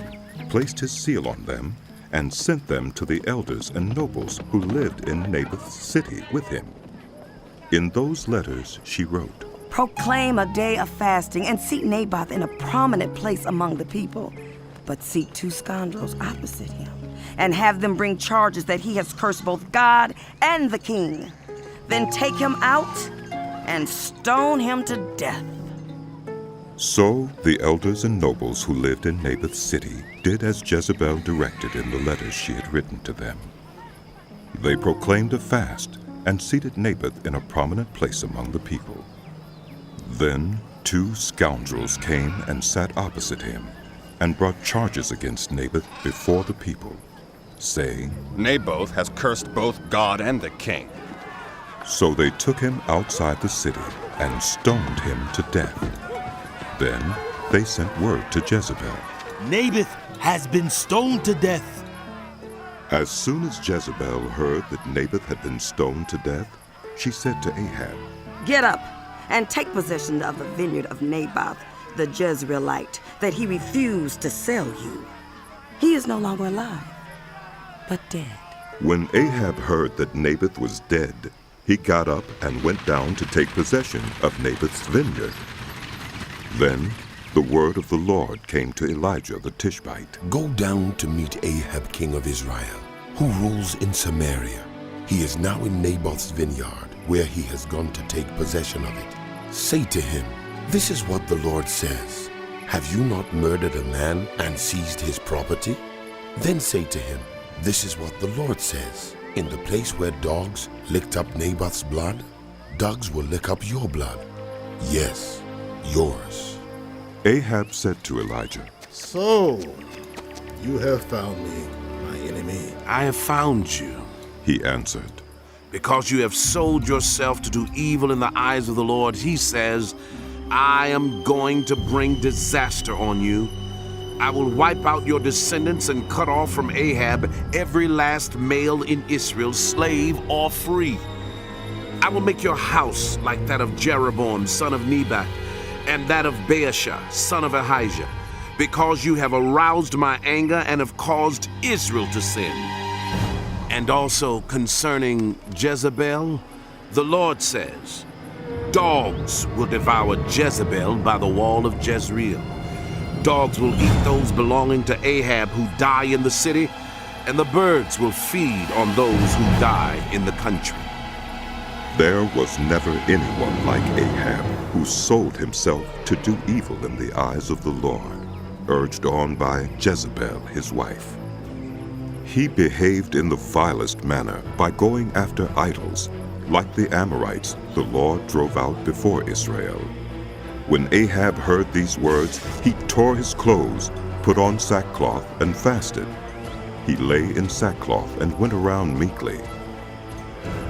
A: placed his seal on them, and sent them to the elders and nobles who lived in Naboth's city with him. In those letters she wrote,
L: "Proclaim a day of fasting and seat Naboth in a prominent place among the people, but seek 2 scoundrels opposite him, and have them bring charges that he has cursed both God and the king. Then take him out and stone him to death."
A: So the elders and nobles who lived in Naboth's city did as Jezebel directed in the letters she had written to them. They proclaimed a fast and seated Naboth in a prominent place among the people. Then 2 scoundrels came and sat opposite him and brought charges against Naboth before the people, saying,
G: "Naboth has cursed both God and the king."
A: So they took him outside the city and stoned him to death. Then they sent word to Jezebel,
W: "Naboth has been stoned to death."
A: As soon as Jezebel heard that Naboth had been stoned to death, she said to Ahab,
L: "Get up and take possession of the vineyard of Naboth, the Jezreelite, that he refused to sell you. He is no longer alive, but dead."
A: When Ahab heard that Naboth was dead, he got up and went down to take possession of Naboth's vineyard. Then the word of the Lord came to Elijah the Tishbite.
P: "Go down to meet Ahab, king of Israel, who rules in Samaria. He is now in Naboth's vineyard, where he has gone to take possession of it. Say to him, 'This is what the Lord says. Have you not murdered a man and seized his property?' Then say to him, 'This is what the Lord says. In the place where dogs licked up Naboth's blood, dogs will lick up your blood. Yes, yours."
A: Ahab said to Elijah,
F: "So, you have found me, my enemy."
U: "I have found you,"
A: he answered.
U: "Because you have sold yourself to do evil in the eyes of the Lord. He says, I am going to bring disaster on you. I will wipe out your descendants and cut off from Ahab every last male in Israel, slave or free. I will make your house like that of Jeroboam, son of Nebat, and that of Baasha, son of Ahijah, because you have aroused my anger and have caused Israel to sin." And also concerning Jezebel, the Lord says, "Dogs will devour Jezebel by the wall of Jezreel. Dogs will eat those belonging to Ahab who die in the city, and the birds will feed on those who die in the country."
A: There was never anyone like Ahab who sold himself to do evil in the eyes of the Lord, urged on by Jezebel, his wife. He behaved in the vilest manner by going after idols, like the Amorites the Lord drove out before Israel. When Ahab heard these words, he tore his clothes, put on sackcloth, and fasted. He lay in sackcloth and went around meekly.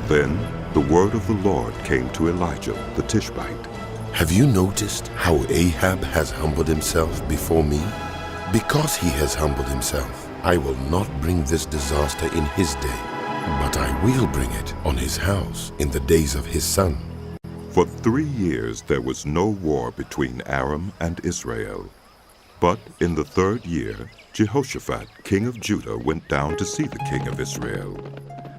A: Then the word of the Lord came to Elijah the Tishbite.
P: Have you noticed how Ahab has humbled himself before me? Because he has humbled himself, I will not bring this disaster in his day, but I will bring it on his house in the days of his son.
A: For 3 years there was no war between Aram and Israel. But in the 3rd year, Jehoshaphat, king of Judah, went down to see the king of Israel.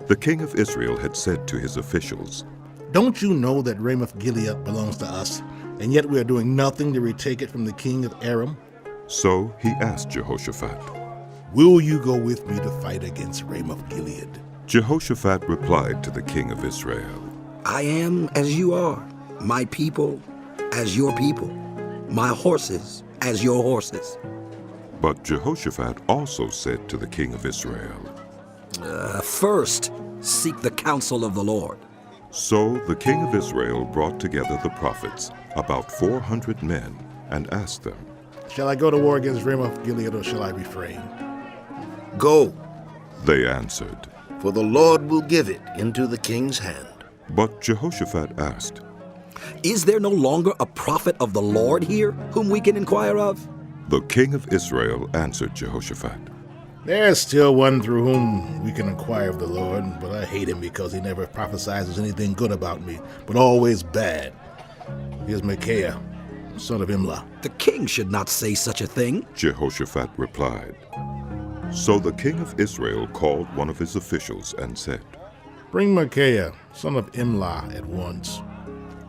A: The king of Israel had said to his officials,
F: "Don't you know that Ramoth-Gilead belongs to us, and yet we are doing nothing to retake it from the king of Aram?"
A: So he asked Jehoshaphat,
F: "Will you go with me to fight against Ramoth-Gilead?"
A: Jehoshaphat replied to the king of Israel,
E: "I am as you are, my people as your people, my horses as your horses."
A: But Jehoshaphat also said to the king of Israel,
E: "First, seek the counsel of the Lord."
A: So the king of Israel brought together the prophets, about 400 men, and asked them,
F: "Shall I go to war against Ramoth-Gilead, or shall I refrain?"
Q: "Go,"
A: they answered,
Q: "for the Lord will give it into the king's hand."
A: But Jehoshaphat asked,
E: "Is there no longer a prophet of the Lord here whom we can inquire of?"
A: The king of Israel answered Jehoshaphat,
F: "There's still one through whom we can inquire of the Lord, but I hate him because he never prophesies anything good about me, but always bad. He is Micaiah, son of Imlah."
E: "The king should not say such a thing,"
A: Jehoshaphat replied. So the king of Israel called one of his officials and said,
F: "Bring Micaiah, son of Imlah, at once."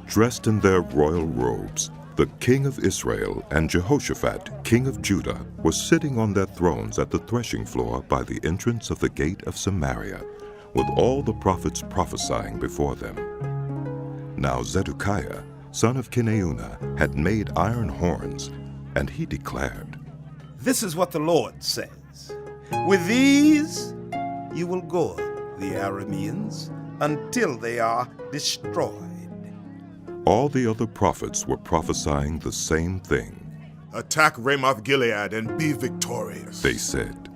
A: Dressed in their royal robes, the king of Israel and Jehoshaphat, king of Judah, were sitting on their thrones at the threshing floor by the entrance of the gate of Samaria, with all the prophets prophesying before them. Now Zedekiah, son of Kenaunah, had made iron horns, and he declared,
I: "This is what the Lord says. With these you will gore the Arameans until they are destroyed."
A: All the other prophets were prophesying the same thing.
M: "Attack Ramoth-Gilead and be victorious,"
A: they said,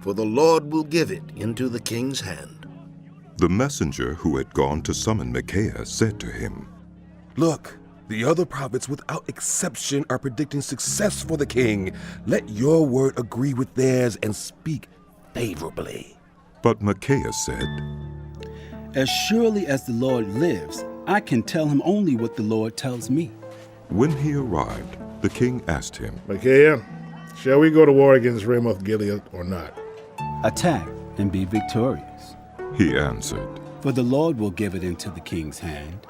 Q: "for the Lord will give it into the king's hand."
A: The messenger who had gone to summon Micaiah said to him,
J: "Look, the other prophets without exception are predicting success for the king. Let your word agree with theirs and speak favorably."
A: But Micaiah said,
C: "As surely as the Lord lives, I can tell him only what the Lord tells me."
A: When he arrived, the king asked him,
F: "Micaiah, shall we go to war against Ramoth-Gilead or not?"
C: "Attack and be victorious,"
A: he answered.
C: "for the Lord will give it into the king's hand."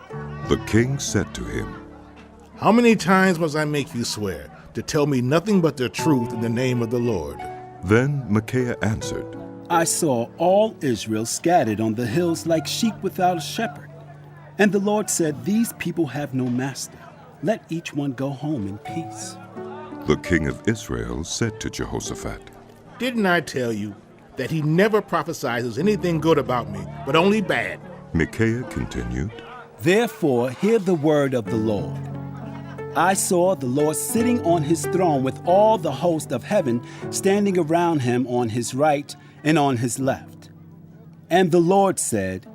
A: The king said to him,
F: "How many times must I make you swear to tell me nothing but the truth in the name of the Lord?"
A: Then Micaiah answered,
C: "I saw all Israel scattered on the hills like sheep without a shepherd. And the Lord said, 'These people have no master. Let each one go home in peace.'"
A: The king of Israel said to Jehoshaphat,
F: "Didn't I tell you that he never prophesies anything good about me, but only bad?"
A: Micaiah continued,
C: "Therefore hear the word of the Lord. I saw the Lord sitting on his throne with all the host of heaven standing around him on his right and on his left. And the Lord said,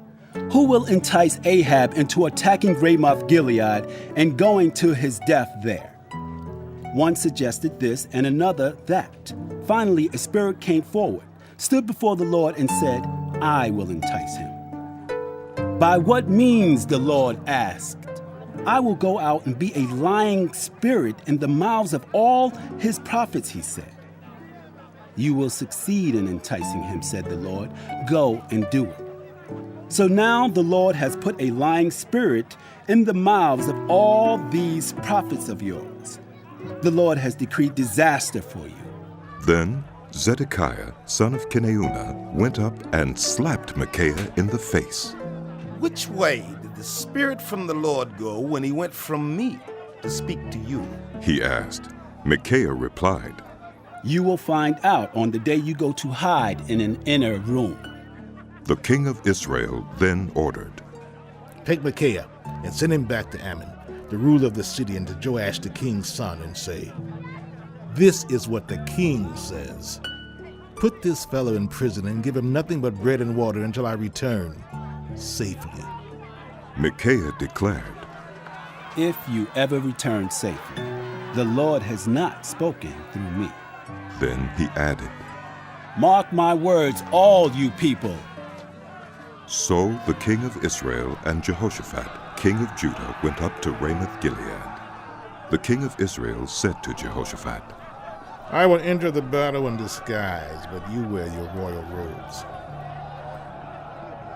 C: 'Who will entice Ahab into attacking Ramoth-Gilead and going to his death there?' One suggested this and another that. Finally, a spirit came forward, stood before the Lord and said, 'I will entice him.' By what means, the Lord asked. I will go out and be a lying spirit in the mouths of all his prophets, he said. You will succeed in enticing him, said the Lord. Go and do it. So now the Lord has put a lying spirit in the mouths of all these prophets of yours. The Lord has decreed disaster for you.
A: Then Zedekiah, son of Kenaunah, went up and slapped Micaiah in the face.
I: Which way did the Spirit from the Lord go when he went from me to speak to you?
A: He asked. Micaiah replied,
C: You will find out on the day you go to hide in an inner room.
A: The king of Israel then ordered,
F: Take Micaiah and send him back to Ammon, the ruler of the city, and to Joash the king's son, and say, This is what the king says. Put this fellow in prison and give him nothing but bread and water until I return safely.
A: Micaiah declared,
C: If you ever return safely, the Lord has not spoken through me.
A: Then he added,
C: Mark my words, all you people.
A: So the king of Israel and Jehoshaphat, king of Judah, went up to Ramoth-Gilead. The king of Israel said to Jehoshaphat,
F: I will enter the battle in disguise, but you wear your royal robes.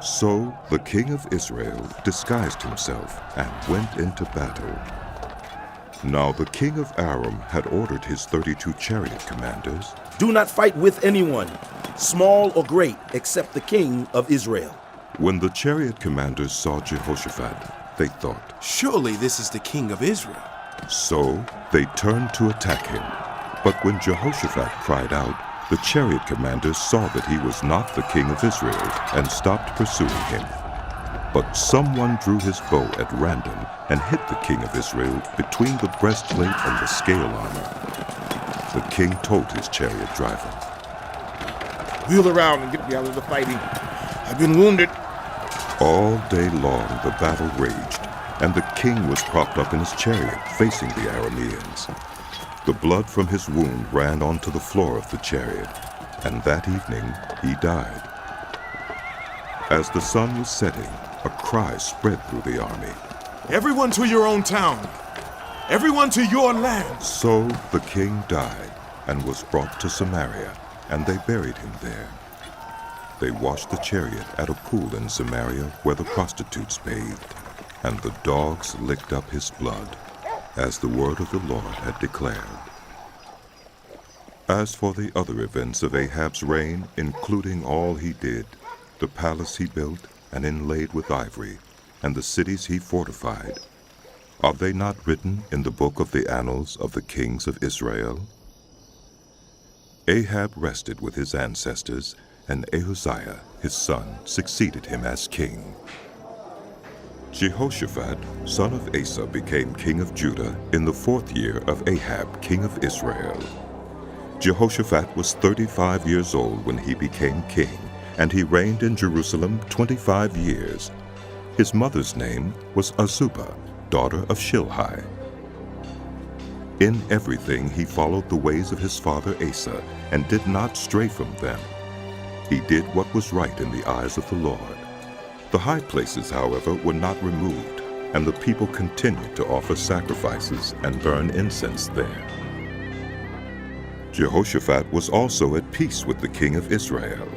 A: So the king of Israel disguised himself and went into battle. Now the king of Aram had ordered his 32 chariot commanders,
Q: Do not fight with anyone, small or great, except the king of Israel.
A: When the chariot commanders saw Jehoshaphat, they thought,
H: Surely this is the king of Israel.
A: So they turned to attack him. But when Jehoshaphat cried out, the chariot commanders saw that he was not the king of Israel and stopped pursuing him. But someone drew his bow at random and hit the king of Israel between the breastplate and the scale armor. The king told his chariot driver,
F: Wheel around and get me out of the fighting. I've been wounded.
A: All day long the battle raged, and the king was propped up in his chariot facing the Arameans. The blood from his wound ran onto the floor of the chariot, and that evening he died. As the sun was setting, a cry spread through the army.
M: Everyone to your own town! Everyone to your land!
A: So the king died and was brought to Samaria, and they buried him there. They washed the chariot at a pool in Samaria where the prostitutes bathed, and the dogs licked up his blood, as the word of the Lord had declared. As for the other events of Ahab's reign, including all he did, the palace he built and inlaid with ivory, and the cities he fortified, are they not written in the book of the annals of the kings of Israel? Ahab rested with his ancestors, and Ahaziah, his son, succeeded him as king. Jehoshaphat, son of Asa, became king of Judah in the 4th year of Ahab, king of Israel. Jehoshaphat was 35 years old when he became king, and he reigned in Jerusalem 25 years. His mother's name was Azubah, daughter of Shilhi. In everything he followed the ways of his father Asa, and did not stray from them. He did what was right in the eyes of the Lord. The high places, however, were not removed, and the people continued to offer sacrifices and burn incense there. Jehoshaphat was also at peace with the king of Israel.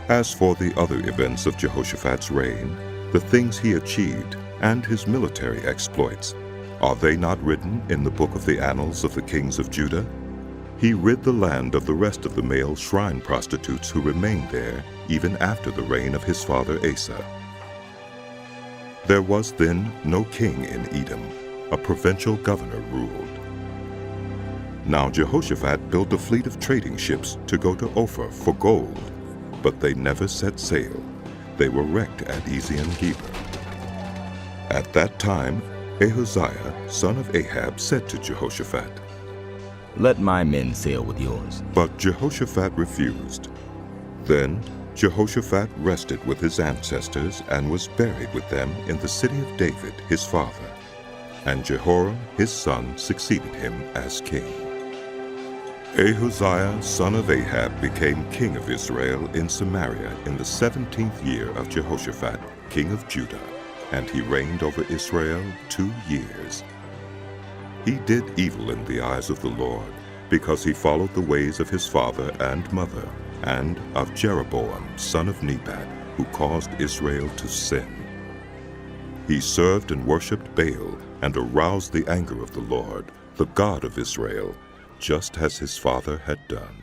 A: As for the other events of Jehoshaphat's reign, the things he achieved, and his military exploits, are they not written in the book of the annals of the kings of Judah? He rid the land of the rest of the male shrine prostitutes who remained there even after the reign of his father Asa. There was then no king in Edom. A provincial governor ruled. Now Jehoshaphat built a fleet of trading ships to go to Ophir for gold, but they never set sail. They were wrecked at Ezion-Geber. At that time, Ahaziah, son of Ahab, said to Jehoshaphat,
N: Let my men sail with yours.
A: But Jehoshaphat refused. Then Jehoshaphat rested with his ancestors and was buried with them in the city of David, his father. And Jehoram, his son, succeeded him as king. Ahaziah, son of Ahab, became king of Israel in Samaria in the 17th year of Jehoshaphat, king of Judah, and he reigned over Israel 2 years. He did evil in the eyes of the Lord, because he followed the ways of his father and mother, and of Jeroboam, son of Nebat, who caused Israel to sin. He served and worshipped Baal, and aroused the anger of the Lord, the God of Israel, just as his father had done.